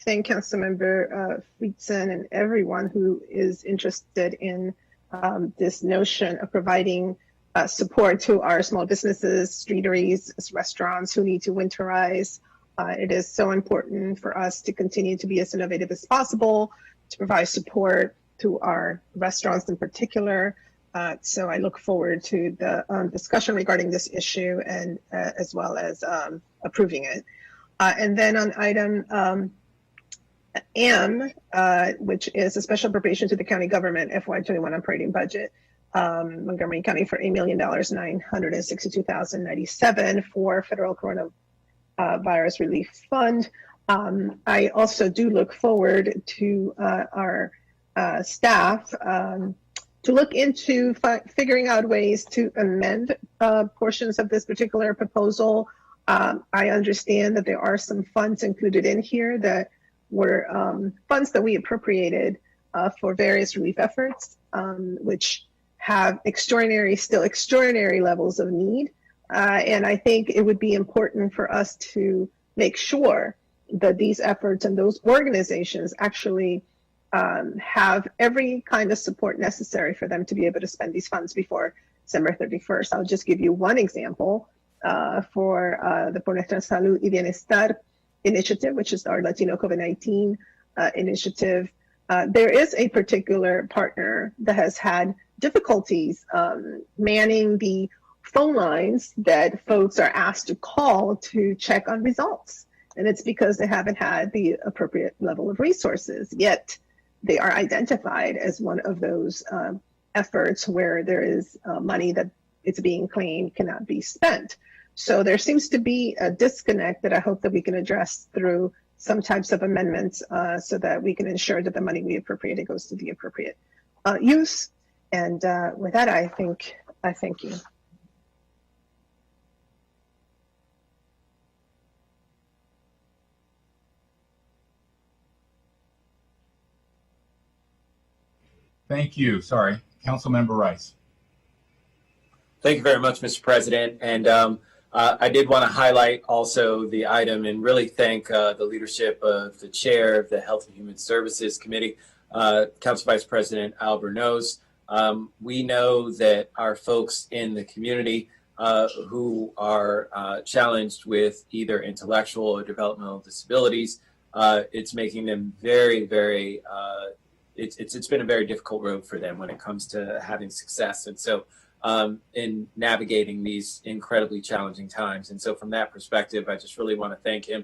thank Councilmember Friedson and everyone who is interested in this notion of providing support to our small businesses, streeteries, restaurants who need to winterize. It is so important for us to continue to be as innovative as possible, to provide support to our restaurants in particular. So I look forward to the discussion regarding this issue and as well as approving it. And then on item M, which is a special appropriation to the county government FY21 operating budget, Montgomery County for $8,962,097 for federal coronavirus relief fund. I also do look forward to our staff to look into figuring out ways to amend portions of this particular proposal. I understand that there are some funds included in here that were funds that we appropriated for various relief efforts, which have still extraordinary levels of need. And I think it would be important for us to make sure that these efforts and those organizations actually have every kind of support necessary for them to be able to spend these funds before December 31st. I'll just give you one example for the Por Nuestra Salud y Bienestar initiative, which is our Latino COVID-19 initiative. There is a particular partner that has had difficulties manning the phone lines that folks are asked to call to check on results. And it's because they haven't had the appropriate level of resources, yet they are identified as one of those efforts where there is money that is being claimed cannot be spent. So there seems to be a disconnect that I hope that we can address through some types of amendments so that we can ensure that the money we appropriated goes to the appropriate use. And with that, I thank you. Thank you. Sorry, Councilmember Rice. Thank you very much, Mr. President. And I did want to highlight also the item and really thank the leadership of the chair of the Health and Human Services Committee, Council Vice President Albornoz. We know that our folks in the community who are challenged with either intellectual or developmental disabilities, it's making them very, very it's been a very difficult road for them when it comes to having success. And so in navigating these incredibly challenging times. And so from that perspective, I just really want to thank him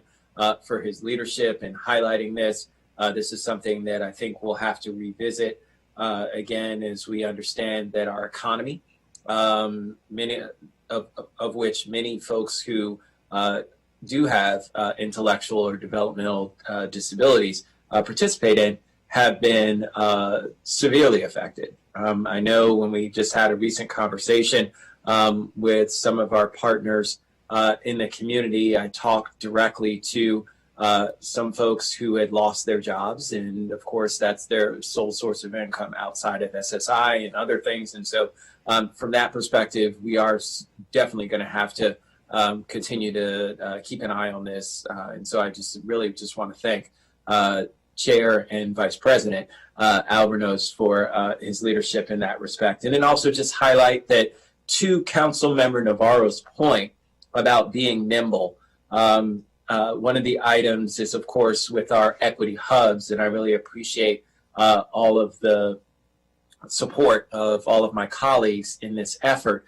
for his leadership in highlighting this. This is something that I think we'll have to revisit again as we understand that our economy, many of which many folks who do have intellectual or developmental disabilities participate in, have been severely affected. I know when we just had a recent conversation with some of our partners in the community, I talked directly to some folks who had lost their jobs. And of course, that's their sole source of income outside of SSI and other things. And so from that perspective, we are definitely going to have to continue to keep an eye on this. And so I just really just want to thank Chair and Vice President Albornoz for his leadership in that respect. And then also just highlight that to Councilmember Navarro's point about being nimble, one of the items is, of course, with our equity hubs, and I really appreciate all of the support of all of my colleagues in this effort.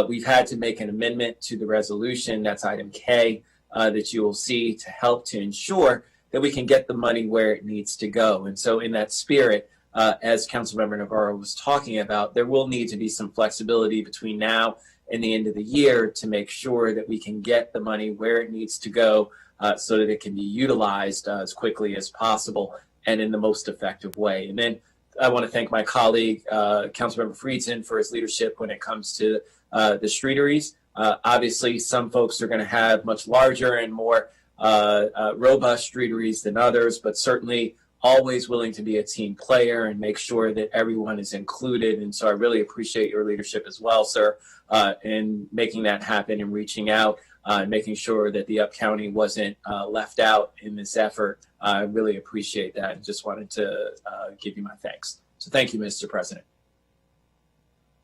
We've had to make an amendment to the resolution, that's item K, that you will see to help to ensure that we can get the money where it needs to go. And so in that spirit, as Councilmember Navarro was talking about, there will need to be some flexibility between now and the end of the year to make sure that we can get the money where it needs to go so that it can be utilized as quickly as possible and in the most effective way. And then I want to thank my colleague, Councilmember Friedson, for his leadership when it comes to the streeteries. Obviously, some folks are going to have much larger and more robust streeteries than others, but certainly always willing to be a team player and make sure that everyone is included. And so I really appreciate your leadership as well, sir, in making that happen and reaching out and making sure that the Up County wasn't left out in this effort. I really appreciate that and just wanted to give you my thanks. So thank you, Mr. President.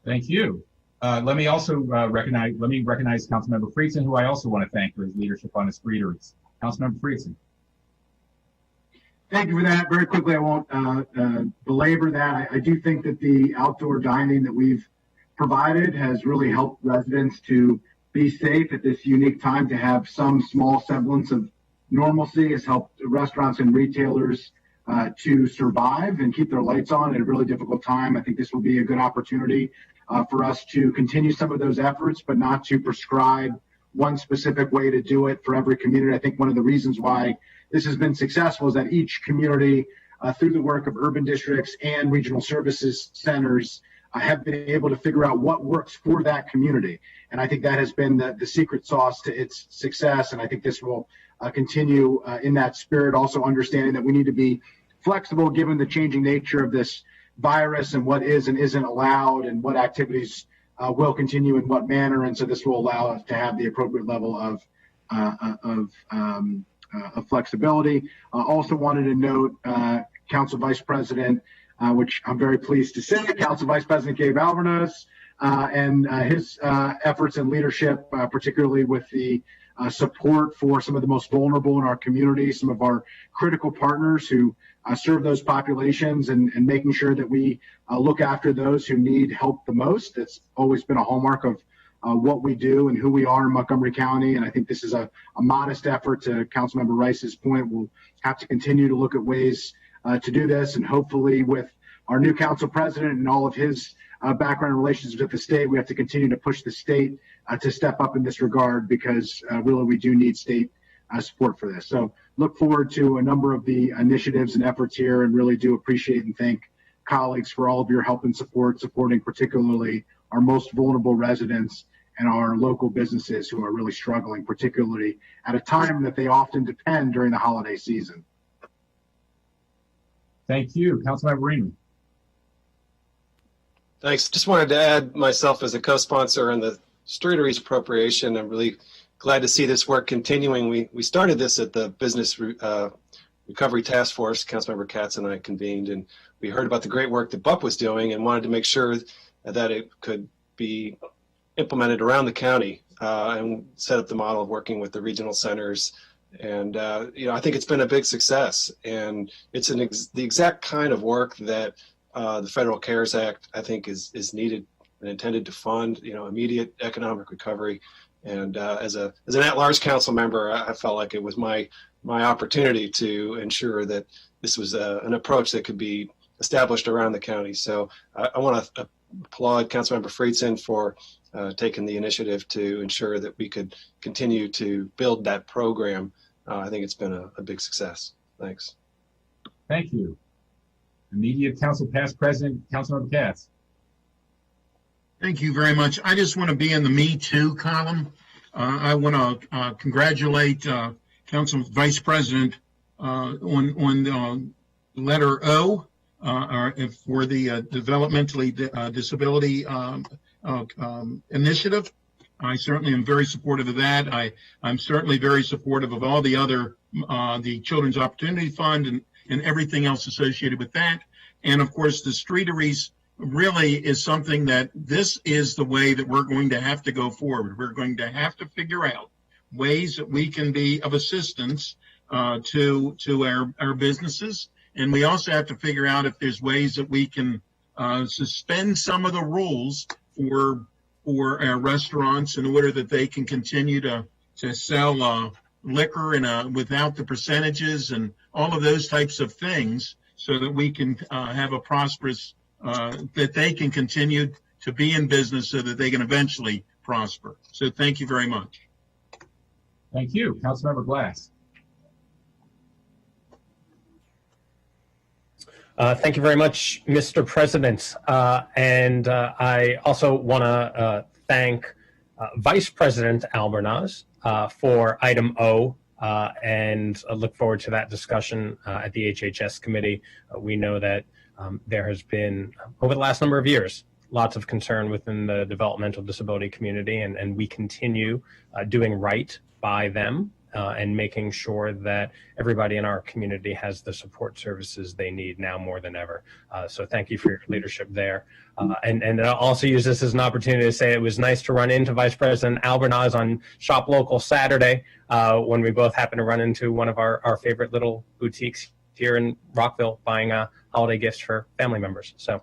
Thank you. Let me also recognize Councilmember Friedson, who I also want to thank for his leadership on the streeteries. Councilmember Friedson. Thank you for that. Very quickly, I won't belabor that. I do think that the outdoor dining that we've provided has really helped residents to be safe at this unique time. To have some small semblance of normalcy has helped restaurants and retailers to survive and keep their lights on at a really difficult time. I think this will be a good opportunity for us to continue some of those efforts, but not to prescribe one specific way to do it for every community. I think one of the reasons why this has been successful is that each community, through the work of urban districts and regional services centers, have been able to figure out what works for that community. And I think that has been the secret sauce to its success. And I think this will continue in that spirit, also understanding that we need to be flexible given the changing nature of this virus and what is and isn't allowed and what activities will continue in what manner. And so this will allow us to have the appropriate level of flexibility. Also wanted to note Council Vice President, which I'm very pleased to say, Council Vice President Gabe Albornoz and his efforts and leadership, particularly with the support for some of the most vulnerable in our community, some of our critical partners who serve those populations, and making sure that we look after those who need help the most. That's always been a hallmark of what we do and who we are in Montgomery County. And I think this is a modest effort. To Councilmember Rice's point, we'll have to continue to look at ways to do this. And hopefully with our new council president and all of his background and relationships with the state, we have to continue to push the state to step up in this regard, because really we do need state support for this. So look forward to a number of the initiatives and efforts here, and really do appreciate and thank colleagues for all of your help and support, supporting particularly our most vulnerable residents and our local businesses who are really struggling, particularly at a time that they often depend during the holiday season. Thank you. Councilmember Raymond. Thanks. Just wanted to add myself as a co-sponsor on the streeteries appropriation. I'm really glad to see this work continuing. We started this at the Business Recovery Task Force. Councilmember Katz and I convened, and we heard about the great work that BUP was doing and wanted to make sure that it could be implemented around the county, and set up the model of working with the regional centers. And I think it's been a big success, and it's the exact kind of work that the Federal CARES Act, I think, is needed and intended to fund, immediate economic recovery. And as an at-large council member, I felt like it was my opportunity to ensure that this was an approach that could be established around the county. So I want to applaud Councilmember Friedson for taking the initiative to ensure that we could continue to build that program. I think it's been a big success. Thanks. Thank you. Immediate Council Past President, Councilmember Katz. Thank you very much. I just want to be in the Me Too column. I want to congratulate Council Vice President on letter O for the developmentally disability initiative. I certainly am very supportive of that. I'm certainly very supportive of all the other, the Children's Opportunity Fund and everything else associated with that. And of course, the streeteries really is something that this is the way that we're going to have to go forward. We're going to have to figure out ways that we can be of assistance to our businesses. And we also have to figure out if there's ways that we can suspend some of the rules for our restaurants in order that they can continue to sell liquor and without the percentages and all of those types of things, so that we can have a prosperous, that they can continue to be in business so that they can eventually prosper. So thank you very much. Thank you. Councilmember Glass. Thank you very much, Mr. President. And I also want to thank Vice President Albornoz for item O, and I look forward to that discussion at the HHS committee. We know that there has been, over the last number of years, lots of concern within the developmental disability community, and we continue doing right by them and making sure that everybody in our community has the support services they need now more than ever. So thank you for your leadership there. And I'll also use this as an opportunity to say it was nice to run into Vice President Albornoz on Shop Local Saturday when we both happened to run into one of our favorite little boutiques here in Rockville buying holiday gifts for family members. So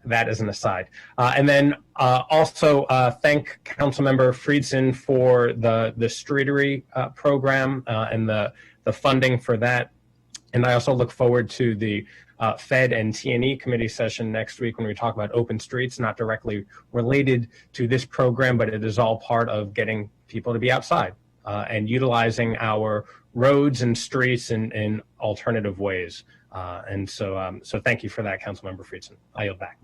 that is an aside. And then also thank Councilmember Friedson for the streetery program and the funding for that. And I also look forward to the Fed and T&E committee session next week when we talk about open streets, not directly related to this program, but it is all part of getting people to be outside and utilizing our roads and streets in alternative ways. And so thank you for that, Councilmember Friedson. I yield back.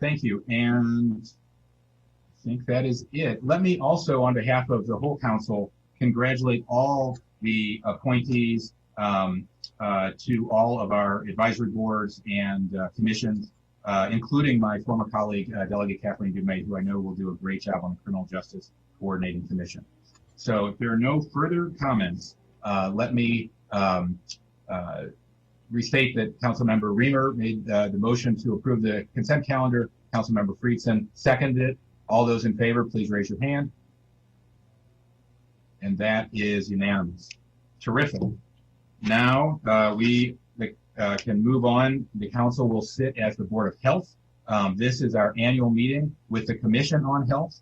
Thank you. And I think that is it. Let me also, on behalf of the whole council, congratulate all the appointees to all of our advisory boards and commissions, including my former colleague, Delegate Kathleen Dumais, who I know will do a great job on the Criminal Justice Coordinating Commission. So if there are no further comments, let me restate that Councilmember Reamer made the motion to approve the consent calendar. Councilmember Friedson seconded it. All those in favor, please raise your hand. And that is unanimous. Terrific. Now we can move on. The council will sit as the Board of Health. This is our annual meeting with the Commission on Health.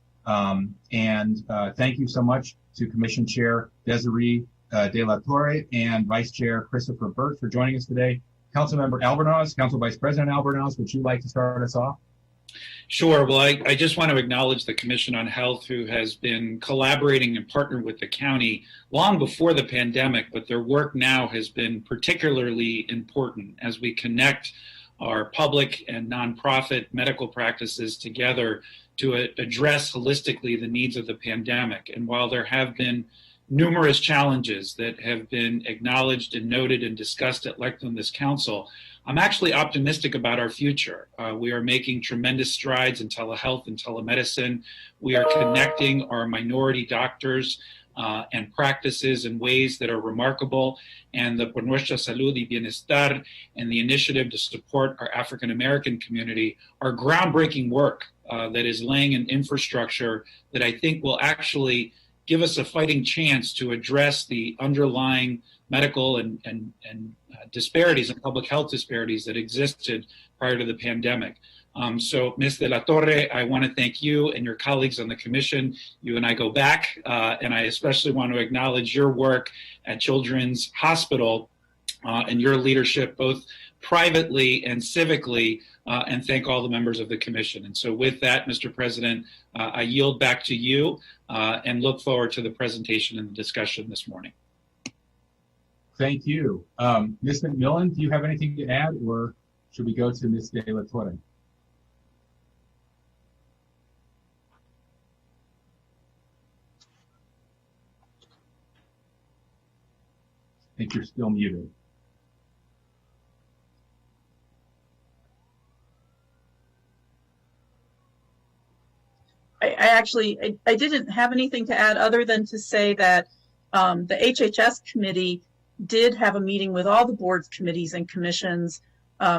And thank you so much to Commission Chair Desiree De La Torre and Vice Chair Christopher Burt for joining us today. Councilmember Albornoz, Council Vice President Albornoz, would you like to start us off? Sure. Well, I just want to acknowledge the Commission on Health, who has been collaborating and partnered with the county long before the pandemic, but their work now has been particularly important as we connect our public and nonprofit medical practices together to address holistically the needs of the pandemic. And while there have been numerous challenges that have been acknowledged and noted and discussed at length on this council, I'm actually optimistic about our future. We are making tremendous strides in telehealth and telemedicine. We are connecting our minority doctors and practices in ways that are remarkable. And the Por Nuestra Salud y Bienestar and the initiative to support our African American community are groundbreaking work that is laying an infrastructure that I think will actually give us a fighting chance to address the underlying medical and disparities and public health disparities that existed prior to the pandemic. So, Ms. De La Torre, I want to thank you and your colleagues on the Commission. You and I go back, and I especially want to acknowledge your work at Children's Hospital and your leadership, both privately and civically, and thank all the members of the Commission. And so with that, Mr. President, I yield back to you and look forward to the presentation and the discussion this morning. Thank you. Ms. McMillan, do you have anything to add, or should we go to Ms. De La Torre? I think you're still muted. I didn't have anything to add other than to say that the HHS committee did have a meeting with all the boards, committees, and commissions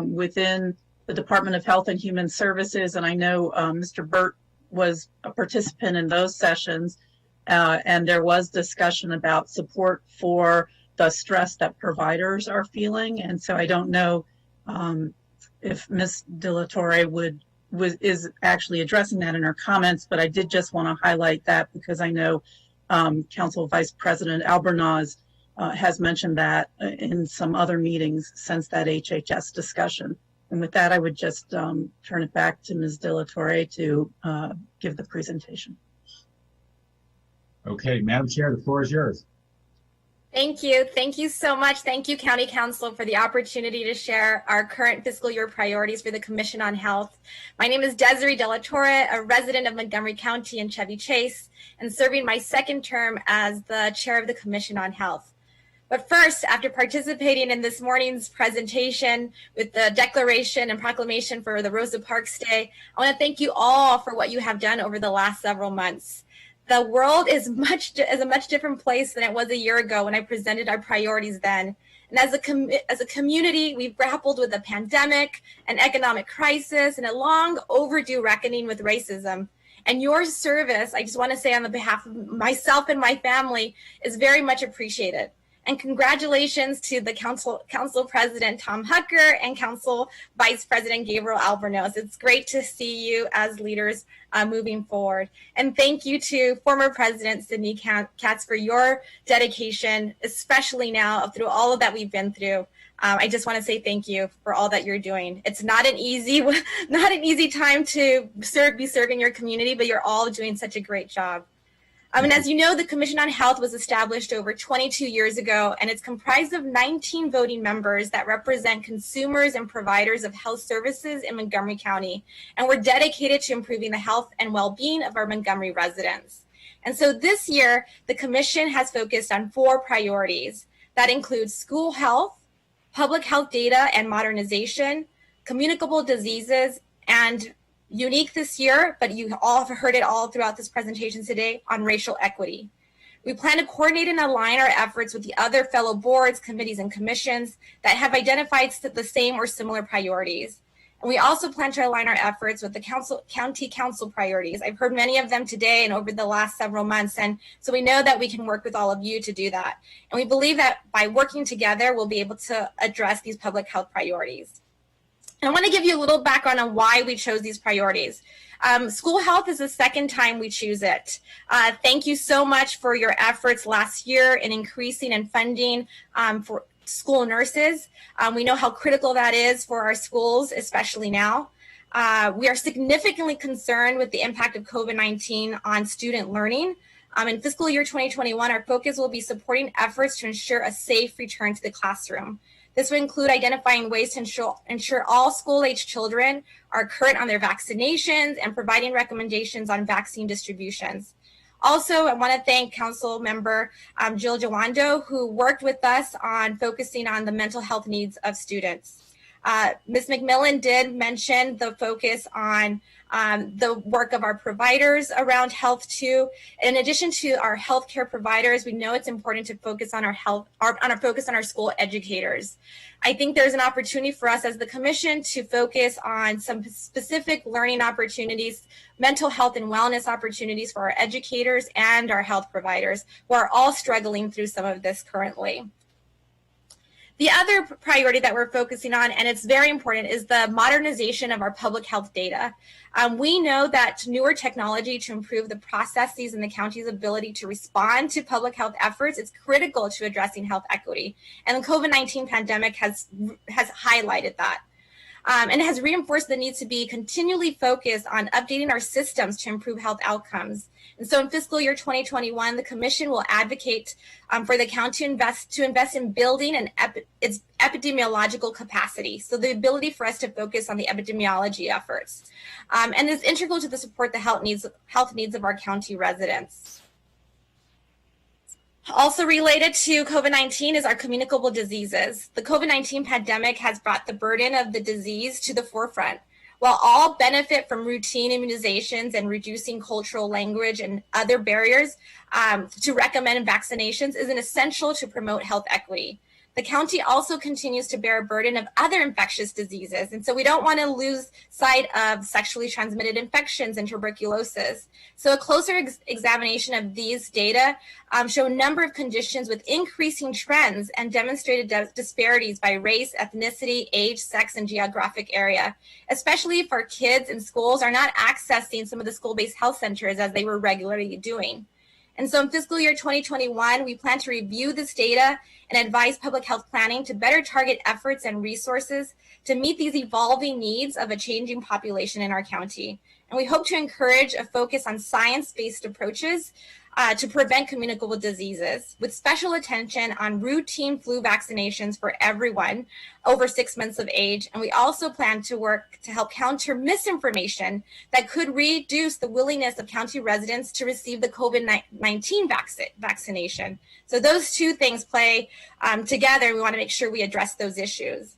within the Department of Health and Human Services, and I know Mr. Burt was a participant in those sessions, and there was discussion about support for the stress that providers are feeling. And so I don't know if Ms. De La Torre is actually addressing that in her comments, but I did just want to highlight that because I know Council Vice President Albornoz has mentioned that in some other meetings since that HHS discussion. And with that, I would just turn it back to Ms. De La Torre to give the presentation. Okay, Madam Chair, the floor is yours. Thank you. Thank you so much. Thank you, County Council, for the opportunity to share our current fiscal year priorities for the Commission on Health. My name is Desiree De La Torre, a resident of Montgomery County and Chevy Chase, and serving my second term as the chair of the Commission on Health. But first, after participating in this morning's presentation with the declaration and proclamation for the Rosa Parks Day, I want to thank you all for what you have done over the last several months. The world is a much different place than it was a year ago when I presented our priorities then. And as a community, we've grappled with a pandemic, an economic crisis, and a long overdue reckoning with racism. And your service, I just want to say on the behalf of myself and my family, is very much appreciated. And congratulations to the Council President Tom Hucker and Council Vice President Gabriel Albornoz. It's great to see you as leaders moving forward. And thank you to former President Sidney Katz for your dedication, especially now through all of that we've been through. I just want to say thank you for all that you're doing. It's not an easy time to be serving your community, but you're all doing such a great job. And as you know, the Commission on Health was established over 22 years ago, and it's comprised of 19 voting members that represent consumers and providers of health services in Montgomery County. And we're dedicated to improving the health and well-being of our Montgomery residents. And so this year, the Commission has focused on 4 priorities. That includes school health, public health data and modernization, communicable diseases, and unique this year, but you all have heard it all throughout this presentation today, on racial equity. We plan to coordinate and align our efforts with the other fellow boards, committees, and commissions that have identified the same or similar priorities. And we also plan to align our efforts with the county council priorities. I've heard many of them today and over the last several months, and so we know that we can work with all of you to do that. And we believe that by working together, we'll be able to address these public health priorities. I want to give you a little background on why we chose these priorities. School health is the second time we choose it. Thank you so much for your efforts last year in increasing and funding for school nurses. We know how critical that is for our schools, especially now. We are significantly concerned with the impact of COVID-19 on student learning. In fiscal year 2021, our focus will be supporting efforts to ensure a safe return to the classroom. This will include identifying ways to ensure all school-age children are current on their vaccinations and providing recommendations on vaccine distributions. Also, I want to thank Council Member Jill Jawando, who worked with us on focusing on the mental health needs of students. Ms. McMillan did mention the focus on the work of our providers around health too. In addition to our healthcare providers, we know it's important to focus on our school educators. I think there's an opportunity for us as the Commission to focus on some specific learning opportunities, mental health and wellness opportunities for our educators and our health providers who are all struggling through some of this currently. The other priority that we're focusing on, and it's very important, is the modernization of our public health data. We know that newer technology to improve the processes and the county's ability to respond to public health efforts is critical to addressing health equity. And the COVID-19 pandemic has highlighted that. And has reinforced the need to be continually focused on updating our systems to improve health outcomes. And so in fiscal year 2021, the Commission will advocate for the county to invest in building its epidemiological capacity. So the ability for us to focus on the epidemiology efforts. And is integral to support the health needs of our county residents. Also related to COVID-19 is our communicable diseases. The COVID-19 pandemic has brought the burden of the disease to the forefront. While all benefit from routine immunizations and reducing cultural language and other barriers to recommend vaccinations is an essential to promote health equity. the county also continues to bear a burden of other infectious diseases. And so we don't want to lose sight of sexually transmitted infections and tuberculosis. So a closer examination of these data show a number of conditions with increasing trends and demonstrated disparities by race, ethnicity, age, sex, and geographic area, especially if our kids in schools are not accessing some of the school-based health centers as they were regularly doing. And so in fiscal year 2021, we plan to review this data and advise public health planning to better target efforts and resources to meet these evolving needs of a changing population in our county. And we hope to encourage a focus on science-based approaches to prevent communicable diseases, with special attention on routine flu vaccinations for everyone over 6 months of age. And we also plan to work to help counter misinformation that could reduce the willingness of county residents to receive the COVID-19 vaccination. So those two things play together. We want to make sure we address those issues.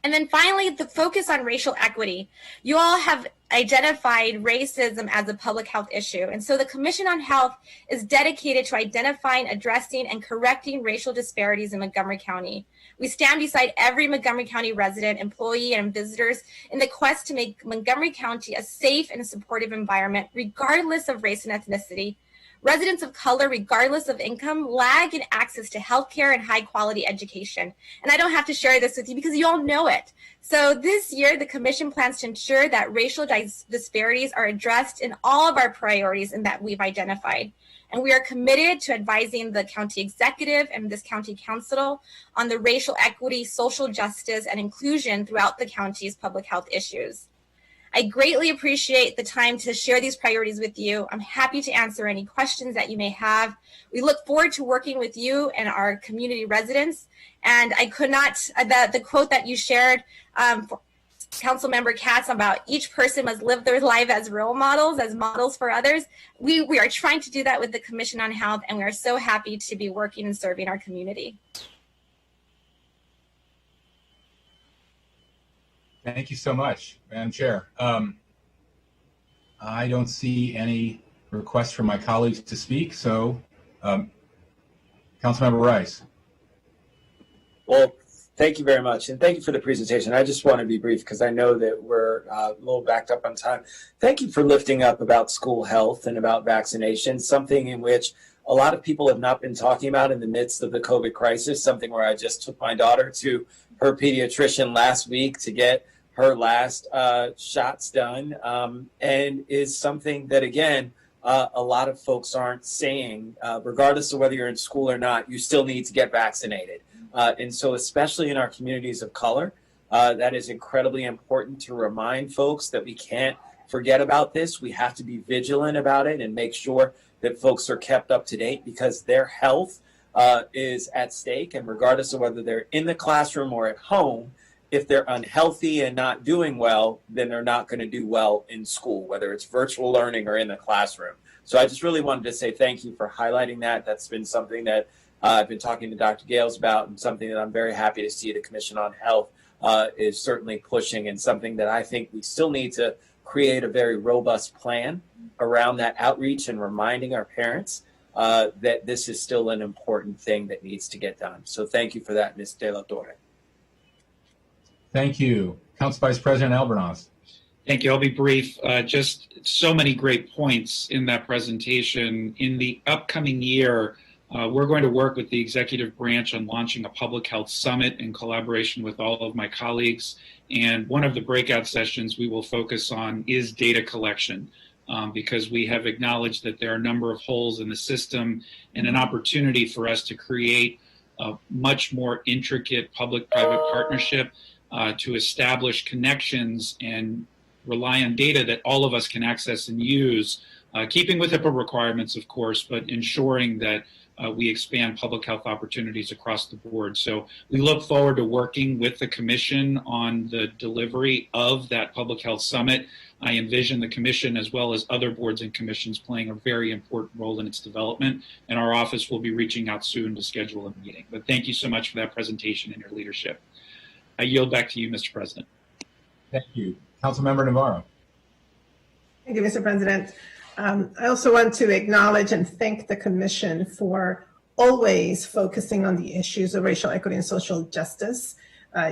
And then finally, the focus on racial equity. You all have identified racism as a public health issue. And so the Commission on Health is dedicated to identifying, addressing, and correcting racial disparities in Montgomery County. We stand beside every Montgomery County resident, employee, and visitors in the quest to make Montgomery County a safe and supportive environment, regardless of race and ethnicity. Residents of color, regardless of income, lag in access to healthcare and high-quality education. And I don't have to share this with you because you all know it. So this year, the Commission plans to ensure that racial disparities are addressed in all of our priorities and that we've identified. And we are committed to advising the county executive and this county council on the racial equity, social justice, and inclusion throughout the county's public health issues. I greatly appreciate the time to share these priorities with you. I'm happy to answer any questions that you may have. We look forward to working with you and our community residents. And I could not, the quote that you shared, for Councilmember Katz, about each person must live their life as role models, as models for others. We are trying to do that with the Commission on Health, and we are so happy to be working and serving our community. Thank you so much, Madam Chair. I don't see any requests from my colleagues to speak, so Councilmember Rice. Well, thank you very much, and thank you for the presentation. I just want to be brief because I know that we're a little backed up on time. Thank you for lifting up about school health and about vaccinations, something in which a lot of people have not been talking about in the midst of the COVID crisis, something where I just took my daughter to her pediatrician last week to get her last shots done, and is something that, again, a lot of folks aren't saying, regardless of whether you're in school or not, you still need to get vaccinated. And so especially in our communities of color, that is incredibly important to remind folks that we can't forget about this. We have to be vigilant about it and make sure that folks are kept up to date because their health is at stake. And regardless of whether they're in the classroom or at home, if they're unhealthy and not doing well, then they're not going to do well in school, whether it's virtual learning or in the classroom. So I just really wanted to say thank you for highlighting that. That's been something that I've been talking to Dr. Gales about, and something that I'm very happy to see the Commission on Health is certainly pushing, and something that I think we still need to create a very robust plan around that outreach and reminding our parents that this is still an important thing that needs to get done. So thank you for that, Ms. De La Torre. Thank you. Council Vice President Albornoz. Thank you. I'll be brief. Just so many great points in that presentation. In the upcoming year, we're going to work with the executive branch on launching a public health summit in collaboration with all of my colleagues. And one of the breakout sessions we will focus on is data collection, because we have acknowledged that there are a number of holes in the system and an opportunity for us to create a much more intricate public-private partnership to establish connections and rely on data that all of us can access and use, keeping with HIPAA requirements, of course, but ensuring that we expand public health opportunities across the board. So we look forward to working with the Commission on the delivery of that public health summit. I envision the Commission, as well as other boards and commissions, playing a very important role in its development, and our office will be reaching out soon to schedule a meeting. But thank you so much for that presentation and your leadership. I yield back to you, Mr. President. Thank you. Councilmember Navarro. Thank you, Mr. President. I also want to acknowledge and thank the Commission for always focusing on the issues of racial equity and social justice.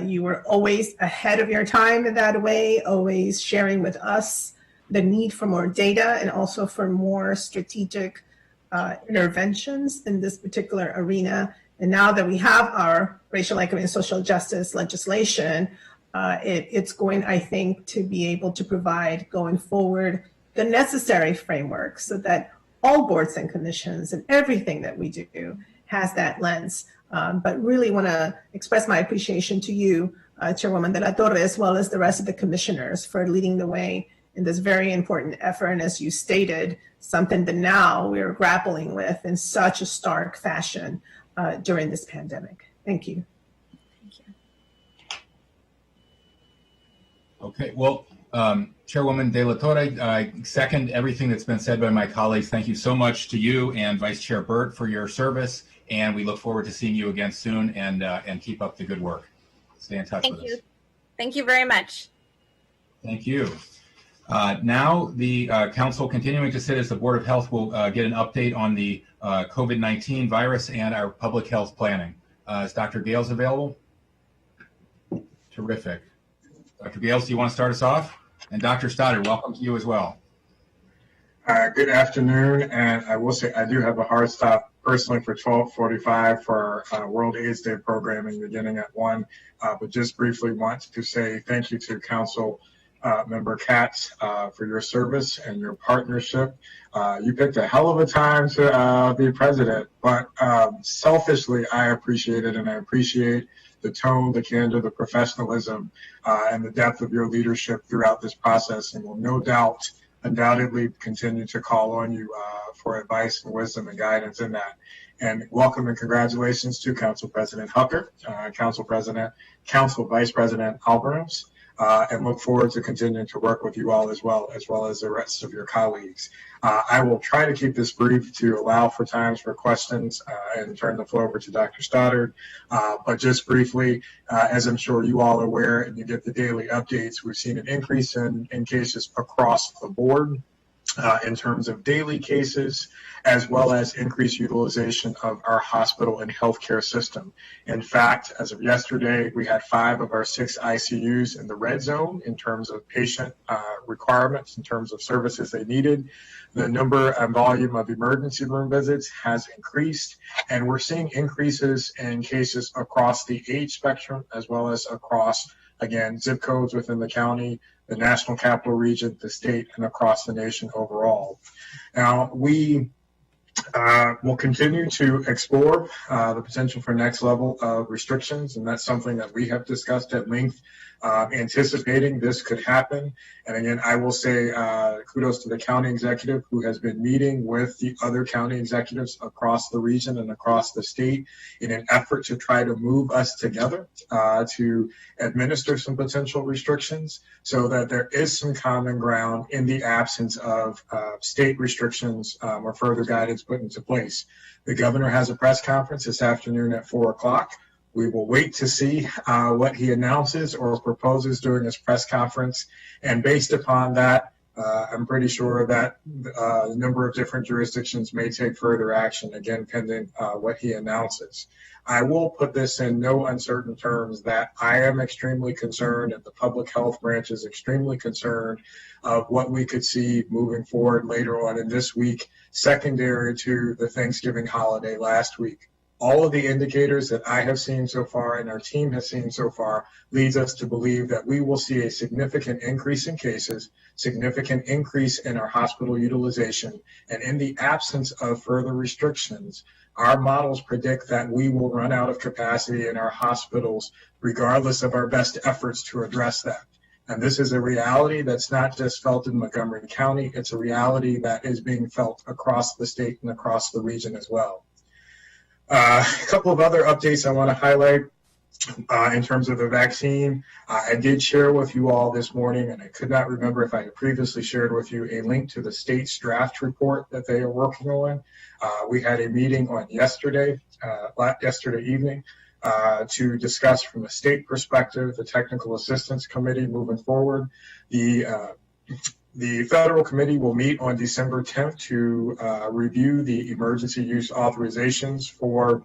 You were always ahead of your time in that way, always sharing with us the need for more data and also for more strategic interventions in this particular arena. And now that we have our racial equity and social justice legislation, it's going, I think, to be able to provide going forward the necessary framework so that all boards and commissions and everything that we do has that lens. But really want to express my appreciation to you, Chairwoman De La Torre, as well as the rest of the commissioners for leading the way in this very important effort. And as you stated, something that now we're grappling with in such a stark fashion during this pandemic. Thank you. Thank you. Okay, well, Chairwoman De La Torre, I second everything that's been said by my colleagues. Thank you so much to you and Vice Chair Burt for your service, and we look forward to seeing you again soon, and keep up the good work. Stay in touch with us. Thank you very much. Thank you. Now the council, continuing to sit as the Board of Health, will get an update on the COVID-19 virus and our public health planning. Is Dr. Gales available? Terrific. Dr. Gales, do you want to start us off? And Dr. Stoddard, welcome to you as well. Good afternoon, and I will say I do have a hard stop personally for 12:45 for World AIDS Day programming beginning at 1, but just briefly want to say thank you to Council Member Katz for your service and your partnership. You picked a hell of a time to be president, but selfishly, I appreciate it, and I appreciate the tone, the candor, the professionalism, and the depth of your leadership throughout this process, and will no doubt, undoubtedly continue to call on you for advice and wisdom and guidance in that. And welcome and congratulations to Council President Hucker, Council Vice President Alvarez, and look forward to continuing to work with you all as well as the rest of your colleagues. I will try to keep this brief to allow for times for questions and turn the floor over to Dr. Stoddard. But just briefly, as I'm sure you all are aware and you get the daily updates, we've seen an increase in cases across the board. In terms of daily cases, as well as increased utilization of our hospital and healthcare system. In fact, as of yesterday, we had 5 of our 6 ICUs in the red zone in terms of patient requirements, in terms of services they needed. The number and volume of emergency room visits has increased, and we're seeing increases in cases across the age spectrum, as well as across, again, zip codes within the county, the national capital region, the state, and across the nation overall. Now, we will continue to explore the potential for next level of restrictions, and that's something that we have discussed at length, anticipating this could happen. And again, I will say kudos to the county executive who has been meeting with the other county executives across the region and across the state in an effort to try to move us together to administer some potential restrictions so that there is some common ground in the absence of state restrictions or further guidance put into place. The governor has a press conference this afternoon at 4 o'clock. We will wait to see what he announces or proposes during his press conference. And based upon that, I'm pretty sure that a number of different jurisdictions may take further action, again, pending what he announces. I will put this in no uncertain terms that I am extremely concerned and the public health branch is extremely concerned of what we could see moving forward later on in this week, secondary to the Thanksgiving holiday last week. All of the indicators that I have seen so far and our team has seen so far leads us to believe that we will see a significant increase in cases, significant increase in our hospital utilization, and in the absence of further restrictions, our models predict that we will run out of capacity in our hospitals regardless of our best efforts to address that. And this is a reality that's not just felt in Montgomery County, it's a reality that is being felt across the state and across the region as well. A couple of other updates I want to highlight in terms of the vaccine. I did share with you all this morning, and I could not remember if I had previously shared with you a link to the state's draft report that they are working on. We had a meeting on yesterday evening, to discuss from a state perspective the technical assistance committee moving forward. The The federal committee will meet on December 10th to review the emergency use authorizations for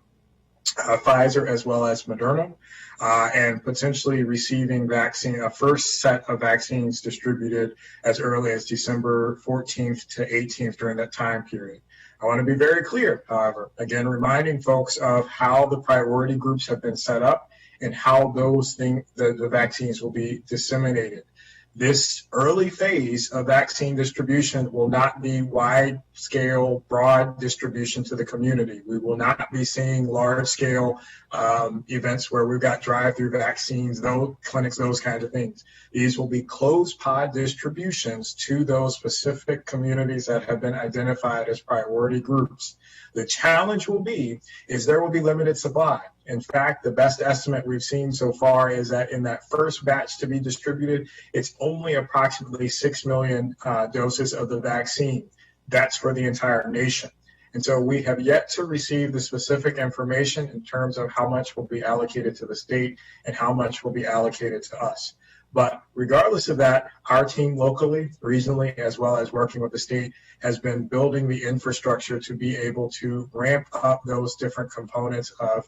Pfizer as well as Moderna, and potentially receiving a first set of vaccines distributed as early as December 14th to 18th during that time period. I want to be very clear, however, again, reminding folks of how the priority groups have been set up and how the vaccines will be disseminated. This early phase of vaccine distribution will not be wide-scale, broad distribution to the community. We will not be seeing large-scale events where we've got drive-through vaccines, those clinics, those kinds of things. These will be closed pod distributions to those specific communities that have been identified as priority groups. The challenge will be there will be limited supply. In fact, the best estimate we've seen so far is that in that first batch to be distributed, it's only approximately 6 million doses of the vaccine. That's for the entire nation. And so we have yet to receive the specific information in terms of how much will be allocated to the state and how much will be allocated to us. But regardless of that, our team locally, regionally, as well as working with the state, has been building the infrastructure to be able to ramp up those different components of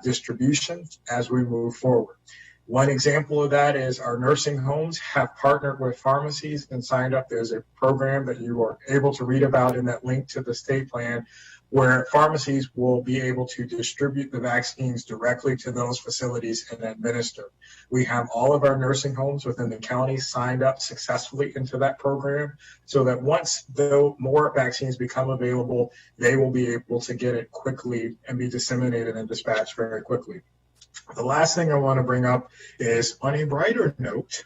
distribution as we move forward. One example of that is our nursing homes have partnered with pharmacies and signed up. There's a program that you are able to read about in that link to the state plan, where pharmacies will be able to distribute the vaccines directly to those facilities and administer. We have all of our nursing homes within the county signed up successfully into that program, so that once more vaccines become available, they will be able to get it quickly and be disseminated and dispatched very quickly. The last thing I want to bring up is, on a brighter note,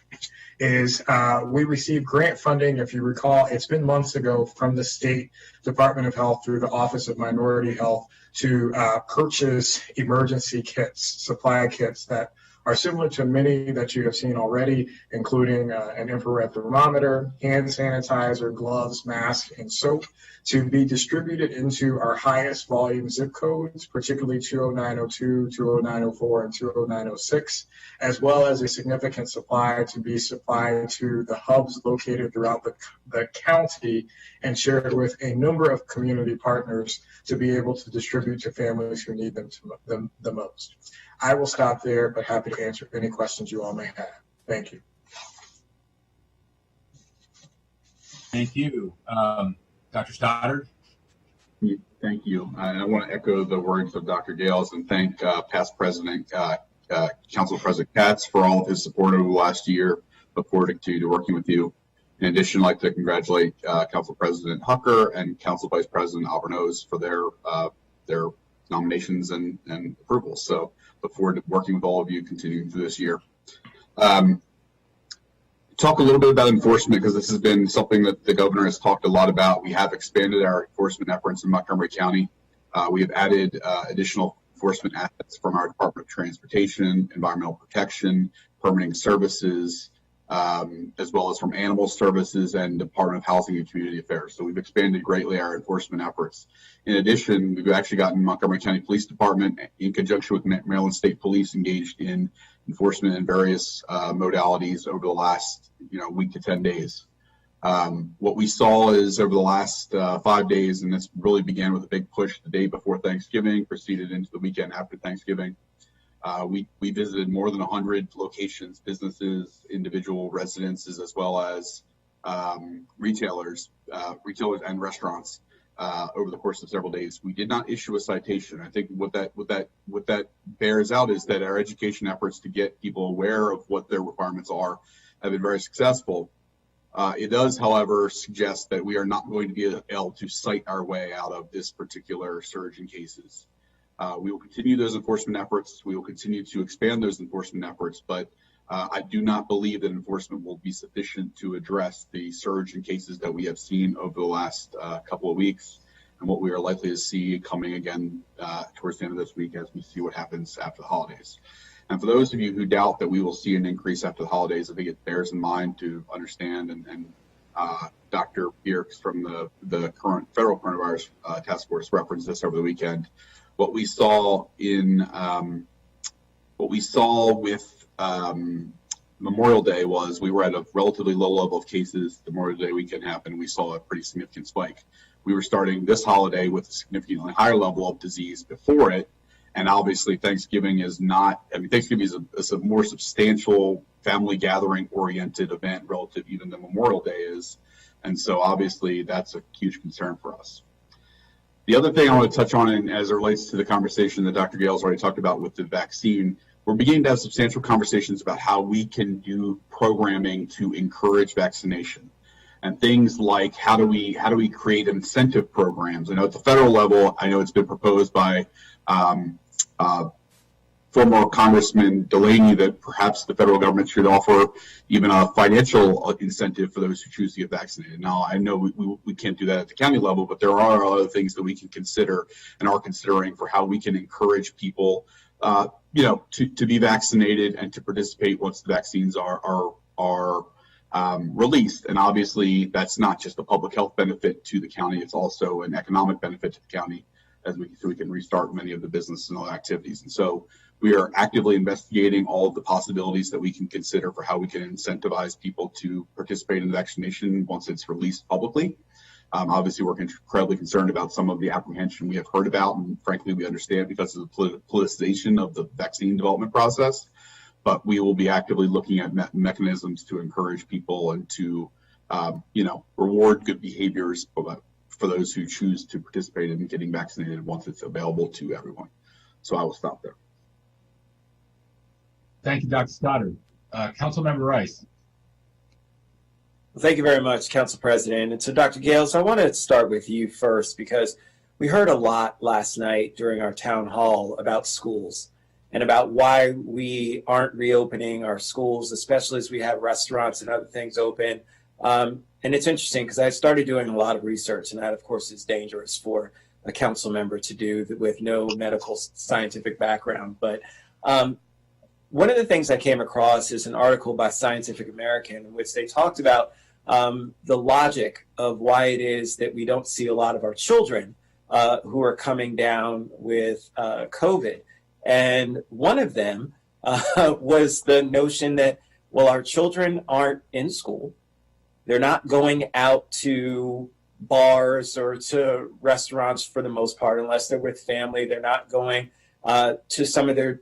we received grant funding. If you recall, it's been months ago, from the State Department of Health through the Office of Minority Health to purchase emergency kits, supply kits that are similar to many that you have seen already, including an infrared thermometer, hand sanitizer, gloves, masks, and soap, to be distributed into our highest volume zip codes, particularly 20902, 20904, and 20906, as well as a significant supply to be supplied to the hubs located throughout the county and shared with a number of community partners to be able to distribute to families who need them the most. I will stop there, but happy to answer any questions you all may have. Thank you. Thank you. Dr. Stoddard? Thank you. I want to echo the words of Dr. Gales and thank past President, Council President Katz for all of his support over the last year. Look forward to working with you. In addition, I'd like to congratulate Council President Hucker and Council Vice President Albornoz for their nominations and approvals. So look forward to working with all of you continuing through this year. Talk a little bit about enforcement, because this has been something that the governor has talked a lot about. We have expanded our enforcement efforts in Montgomery County. We have added additional enforcement assets from our Department of Transportation, Environmental Protection, Permitting Services, as well as from Animal Services and Department of Housing and Community Affairs. So we've expanded greatly our enforcement efforts. In addition, we've actually gotten Montgomery County Police Department, in conjunction with Maryland State Police, engaged in enforcement in various modalities over the last week to 10 days. What we saw is over the last 5 days, and this really began with a big push the day before Thanksgiving, proceeded into the weekend after Thanksgiving. We visited more than 100 locations, businesses, individual residences, as well as retailers and restaurants over the course of several days. We did not issue a citation. I think what that bears out is that our education efforts to get people aware of what their requirements are have been very successful. It does, however, suggest that we are not going to be able to cite our way out of this particular surge in cases. We will continue those enforcement efforts. We will continue to expand those enforcement efforts, but I do not believe that enforcement will be sufficient to address the surge in cases that we have seen over the last couple of weeks, and what we are likely to see coming again towards the end of this week as we see what happens after the holidays. And for those of you who doubt that we will see an increase after the holidays, I think it bears in mind to understand, and Dr. Bierks from the current federal coronavirus task force referenced this over the weekend. What we saw with Memorial Day was we were at a relatively low level of cases. The Memorial Day weekend happened. We saw a pretty significant spike. We were starting this holiday with a significantly higher level of disease before it. And obviously Thanksgiving is not, I mean, Thanksgiving is a more substantial family gathering oriented event relative even than Memorial Day is. And so obviously that's a huge concern for us. The other thing I want to touch on, and as it relates to the conversation that Dr. Gale's already talked about with the vaccine, we're beginning to have substantial conversations about how we can do programming to encourage vaccination. And things like how do we create incentive programs? I know at the federal level, I know it's been proposed by former Congressman Delaney that perhaps the federal government should offer even a financial incentive for those who choose to get vaccinated. Now, I know we can't do that at the county level, but there are other things that we can consider and are considering for how we can encourage people, to be vaccinated and to participate once the vaccines are released. And obviously, that's not just a public health benefit to the county; it's also an economic benefit to the county, so we can restart many of the business and other activities. And so we are actively investigating all of the possibilities that we can consider for how we can incentivize people to participate in the vaccination once it's released publicly. Obviously, we're incredibly concerned about some of the apprehension we have heard about, and frankly, we understand because of the politicization of the vaccine development process. But we will be actively looking at mechanisms to encourage people and to, reward good behaviors for those who choose to participate in getting vaccinated once it's available to everyone. So I will stop there. Thank you, Dr. Stoddard. Councilmember Rice. Well, thank you very much, Council President. And so, Dr. Gales, I want to start with you first because we heard a lot last night during our town hall about schools and about why we aren't reopening our schools, especially as we have restaurants and other things open. And it's interesting because I started doing a lot of research, and that, of course, is dangerous for a council member to do with no medical scientific background. But one of the things I came across is an article by Scientific American in which they talked about the logic of why it is that we don't see a lot of our children who are coming down with COVID. And one of them was the notion that, well, our children aren't in school. They're not going out to bars or to restaurants for the most part, unless they're with family. They're not going to some of their,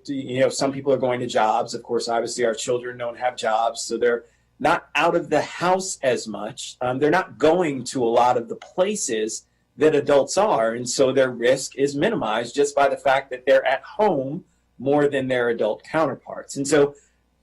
some people are going to jobs. Of course, obviously our children don't have jobs, so they're not out of the house as much. They're not going to a lot of the places that adults are, and so their risk is minimized just by the fact that they're at home more than their adult counterparts. And so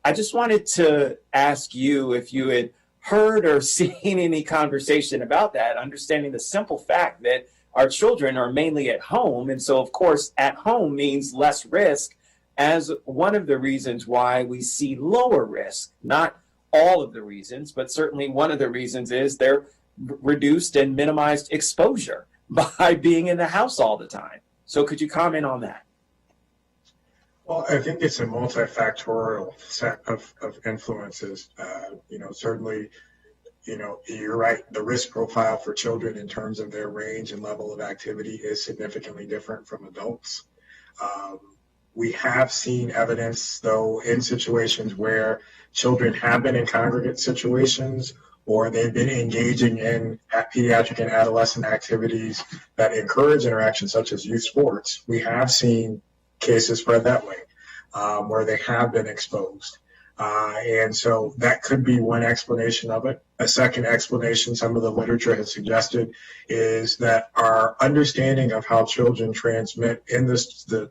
I just wanted to ask you if you had heard or seen any conversation about that, understanding the simple fact that our children are mainly at home, and so of course at home means less risk as one of the reasons why we see lower risk. Not all of the reasons, but certainly one of the reasons is they're reduced and minimized exposure by being in the house all the time. So could you comment on that? Well, I think it's a multifactorial set of influences. Certainly, you're right. The risk profile for children in terms of their range and level of activity is significantly different from adults. We have seen evidence, though, in situations where children have been in congregate situations or they've been engaging in pediatric and adolescent activities that encourage interaction, such as youth sports. We have seen cases spread that way, where they have been exposed. And so that could be one explanation of it. A second explanation, some of the literature has suggested, is that our understanding of how children transmit in the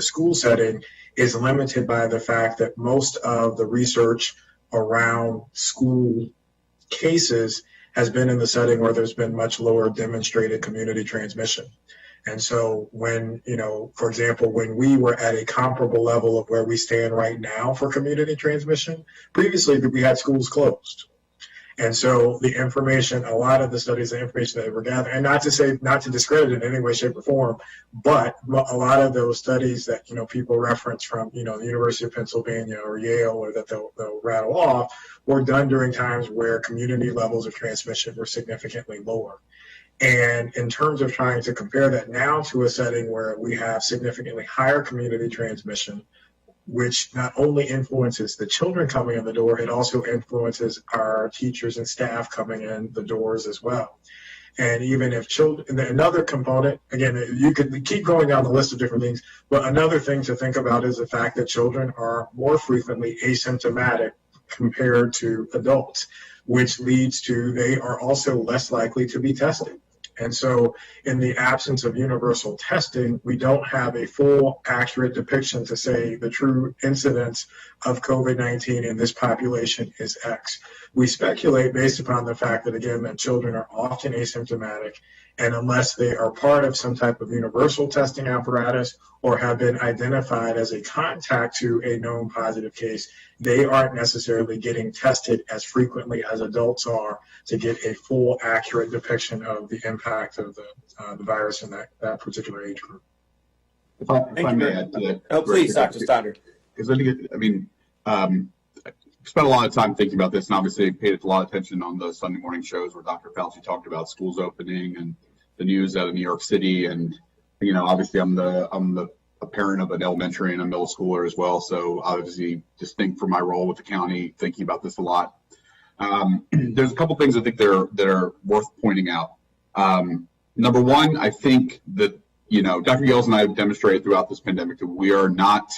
school setting is limited by the fact that most of the research around school cases has been in the setting where there's been much lower demonstrated community transmission. And so when, for example, when we were at a comparable level of where we stand right now for community transmission, previously we had schools closed. And so the information, a lot of the studies, the information that were gathered, and not to discredit it in any way, shape, or form, but a lot of those studies that, people reference from, the University of Pennsylvania or Yale, or that they'll rattle off, were done during times where community levels of transmission were significantly lower. And in terms of trying to compare that now to a setting where we have significantly higher community transmission, which not only influences the children coming in the door, it also influences our teachers and staff coming in the doors as well. And even if children, another component, again, you could keep going down the list of different things, but another thing to think about is the fact that children are more frequently asymptomatic compared to adults, which leads to they are also less likely to be tested. And so in the absence of universal testing, we don't have a full, accurate depiction to say the true incidence of COVID-19 in this population is X. We speculate based upon the fact that, again, that children are often asymptomatic, and unless they are part of some type of universal testing apparatus or have been identified as a contact to a known positive case, they aren't necessarily getting tested as frequently as adults are to get a full, accurate depiction of the impact of the virus in that particular age group. If I may add to that. Oh, please, Dr. Stoddard. Because I spent a lot of time thinking about this, and obviously paid a lot of attention on the Sunday morning shows where Dr. Fauci talked about schools opening and the news out of New York City. And, you know, obviously I'm a parent of an elementary and a middle schooler as well. So obviously just think for my role with the county, thinking about this a lot. There's a couple things I think that are worth pointing out. Number one, I think that, you know, Dr. Yales and I have demonstrated throughout this pandemic that we are not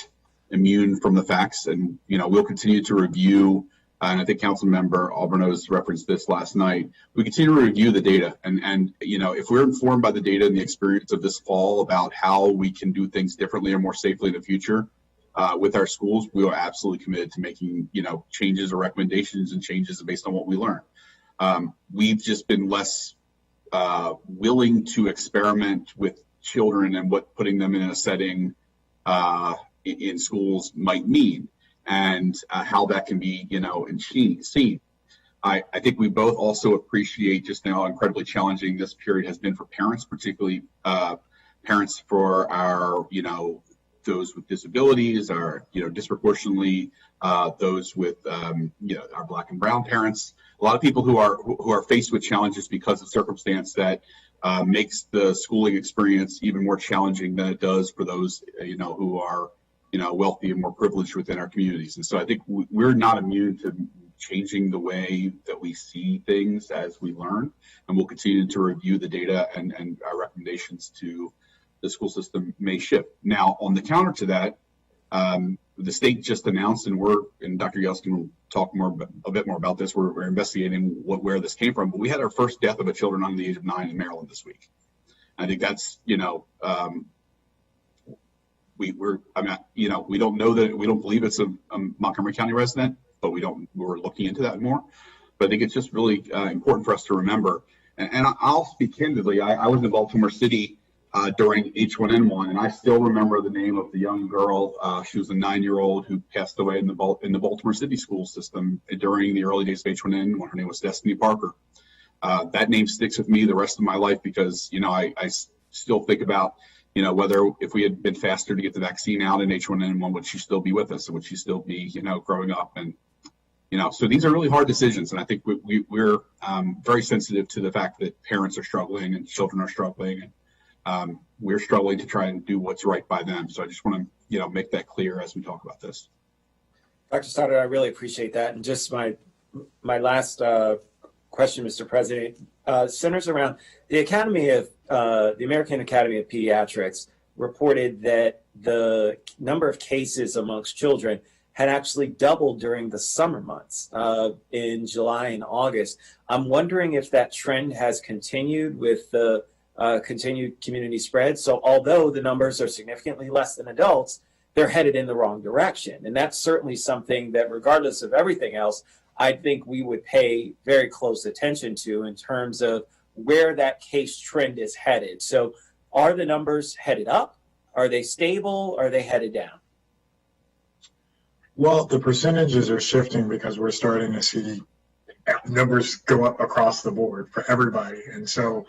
immune from the facts, and, you know, we'll continue to review, and I think Councilmember Alberno's referenced this last night, we continue to review the data, and you know, if we're informed by the data and the experience of this fall about how we can do things differently or more safely in the future with our schools, we are absolutely committed to making, you know, changes or recommendations and changes based on what we learn. We've just been less willing to experiment with children and what putting them in a setting in schools might mean, and how that can be, you know, seen. I think we both also appreciate just how incredibly challenging this period has been for parents, particularly parents for our, you know, those with disabilities, our, you know, disproportionately those with, you know, our Black and Brown parents. A lot of people who are faced with challenges because of circumstance that makes the schooling experience even more challenging than it does for those, you know, who are, you know, wealthy and more privileged within our communities. And so I think we're not immune to changing the way that we see things as we learn, and we'll continue to review the data, and our recommendations to the school system may shift. Now, on the counter to that, the state just announced, and Dr. Yales can talk a bit more about this. We're investigating where this came from, but we had our first death of a child under the age of 9 in Maryland this week. I think that's, you know, we don't know that, we don't believe it's a Montgomery County resident, but we're looking into that more. But I think it's just really important for us to remember. And I'll speak candidly. I was in Baltimore City during H1N1, and I still remember the name of the young girl. She was a 9-year-old who passed away in the Baltimore City school system during the early days of H1N1. Her name was Destiny Parker. That name sticks with me the rest of my life because, you know, I still think about, you know, whether if we had been faster to get the vaccine out in H1N1, would she still be with us? Or would she still be, you know, growing up? And, you know, so these are really hard decisions. And I think we're very sensitive to the fact that parents are struggling and children are struggling. And we're struggling to try and do what's right by them. So I just want to, you know, make that clear as we talk about this. Dr. Stoddard, I really appreciate that. And just my last question, Mr. President, centers around the American Academy of Pediatrics reported that the number of cases amongst children had actually doubled during the summer months in July and August. I'm wondering if that trend has continued with the continued community spread. So although the numbers are significantly less than adults, they're headed in the wrong direction. And that's certainly something that, regardless of everything else, I think we would pay very close attention to in terms of where that case trend is headed. So are the numbers headed up? Are they stable? Are they headed down? Well, the percentages are shifting because we're starting to see numbers go up across the board for everybody. And so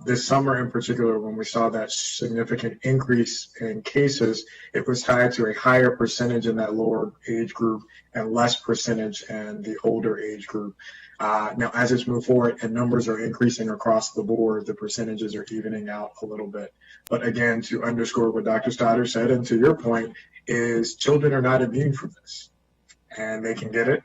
This summer in particular, when we saw that significant increase in cases, it was tied to a higher percentage in that lower age group and less percentage in the older age group. Now, as it's moved forward and numbers are increasing across the board, the percentages are evening out a little bit. But again, to underscore what Dr. Stoddard said, and to your point, is children are not immune from this, and they can get it.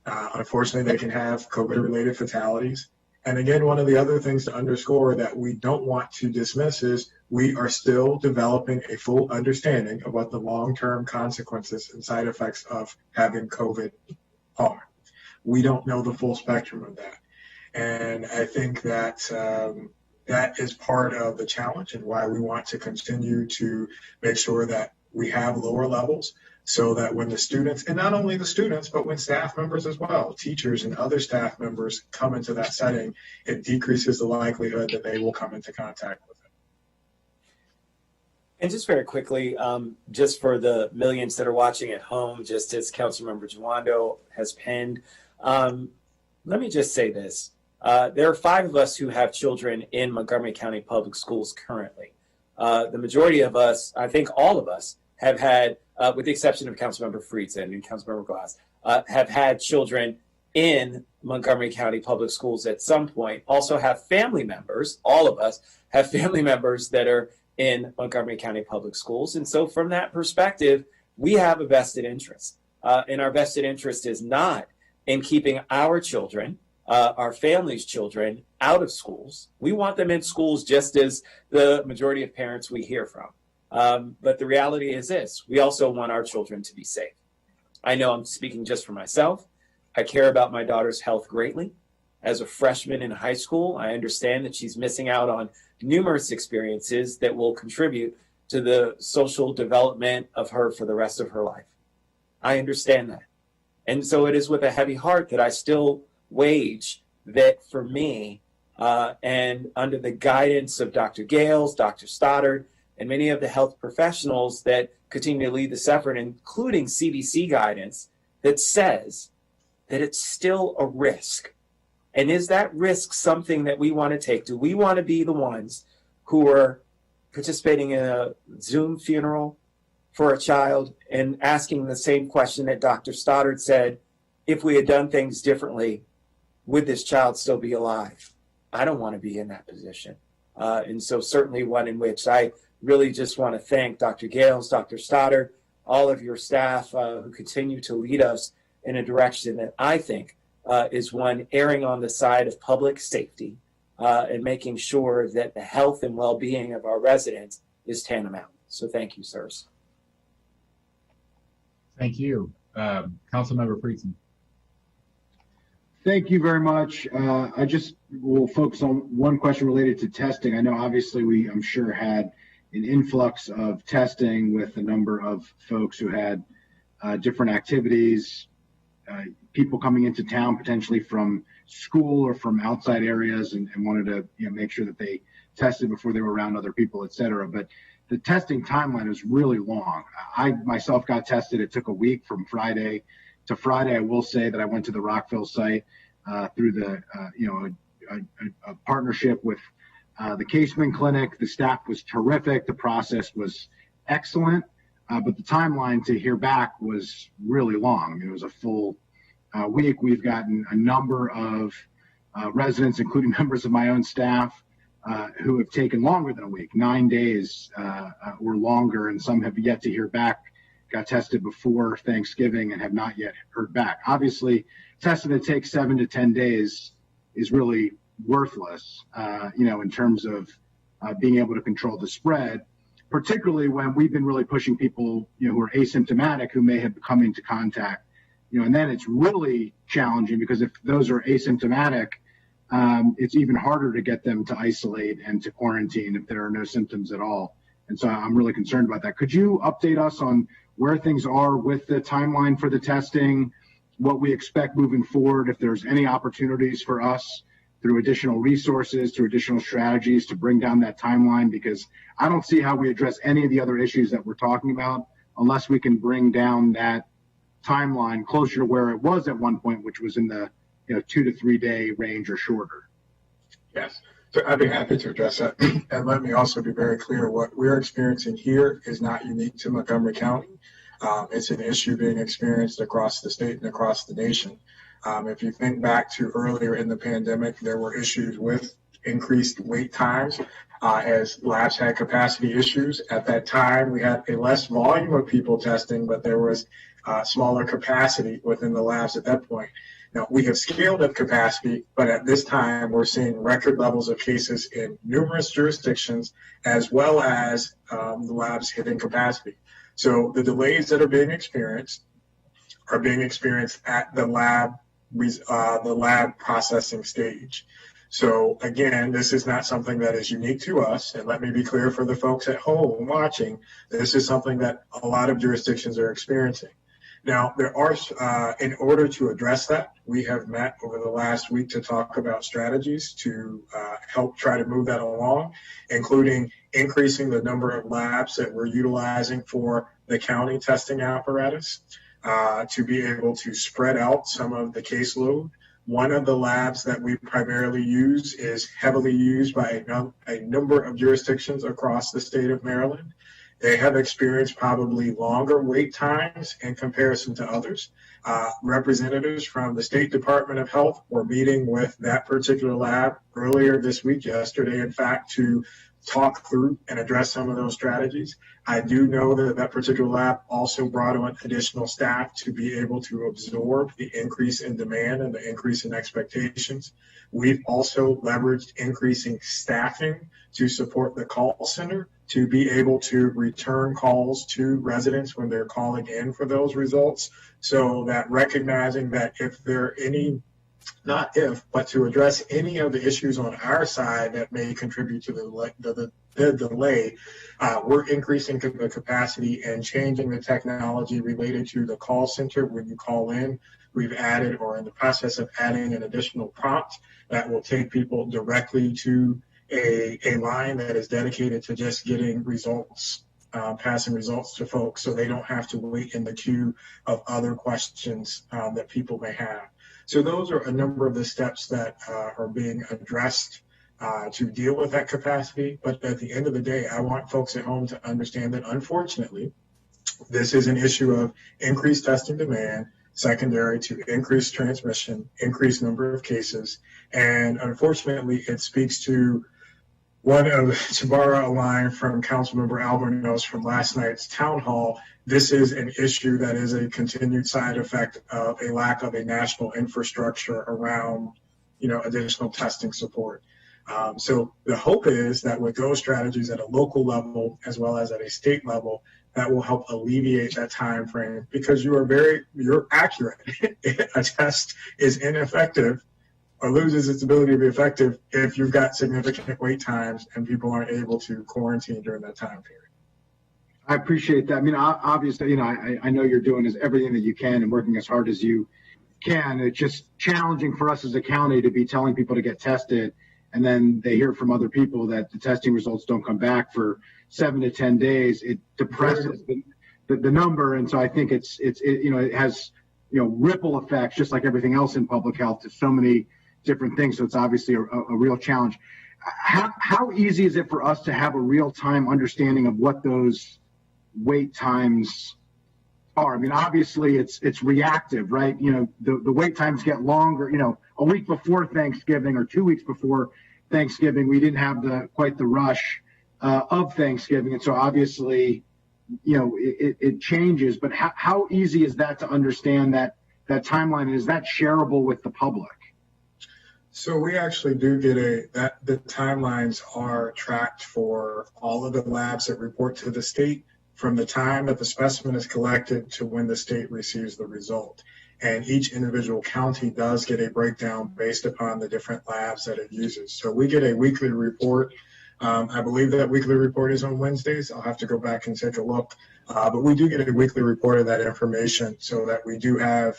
Unfortunately, they can have COVID-related fatalities. And again, one of the other things to underscore that we don't want to dismiss is we are still developing a full understanding of what the long-term consequences and side effects of having COVID are. We don't know the full spectrum of that. And I think that that is part of the challenge and why we want to continue to make sure that we have lower levels, so that when the students, and not only the students, but when staff members as well, teachers and other staff members come into that setting, it decreases the likelihood that they will come into contact with it. And just very quickly, just for the millions that are watching at home, just as Councilmember Jawando has penned, let me just say this. There are 5 of us who have children in Montgomery County Public Schools currently. The majority of us, I think all of us, have had, with the exception of Councilmember Friedson and Councilmember Glass, have had children in Montgomery County Public Schools at some point. Also have family members, all of us have family members that are in Montgomery County Public Schools. And so from that perspective, we have a vested interest. And our vested interest is not in keeping our children, our families' children, out of schools. We want them in schools just as the majority of parents we hear from. But the reality is this: we also want our children to be safe. I know I'm speaking just for myself. I care about my daughter's health greatly. As a freshman in high school, I understand that she's missing out on numerous experiences that will contribute to the social development of her for the rest of her life. I understand that. And so it is with a heavy heart that I still wage that for me, and under the guidance of Dr. Gales, Dr. Stoddard, and many of the health professionals that continue to lead this effort, including CDC guidance, that says that it's still a risk. And is that risk something that we want to take? Do we want to be the ones who are participating in a Zoom funeral for a child and asking the same question that Dr. Stoddard said, if we had done things differently, would this child still be alive? I don't want to be in that position. And so certainly one in which I really just want to thank Dr. Gales, Dr. Stoddard, all of your staff who continue to lead us in a direction that I think is one erring on the side of public safety and making sure that the health and well-being of our residents is tantamount. So thank you, sirs. Thank you. Councilmember Friedson. Thank you very much. I just will focus on one question related to testing. I know obviously I'm sure had an influx of testing with a number of folks who had different activities, people coming into town potentially from school or from outside areas and wanted to make sure that they tested before they were around other people, et cetera. But the testing timeline is really long. I myself got tested. It took a week from Friday to Friday. I will say that I went to the Rockville site through the a partnership with the Caseman Clinic. The staff was terrific. The process was excellent, but the timeline to hear back was really long. I mean, it was a full week. We've gotten a number of residents, including members of my own staff, who have taken longer than a week, 9 days or longer, and some have yet to hear back, got tested before Thanksgiving and have not yet heard back. Obviously, testing that takes 7 to 10 days is really worthless, in terms of being able to control the spread, particularly when we've been really pushing people, who are asymptomatic, who may have come into contact, and then it's really challenging because if those are asymptomatic, it's even harder to get them to isolate and to quarantine if there are no symptoms at all. And so I'm really concerned about that. Could you update us on where things are with the timeline for the testing, what we expect moving forward, if there's any opportunities for us through additional resources, through additional strategies to bring down that timeline? Because I don't see how we address any of the other issues that we're talking about unless we can bring down that timeline closer to where it was at one point, which was in the 2 to 3 day range or shorter. Yes. So I'd be happy to address that. And let me also be very clear, what we're experiencing here is not unique to Montgomery County. It's an issue being experienced across the state and across the nation. If you think back to earlier in the pandemic, there were issues with increased wait times as labs had capacity issues. At that time, we had a less volume of people testing, but there was smaller capacity within the labs at that point. Now, we have scaled up capacity, but at this time, we're seeing record levels of cases in numerous jurisdictions, as well as the labs hitting capacity. So the delays that are being experienced at the lab processing stage. So again, this is not something that is unique to us. And let me be clear for the folks at home watching, this is something that a lot of jurisdictions are experiencing. Now, there are, in order to address that, we have met over the last week to talk about strategies to help try to move that along, including increasing the number of labs that we're utilizing for the county testing apparatus to be able to spread out some of the caseload. One of the labs that we primarily use is heavily used by a number of jurisdictions across the state of Maryland. They have experienced probably longer wait times in comparison to others. Representatives from the State Department of Health were meeting with that particular lab earlier this week, yesterday, in fact, to talk through and address some of those strategies. I do know that that particular lab also brought on additional staff to be able to absorb the increase in demand and the increase in expectations. We've also leveraged increasing staffing to support the call center to be able to return calls to residents when they're calling in for those results, so that recognizing that if there are any, not if, but to address any of the issues on our side that may contribute to the delay, we're increasing the capacity and changing the technology related to the call center. When you call in, we've added, or in the process of adding, an additional prompt that will take people directly to a line that is dedicated to just getting results, passing results to folks, so they don't have to wait in the queue of other questions that people may have. So those are a number of the steps that are being addressed to deal with that capacity. But at the end of the day, I want folks at home to understand that, unfortunately, this is an issue of increased testing demand, secondary to increased transmission, increased number of cases. And unfortunately, it speaks to to borrow a line from Councilmember Albornoz from last night's town hall, this is an issue that is a continued side effect of a lack of a national infrastructure around, additional testing support. So the hope is that with those strategies at a local level as well as at a state level, that will help alleviate that time frame, because you're accurate. A test is ineffective or loses its ability to be effective if you've got significant wait times and people aren't able to quarantine during that time period. I appreciate that. I mean, obviously, I know you're doing everything that you can and working as hard as you can. It's just challenging for us as a county to be telling people to get tested, and then they hear from other people that the testing results don't come back for 7 to 10 days. It depresses the number, and so I think it has ripple effects, just like everything else in public health, to so many different things. So it's obviously a real challenge. How easy is it for us to have a real-time understanding of what those wait times are? I mean, obviously it's reactive, right? The wait times get longer. A week before Thanksgiving or 2 weeks before Thanksgiving, we didn't have quite the rush of Thanksgiving, and so obviously, it changes. But how easy is that to understand that timeline, and is that shareable with the public? So we actually do get the timelines are tracked for all of the labs that report to the state, from the time that the specimen is collected to when the state receives the result. And each individual county does get a breakdown based upon the different labs that it uses. So we get a weekly report. I believe that weekly report is on Wednesdays. I'll have to go back and take a look. But we do get a weekly report of that information, so that we do have.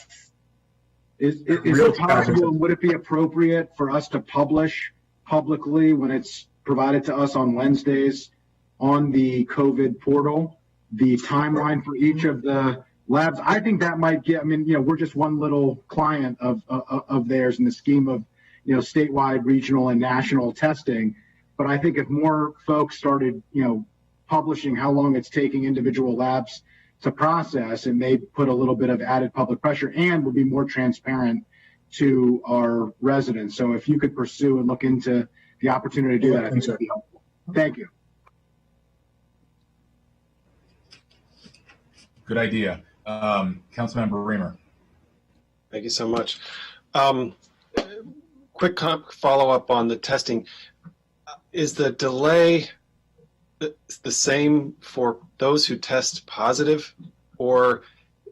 Is it possible, would it be appropriate for us to publish publicly when it's provided to us on Wednesdays on the COVID portal, the timeline for each of the labs? I think that might we're just one little client of theirs in the scheme of statewide, regional, and national testing. But I think if more folks started, publishing how long it's taking individual labs to process, it may put a little bit of added public pressure and will be more transparent to our residents. So if you could pursue and look into the opportunity to do that, I think it would be helpful. Thank you. Good idea. Councilmember Reamer. Thank you so much. Quick follow-up on the testing. Is the delay the same for those who test positive, or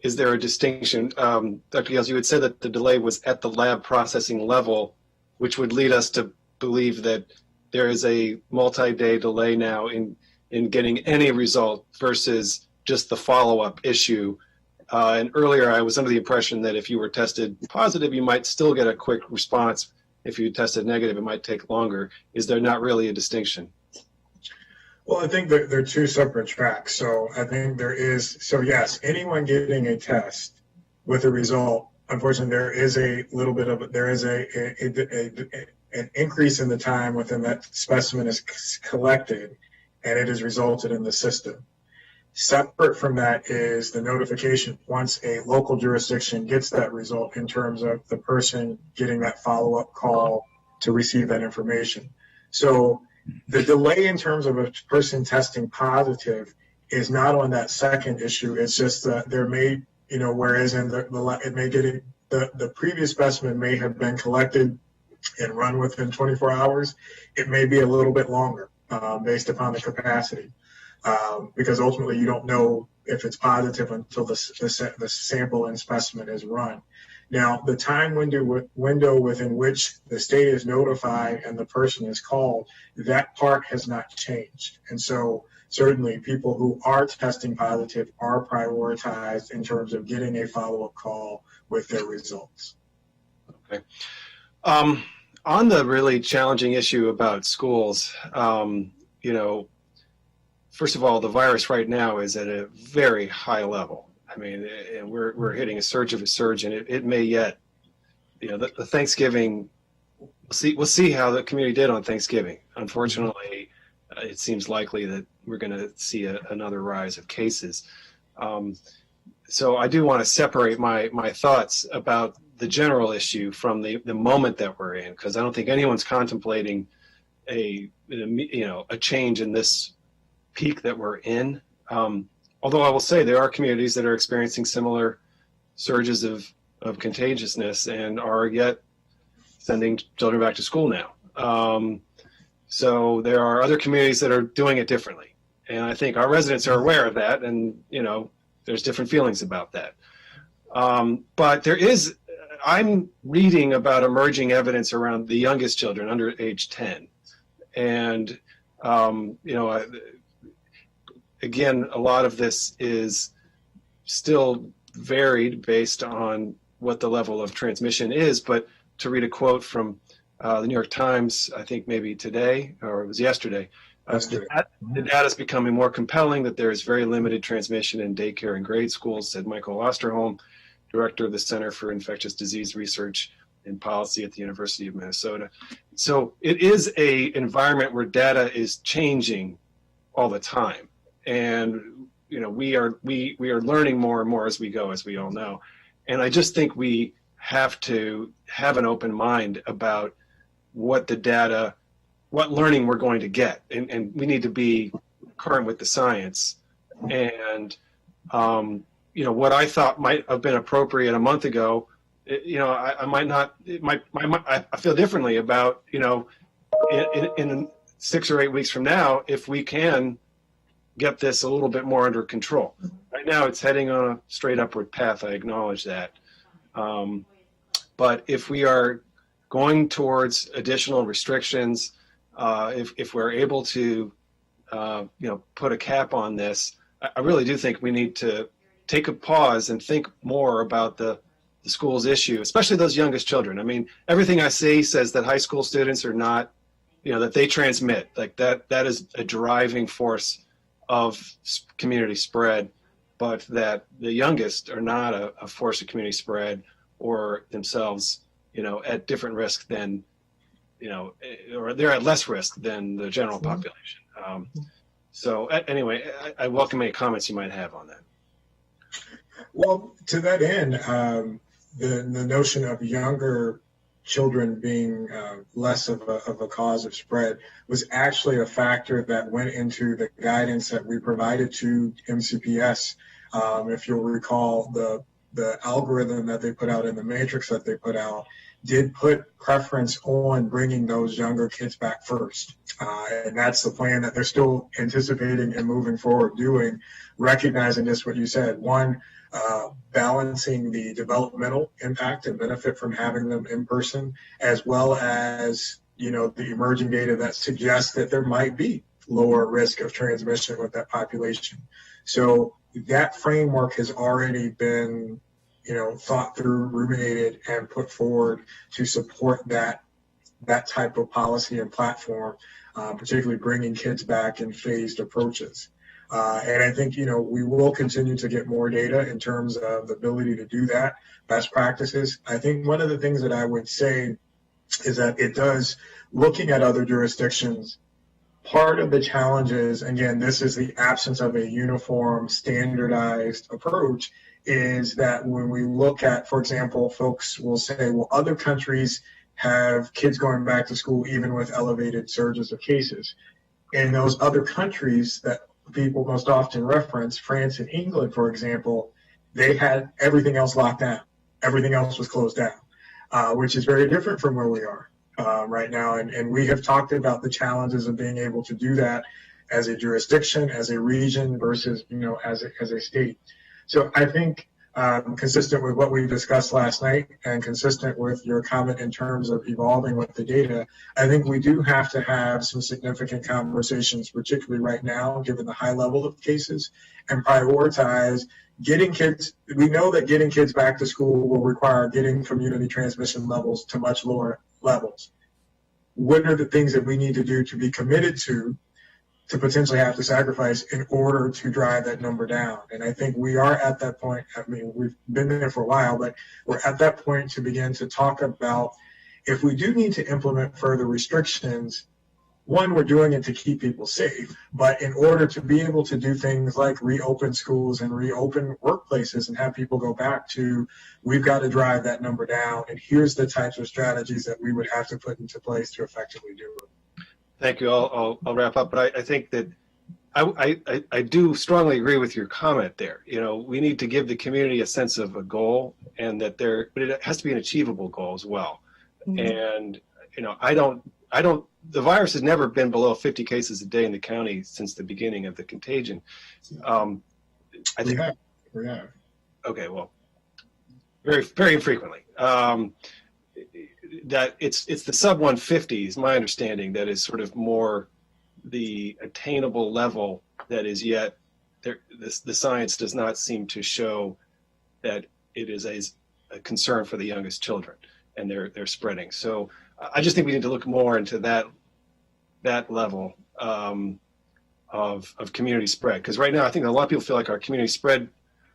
is there a distinction? Dr. Gales, you had said that the delay was at the lab processing level, which would lead us to believe that there is a multi-day delay now in getting any result versus just the follow-up issue. And earlier I was under the impression that if you were tested positive, you might still get a quick response. If you tested negative, it might take longer. Is there not really a distinction? Well, I think they're two separate tracks. So I think there is, so yes, anyone getting a test with a result, unfortunately, there is a little bit of, there is an increase in the time within that specimen is collected, and it has resulted in the system. Separate from that is the notification once a local jurisdiction gets that result in terms of the person getting that follow-up call to receive that information. So the delay in terms of a person testing positive is not on that second issue. It's just that there may, whereas in it may get the previous specimen may have been collected and run within 24 hours. It may be a little bit longer based upon the capacity. Because ultimately you don't know if it's positive until the sample and specimen is run. Now, the time window within which the state is notified and the person is called, that part has not changed. And so certainly people who are testing positive are prioritized in terms of getting a follow-up call with their results. Okay. On the really challenging issue about schools, first of all, the virus right now is at a very high level. I mean, we're hitting a surge of a surge, and it may yet, the Thanksgiving, we'll see how the community did on Thanksgiving. Unfortunately, it seems likely that we're going to see another rise of cases. So I do want to separate my thoughts about the general issue from the moment that we're in, because I don't think anyone's contemplating a change in this peak that we're in. Although I will say there are communities that are experiencing similar surges of contagiousness and are yet sending children back to school now. So there are other communities that are doing it differently. And I think our residents are aware of that, and there's different feelings about that. But I'm reading about emerging evidence around the youngest children under age 10. And, again, a lot of this is still varied based on what the level of transmission is. But to read a quote from the New York Times, I think maybe today, or it was yesterday, the data is becoming more compelling that there is very limited transmission in daycare and grade schools, said Michael Osterholm, director of the Center for Infectious Disease Research and Policy at the University of Minnesota. So it is an environment where data is changing all the time. And we are learning more and more as we go, as we all know. And I just think we have to have an open mind about what what learning we're going to get, and we need to be current with the science. And what I thought might have been appropriate a month ago, I might not. I feel differently about in 6 or 8 weeks from now if we can get this a little bit more under control. Right now it's heading on a straight upward path, I acknowledge that. But if we are going towards additional restrictions, if we're able to put a cap on this, I really do think we need to take a pause and think more about the school's issue, especially those youngest children. I mean, everything I see says that high school students are not, that they transmit, like that is a driving force of community spread, but that the youngest are not a force of community spread or themselves, at different risk than or they're at less risk than the general population. So anyway, I welcome any comments you might have on that. Well, to that end, the notion of younger children being less of a cause of spread was actually a factor that went into the guidance that we provided to MCPS. If you'll recall, the algorithm that they put out in the matrix that they put out did put preference on bringing those younger kids back first. And that's the plan that they're still anticipating and moving forward doing, recognizing just what you said. One, balancing the developmental impact and benefit from having them in person, as well as, the emerging data that suggests that there might be lower risk of transmission with that population. So that framework has already been, thought through, ruminated, and put forward to support that type of policy and platform, particularly bringing kids back in phased approaches. And I think, we will continue to get more data in terms of the ability to do that, best practices. I think one of the things that I would say is that it does, looking at other jurisdictions, part of the challenge is, again, this is the absence of a uniform, standardized approach, is that when we look at, for example, folks will say, well, other countries have kids going back to school even with elevated surges of cases. In those other countries that people most often reference, France and England, for example, they had everything else locked down. Everything else was closed down, which is very different from where we are right now. And we have talked about the challenges of being able to do that as a jurisdiction, as a region versus, as a state. So I think consistent with what we discussed last night and consistent with your comment in terms of evolving with the data, I think we do have to have some significant conversations, particularly right now, given the high level of cases, and prioritize getting kids. We know that getting kids back to school will require getting community transmission levels to much lower levels. What are the things that we need to do to be committed to potentially have to sacrifice in order to drive that number down? And I think we are at that point. I mean, we've been there for a while, but we're at that point to begin to talk about if we do need to implement further restrictions. One, we're doing it to keep people safe, but in order to be able to do things like reopen schools and reopen workplaces and have people go back to, we've got to drive that number down. And here's the types of strategies that we would have to put into place to effectively do it. Thank you. I'll wrap up, but I think that I do strongly agree with your comment there. We need to give the community a sense of a goal, and that but it has to be an achievable goal as well. Mm-hmm. And the virus has never been below 50 cases a day in the county since the beginning of the contagion. I think we have. Okay, well, very, very infrequently. That it's the sub 150s, my understanding, that is sort of more the attainable level that is yet there. The science does not seem to show that it is a concern for the youngest children, and they're spreading. So I just think we need to look more into that level of community spread, because right now I think a lot of people feel like our community spread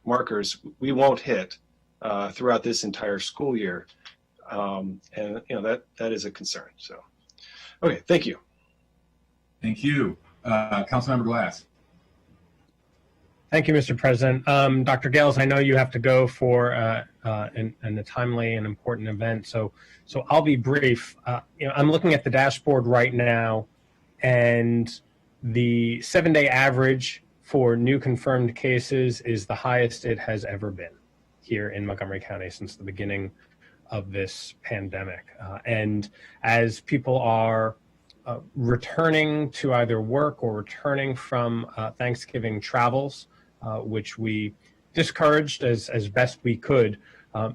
markers we won't hit throughout this entire school year. And that is a concern. So, okay, thank you. Thank you, Councilmember Glass. Thank you, Mr. President. Dr. Gales, I know you have to go for a timely and important event, so I'll be brief. I'm looking at the dashboard right now, and the 7-day average for new confirmed cases is the highest it has ever been here in Montgomery County since the beginning of this pandemic. And as people are returning to either work or returning from Thanksgiving travels, which we discouraged as best we could, more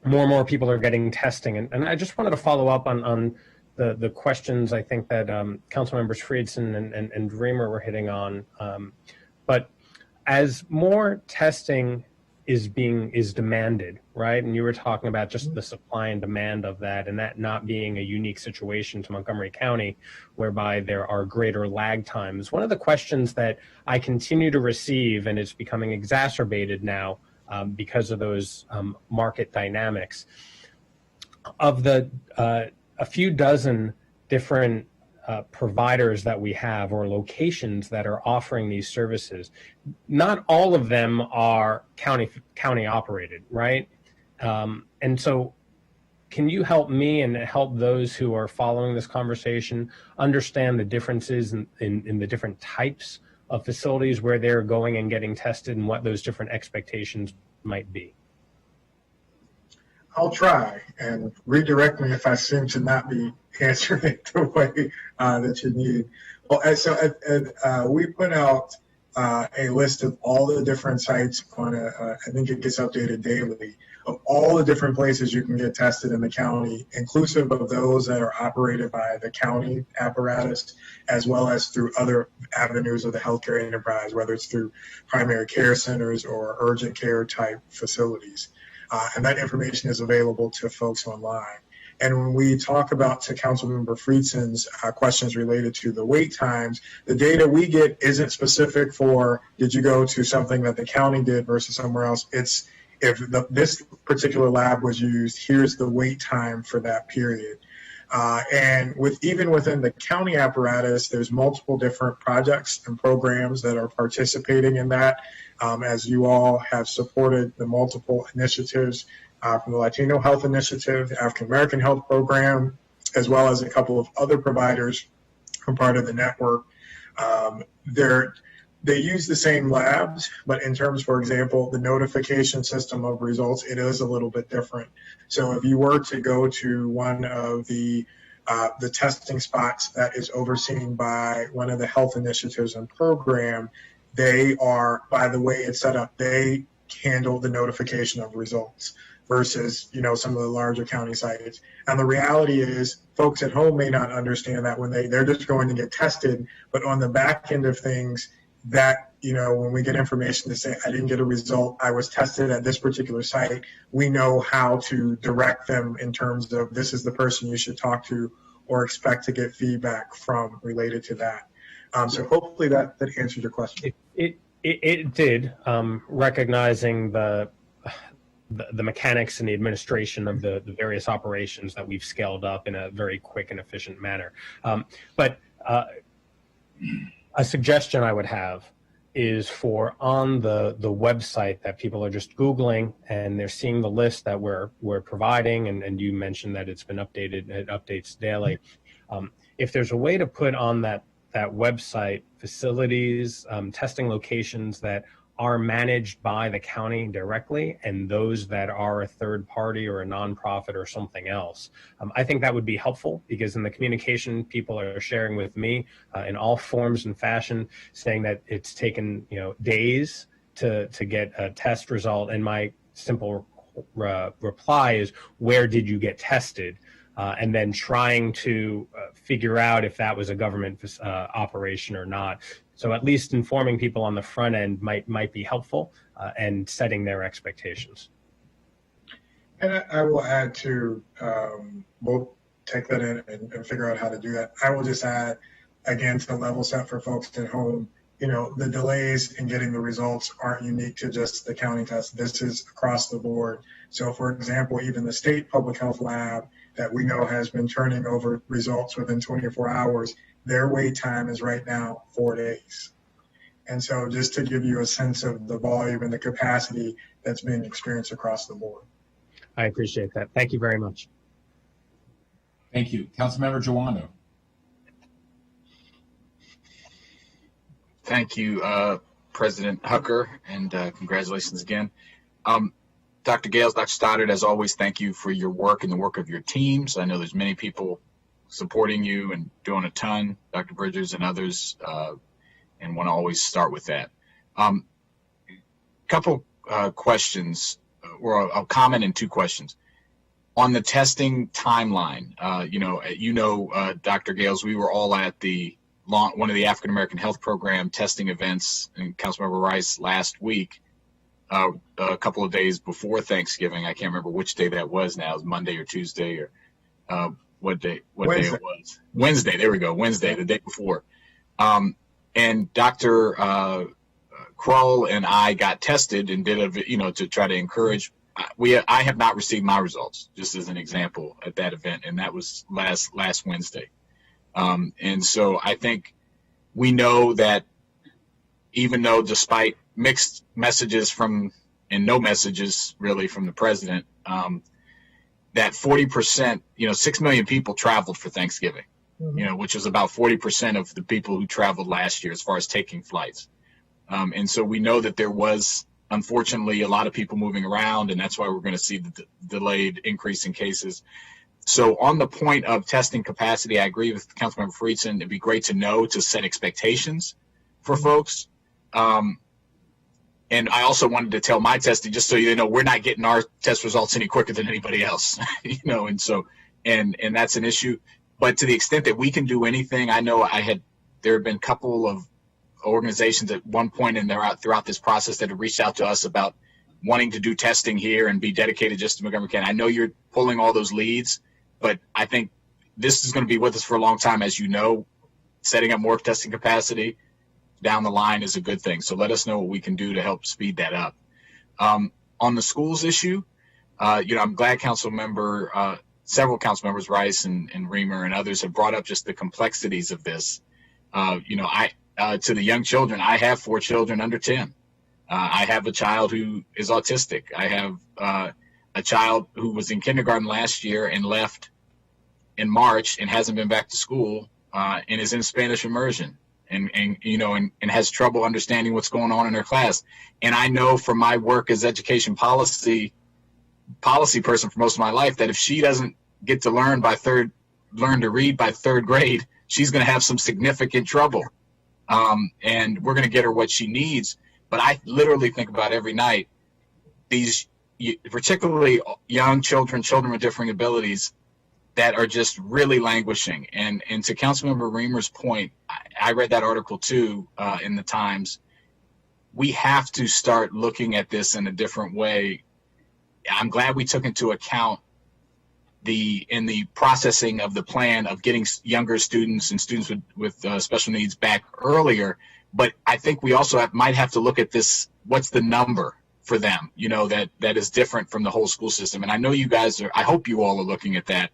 and more people are getting testing. And I just wanted to follow up on the questions I think that Council Members Friedson and Dreamer were hitting on. But as more testing is demanded, right? And you were talking about just the supply and demand of that, and that not being a unique situation to Montgomery County, whereby there are greater lag times. One of the questions that I continue to receive, and it's becoming exacerbated now because of those market dynamics, of the a few dozen different providers that we have, or locations that are offering these services. Not all of them are county operated, right? And so can you help me and help those who are following this conversation understand the differences in the different types of facilities where they're going and getting tested, and what those different expectations might be? I'll try, and redirect me if I seem to not be answering it the way that you need. Well, we put out a list of all the different sites on I think it gets updated daily, of all the different places you can get tested in the county, inclusive of those that are operated by the county apparatus, as well as through other avenues of the healthcare enterprise, whether it's through primary care centers or urgent care type facilities. And that information is available to folks online. And when we talk about, to Councilmember Friedson's questions related to the wait times, the data we get isn't specific for, did you go to something that the county did versus somewhere else? It's, if this particular lab was used, here's the wait time for that period. And even within the county apparatus, there's multiple different projects and programs that are participating in that. As you all have supported the multiple initiatives from the Latino Health Initiative, the African American Health Program, as well as a couple of other providers who are part of the network. They use the same labs, but in terms, for example, the notification system of results, it is a little bit different. So if you were to go to one of the testing spots that is overseen by one of the health initiatives and program, they are, by the way it's set up, they handle the notification of results versus, some of the larger county sites. And the reality is folks at home may not understand that when they're just going to get tested, but on the back end of things, that, when we get information to say, I didn't get a result, I was tested at this particular site, we know how to direct them in terms of, this is the person you should talk to or expect to get feedback from related to that. So hopefully that answered your question. It did, recognizing the mechanics and the administration of the various operations that we've scaled up in a very quick and efficient manner. But a suggestion I would have is for on the website that people are just Googling and they're seeing the list that we're providing, and you mentioned that it's been updated, it updates daily. If there's a way to put on that website facilities, testing locations that are managed by the county directly, and those that are a third party or a nonprofit or something else. I think that would be helpful, because in the communication people are sharing with me in all forms and fashion, saying that it's taken days to get a test result. And my simple reply is, where did you get tested? And then trying to figure out if that was a government operation or not. So at least informing people on the front end might be helpful, and setting their expectations. And I will add to, we'll take that in and figure out how to do that. I will just add, again, to level set for folks at home, the delays in getting the results aren't unique to just the county test. This is across the board. So for example, even the state public health lab that we know has been turning over results within 24 hours, their wait time is right now 4 days. And so just to give you a sense of the volume and the capacity that's being experienced across the board. I appreciate that. Thank you very much. Thank you. Councilmember Jawando. Thank you, President Hucker, and congratulations again. Dr. Gales, Dr. Stoddard, as always, thank you for your work and the work of your teams. I know there's many people supporting you and doing a ton, Dr. Bridges and others, and want to always start with that. Couple questions, or I'll comment in two questions. On the testing timeline, Dr. Gales, we were all at one of the African American Health Program testing events in Councilmember Rice last week, a couple of days before Thanksgiving. I can't remember which day that was now. It was Monday or Tuesday, or what day it was. Wednesday, there we go, Wednesday, the day before. And Dr. Kroll and I got tested and did to try to encourage I have not received my results, just as an example, at that event, and that was last Wednesday. And so I think we know that even though, despite mixed messages and no messages really from the president, that 40%, 6 million people traveled for Thanksgiving, which is about 40% of the people who traveled last year as far as taking flights. And so we know that there was, unfortunately, a lot of people moving around, and that's why we're going to see the delayed increase in cases. So on the point of testing capacity, I agree with Councilmember Friedson. It'd be great to know, to set expectations for folks. And I also wanted to tell my testing, just so you know, we're not getting our test results any quicker than anybody else, and so, and that's an issue. But to the extent that we can do anything, I know there have been a couple of organizations at one point throughout this process that have reached out to us about wanting to do testing here and be dedicated just to Montgomery County. I know you're pulling all those leads, but I think this is going to be with us for a long time. As you know, setting up more testing capacity down the line is a good thing. So let us know what we can do to help speed that up. On the schools issue, I'm glad several council members, Rice and Reamer and others, have brought up just the complexities of this. To the young children, I have 4 children under 10. I have a child who is autistic. I have a child who was in kindergarten last year and left in March and hasn't been back to school and is in Spanish immersion and has trouble understanding what's going on in her class. And I know from my work as education policy person for most of my life that if she doesn't get to learn to read by third grade, she's going to have some significant trouble. And we're going to get her what she needs. But I literally think about every night, these particularly young children with differing abilities that are just really languishing. And to Councilmember Reamer's point, I read that article too in the Times. We have to start looking at this in a different way. I'm glad we took into account in the processing of the plan of getting younger students and students with special needs back earlier. But I think we also might have to look at this, what's the number for them, that is different from the whole school system. And I know you guys I hope you all are looking at that.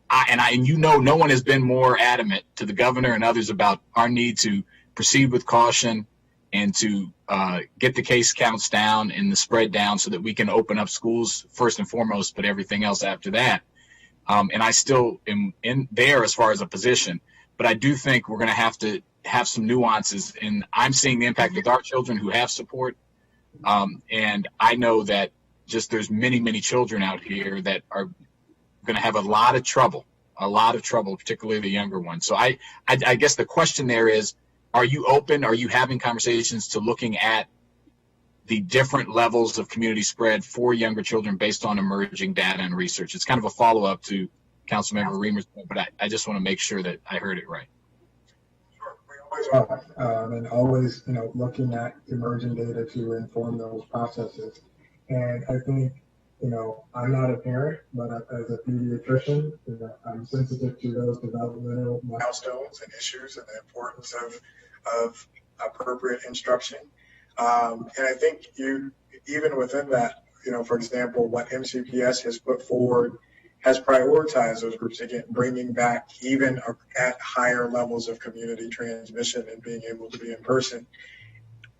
No one has been more adamant to the governor and others about our need to proceed with caution and to get the case counts down and the spread down so that we can open up schools first and foremost, but everything else after that. And I still am in there as far as a position, but I do think we're going to have some nuances. And I'm seeing the impact with our children who have support. And I know that just there's many, many children out here that are going to have a lot of trouble, particularly the younger ones. So I guess the question there is, are you open? Are you having conversations to looking at the different levels of community spread for younger children based on emerging data and research? It's kind of a follow-up to Councilmember Reamer's point, but I just want to make sure that I heard it right. And always, looking at emerging data to inform those processes. And I think, I'm not a parent, but as a pediatrician, I'm sensitive to those developmental milestones and issues and the importance of appropriate instruction. And I think even within that, for example, what MCPS has put forward has prioritized those groups, again, bringing back even at higher levels of community transmission and being able to be in person.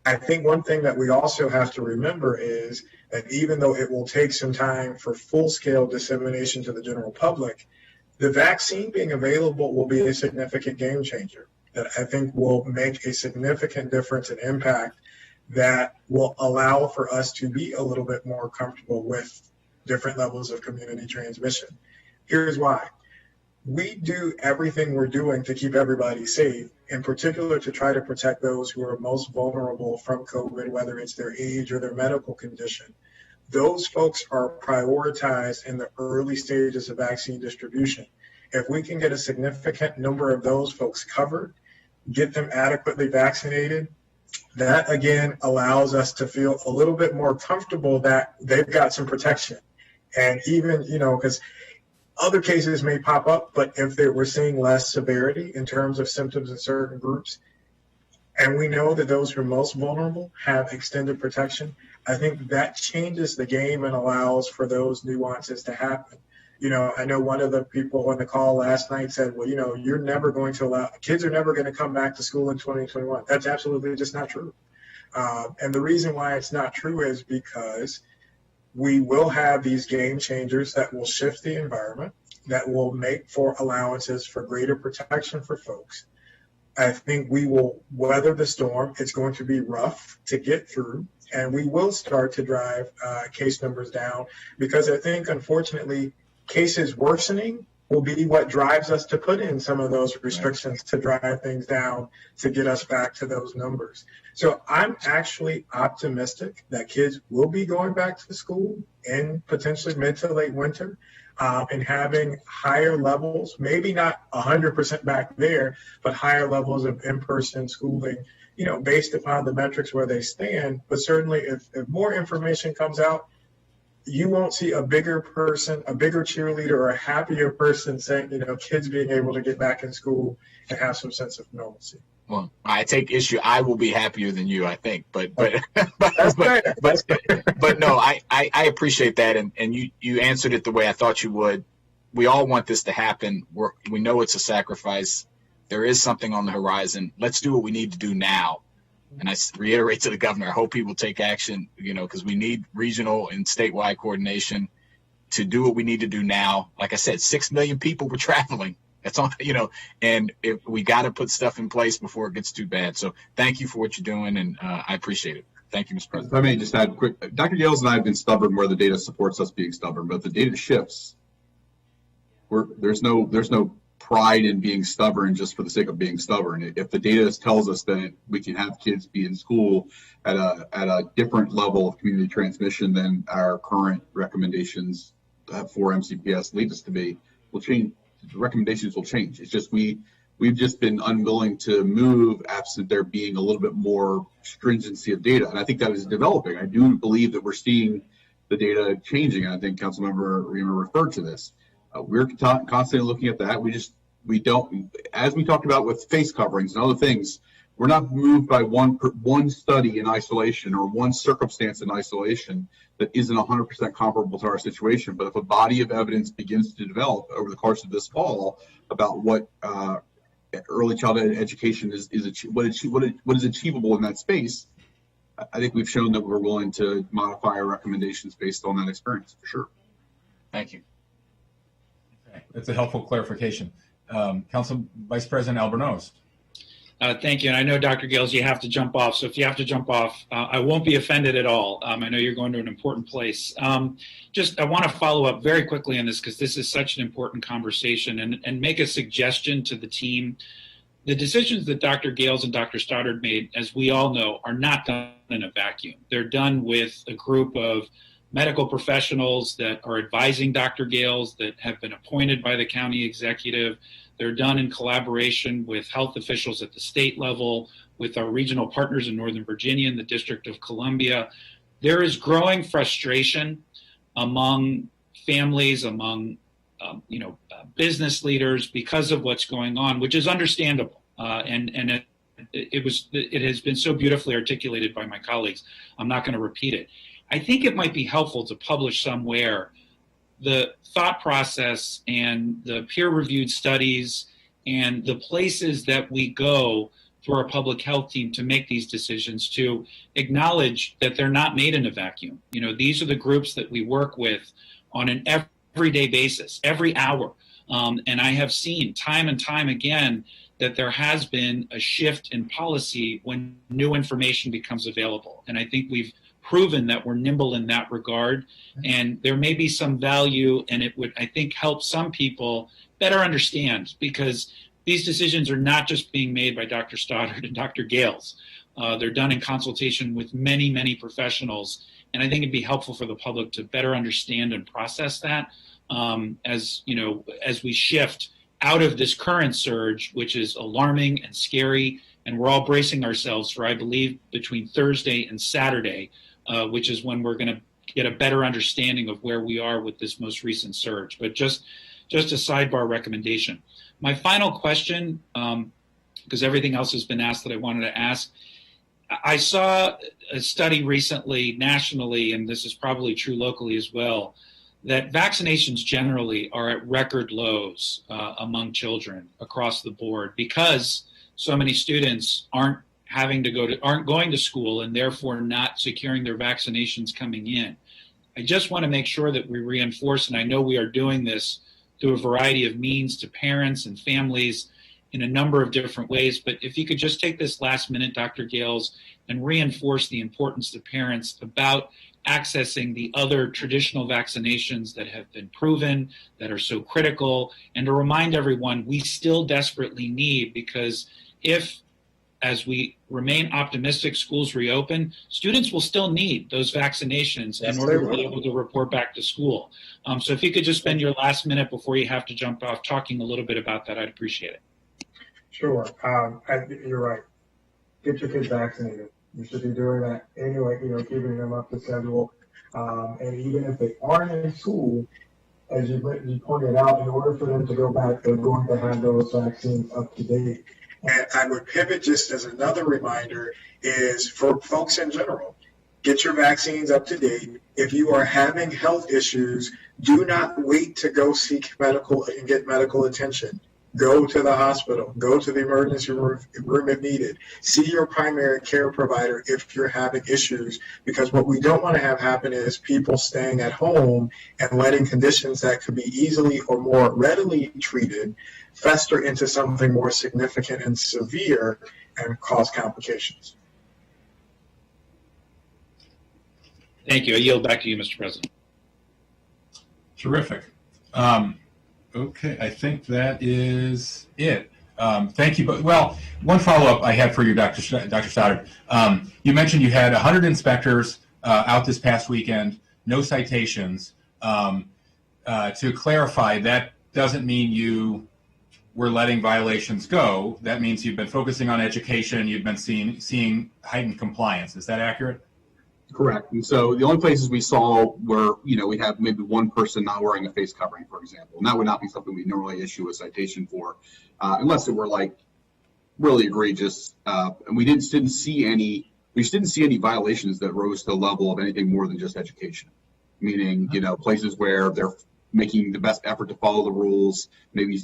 I think one thing that we also have to remember is that even though it will take some time for full-scale dissemination to the general public, the vaccine being available will be a significant game changer that I think will make a significant difference and impact that will allow for us to be a little bit more comfortable with different levels of community transmission. Here's why. We do everything we're doing to keep everybody safe, in particular to try to protect those who are most vulnerable from COVID, whether it's their age or their medical condition. Those folks are prioritized in the early stages of vaccine distribution. If we can get a significant number of those folks covered, get them adequately vaccinated, that again allows us to feel a little bit more comfortable that they've got some protection. And even, because other cases may pop up, but if we're seeing less severity in terms of symptoms in certain groups, and we know that those who are most vulnerable have extended protection, I think that changes the game and allows for those nuances to happen. I know one of the people on the call last night said, well, you're never going to allow, kids are never going to come back to school in 2021. That's absolutely just not true. And the reason why it's not true is because we will have these game changers that will shift the environment, that will make for allowances for greater protection for folks. I think we will weather the storm. It's going to be rough to get through, and we will start to drive case numbers down, because I think, unfortunately, cases worsening will be what drives us to put in some of those restrictions to drive things down to get us back to those numbers. So I'm actually optimistic that kids will be going back to school in potentially mid to late winter, and having higher levels, maybe not 100% back there, but higher levels of in-person schooling, based upon the metrics where they stand. But certainly if more information comes out, you won't see a bigger person, a bigger cheerleader, or a happier person saying, kids being able to get back in school and have some sense of normalcy. Well, I take issue. I will be happier than you, I think, but no, I appreciate that. And you answered it the way I thought you would. We all want this to happen. We know it's a sacrifice. There is something on the horizon. Let's do what we need to do now. And I reiterate to the governor, I hope he will take action, because we need regional and statewide coordination to do what we need to do now. Like I said, 6 million people were traveling. That's all, and we got to put stuff in place before it gets too bad. So thank you for what you're doing, and I appreciate it. Thank you, Mr. President. If I may just add quick, Dr. Gales and I have been stubborn where the data supports us being stubborn, but the data shifts. There's no pride in being stubborn just for the sake of being stubborn. If the data tells us that we can have kids be in school at a different level of community transmission than our current recommendations for MCPS lead us to be, will change. The recommendations will change. It's just we've just been unwilling to move absent there being a little bit more stringency of data, and I think that is developing. I do believe that we're seeing the data changing, and I think Councilmember Reamer referred to this. We're constantly looking at that. We don't, as we talked about with face coverings and other things, we're not moved by one study in isolation or one circumstance in isolation that isn't 100% comparable to our situation. But if a body of evidence begins to develop over the course of this fall about what early childhood education what is achievable in that space, I think we've shown that we're willing to modify our recommendations based on that experience, for sure. Thank you. That's a helpful clarification. Council Vice President Albornoz. Thank you. And I know, Dr. Gales, you have to jump off. So if you have to jump off, I won't be offended at all. I know you're going to an important place. I want to follow up very quickly on this, because this is such an important conversation, and make a suggestion to the team. The decisions that Dr. Gales and Dr. Stoddard made, as we all know, are not done in a vacuum. They're done with a group of medical professionals that are advising Dr. Gales, that have been appointed by the county executive. They're done in collaboration with health officials at the state level, with our regional partners in Northern Virginia and the District of Columbia. There is growing frustration among families, among business leaders, because of what's going on, which is understandable. It has been so beautifully articulated by my colleagues. I'm not going to repeat it. I think it might be helpful to publish somewhere the thought process and the peer-reviewed studies and the places that we go for a public health team to make these decisions, to acknowledge that they're not made in a vacuum. These are the groups that we work with on an everyday basis, every hour. And I have seen time and time again that there has been a shift in policy when new information becomes available. And I think we've proven that we're nimble in that regard, and there may be some value, and it would, I think, help some people better understand, because these decisions are not just being made by Dr. Stoddard and Dr. Gales. They're done in consultation with many, many professionals, and I think it'd be helpful for the public to better understand and process that as we shift out of this current surge, which is alarming and scary, and we're all bracing ourselves for, I believe, between Thursday and Saturday, which is when we're going to get a better understanding of where we are with this most recent surge. But just a sidebar recommendation. My final question because everything else has been asked that I wanted to ask. I saw a study recently nationally, and this is probably true locally as well, that vaccinations generally are at record lows among children across the board because so many students aren't going to school and therefore not securing their vaccinations coming in. I just want to make sure that we reinforce, and I know we are doing this through a variety of means to parents and families in a number of different ways, but if you could just take this last minute, Dr. Gales, and reinforce the importance to parents about accessing the other traditional vaccinations that have been proven, that are so critical, and to remind everyone we still desperately need, because if, as we remain optimistic, schools reopen, students will still need those vaccinations in order to be able to report back to school. So if you could just spend your last minute before you have to jump off talking a little bit about that, I'd appreciate it. Sure. You're right. Get your kids vaccinated. You should be doing that anyway, keeping them up to schedule. And even if they aren't in school, as you pointed out, in order for them to go back, they're going to have those vaccines up to date. And I would pivot just as another reminder is for folks in general, get your vaccines up to date. If you are having health issues, do not wait to go seek medical and get medical attention. Go to the hospital, go to the emergency room if needed. See your primary care provider if you're having issues, because what we don't want to have happen is people staying at home and letting conditions that could be easily or more readily treated fester into something more significant and severe and cause complications. Thank you. I yield back to you, Mr. President. Terrific. Okay, I think that is it. Thank you. But well, one follow-up I had for you, Dr. Stoddard. You mentioned you had 100 inspectors out this past weekend, no citations. To clarify, that doesn't mean you were letting violations go. That means you've been focusing on education. You've been seeing heightened compliance. Is that accurate? Correct. And so the only places we saw were, we have maybe one person not wearing a face covering, for example. And that would not be something we normally issue a citation for, unless it were like really egregious. And we didn't see any violations that rose to the level of anything more than just education. Meaning, places where they're making the best effort to follow the rules. Maybe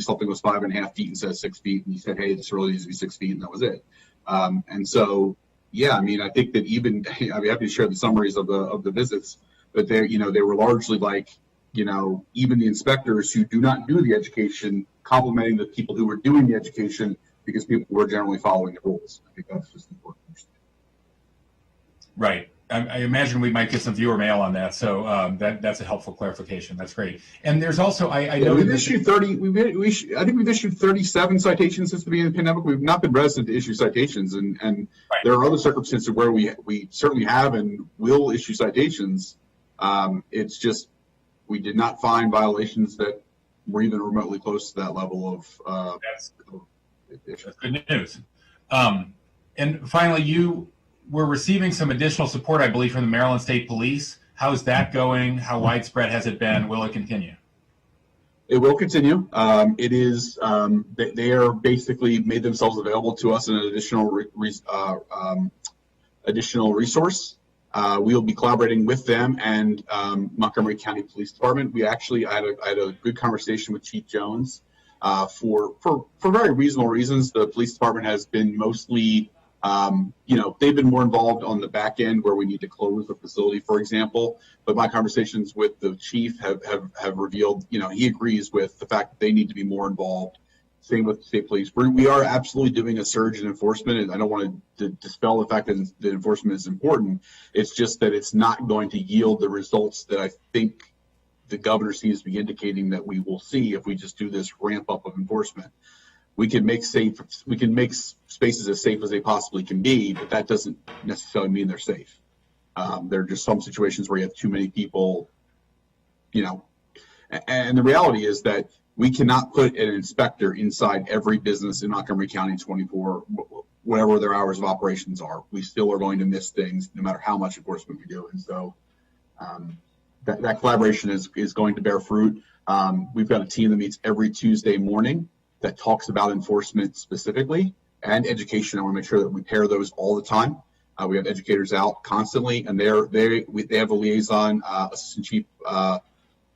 something was 5.5 feet instead of 6 feet, and you said, hey, this really needs to be 6 feet, and that was it. And so, yeah, I think that even I'd be happy to share the summaries of the visits, but they were largely like, even the inspectors who do not do the education complimenting the people who were doing the education because people were generally following the rules. I think that's just important. Right. I imagine we might get some viewer mail on that, so that's a helpful clarification. That's great. And there's also I know we've issued 30. I think we've issued 37 citations since the beginning of the pandemic. We've not been reticent to issue citations, and right. There are other circumstances where we certainly have and will issue citations. It's just we did not find violations that were even remotely close to that level of. That's good news. And finally, we're receiving some additional support, I believe, from the Maryland State Police. How's that going? How widespread has it been? Will it continue? It will continue. It is. They are basically made themselves available to us in an additional resource. We will be collaborating with them and Montgomery County Police Department. I had a good conversation with Chief Jones. For very reasonable reasons, the police department has been mostly. They've been more involved on the back end where we need to close the facility, for example. But my conversations with the chief have revealed, he agrees with the fact that they need to be more involved. Same with the state police. We are absolutely doing a surge in enforcement, and I don't want to dispel the fact that the enforcement is important. It's just that it's not going to yield the results that I think the governor seems to be indicating that we will see if we just do this ramp up of enforcement. We can make spaces as safe as they possibly can be, but that doesn't necessarily mean they're safe. There are just some situations where you have too many people, and the reality is that we cannot put an inspector inside every business in Montgomery County 24, whatever their hours of operations are. We still are going to miss things no matter how much enforcement we do. And so that collaboration is going to bear fruit. We've got a team that meets every Tuesday morning. that talks about enforcement specifically, and education. I want to make sure that we pair those all the time. We have educators out constantly, and they have a liaison. Assistant Chief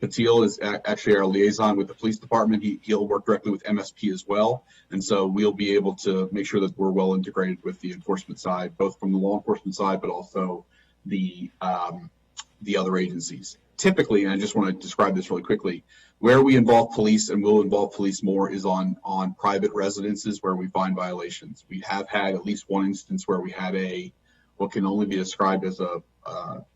Patil is actually our liaison with the police department. He'll work directly with MSP as well, and so we'll be able to make sure that we're well integrated with the enforcement side, both from the law enforcement side, but also the other agencies. Typically, and I just want to describe this really quickly, where we involve police and will involve police more is on private residences where we find violations. We have had at least one instance where we had what can only be described as a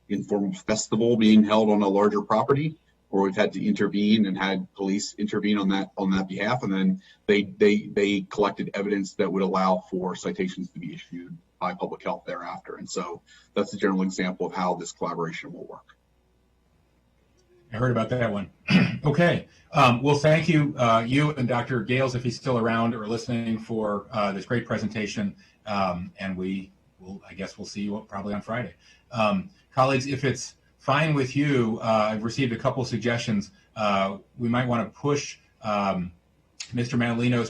informal festival being held on a larger property, where we've had to intervene and had police intervene on that behalf, and then they collected evidence that would allow for citations to be issued by public health thereafter. And so that's a general example of how this collaboration will work. I heard about that one. Okay. Well, thank you, you and Dr. Gales, if he's still around or listening, for this great presentation. And I guess we'll see you probably on Friday. Colleagues, if it's fine with you, I've received a couple suggestions. We might want to push Mr. Manalino's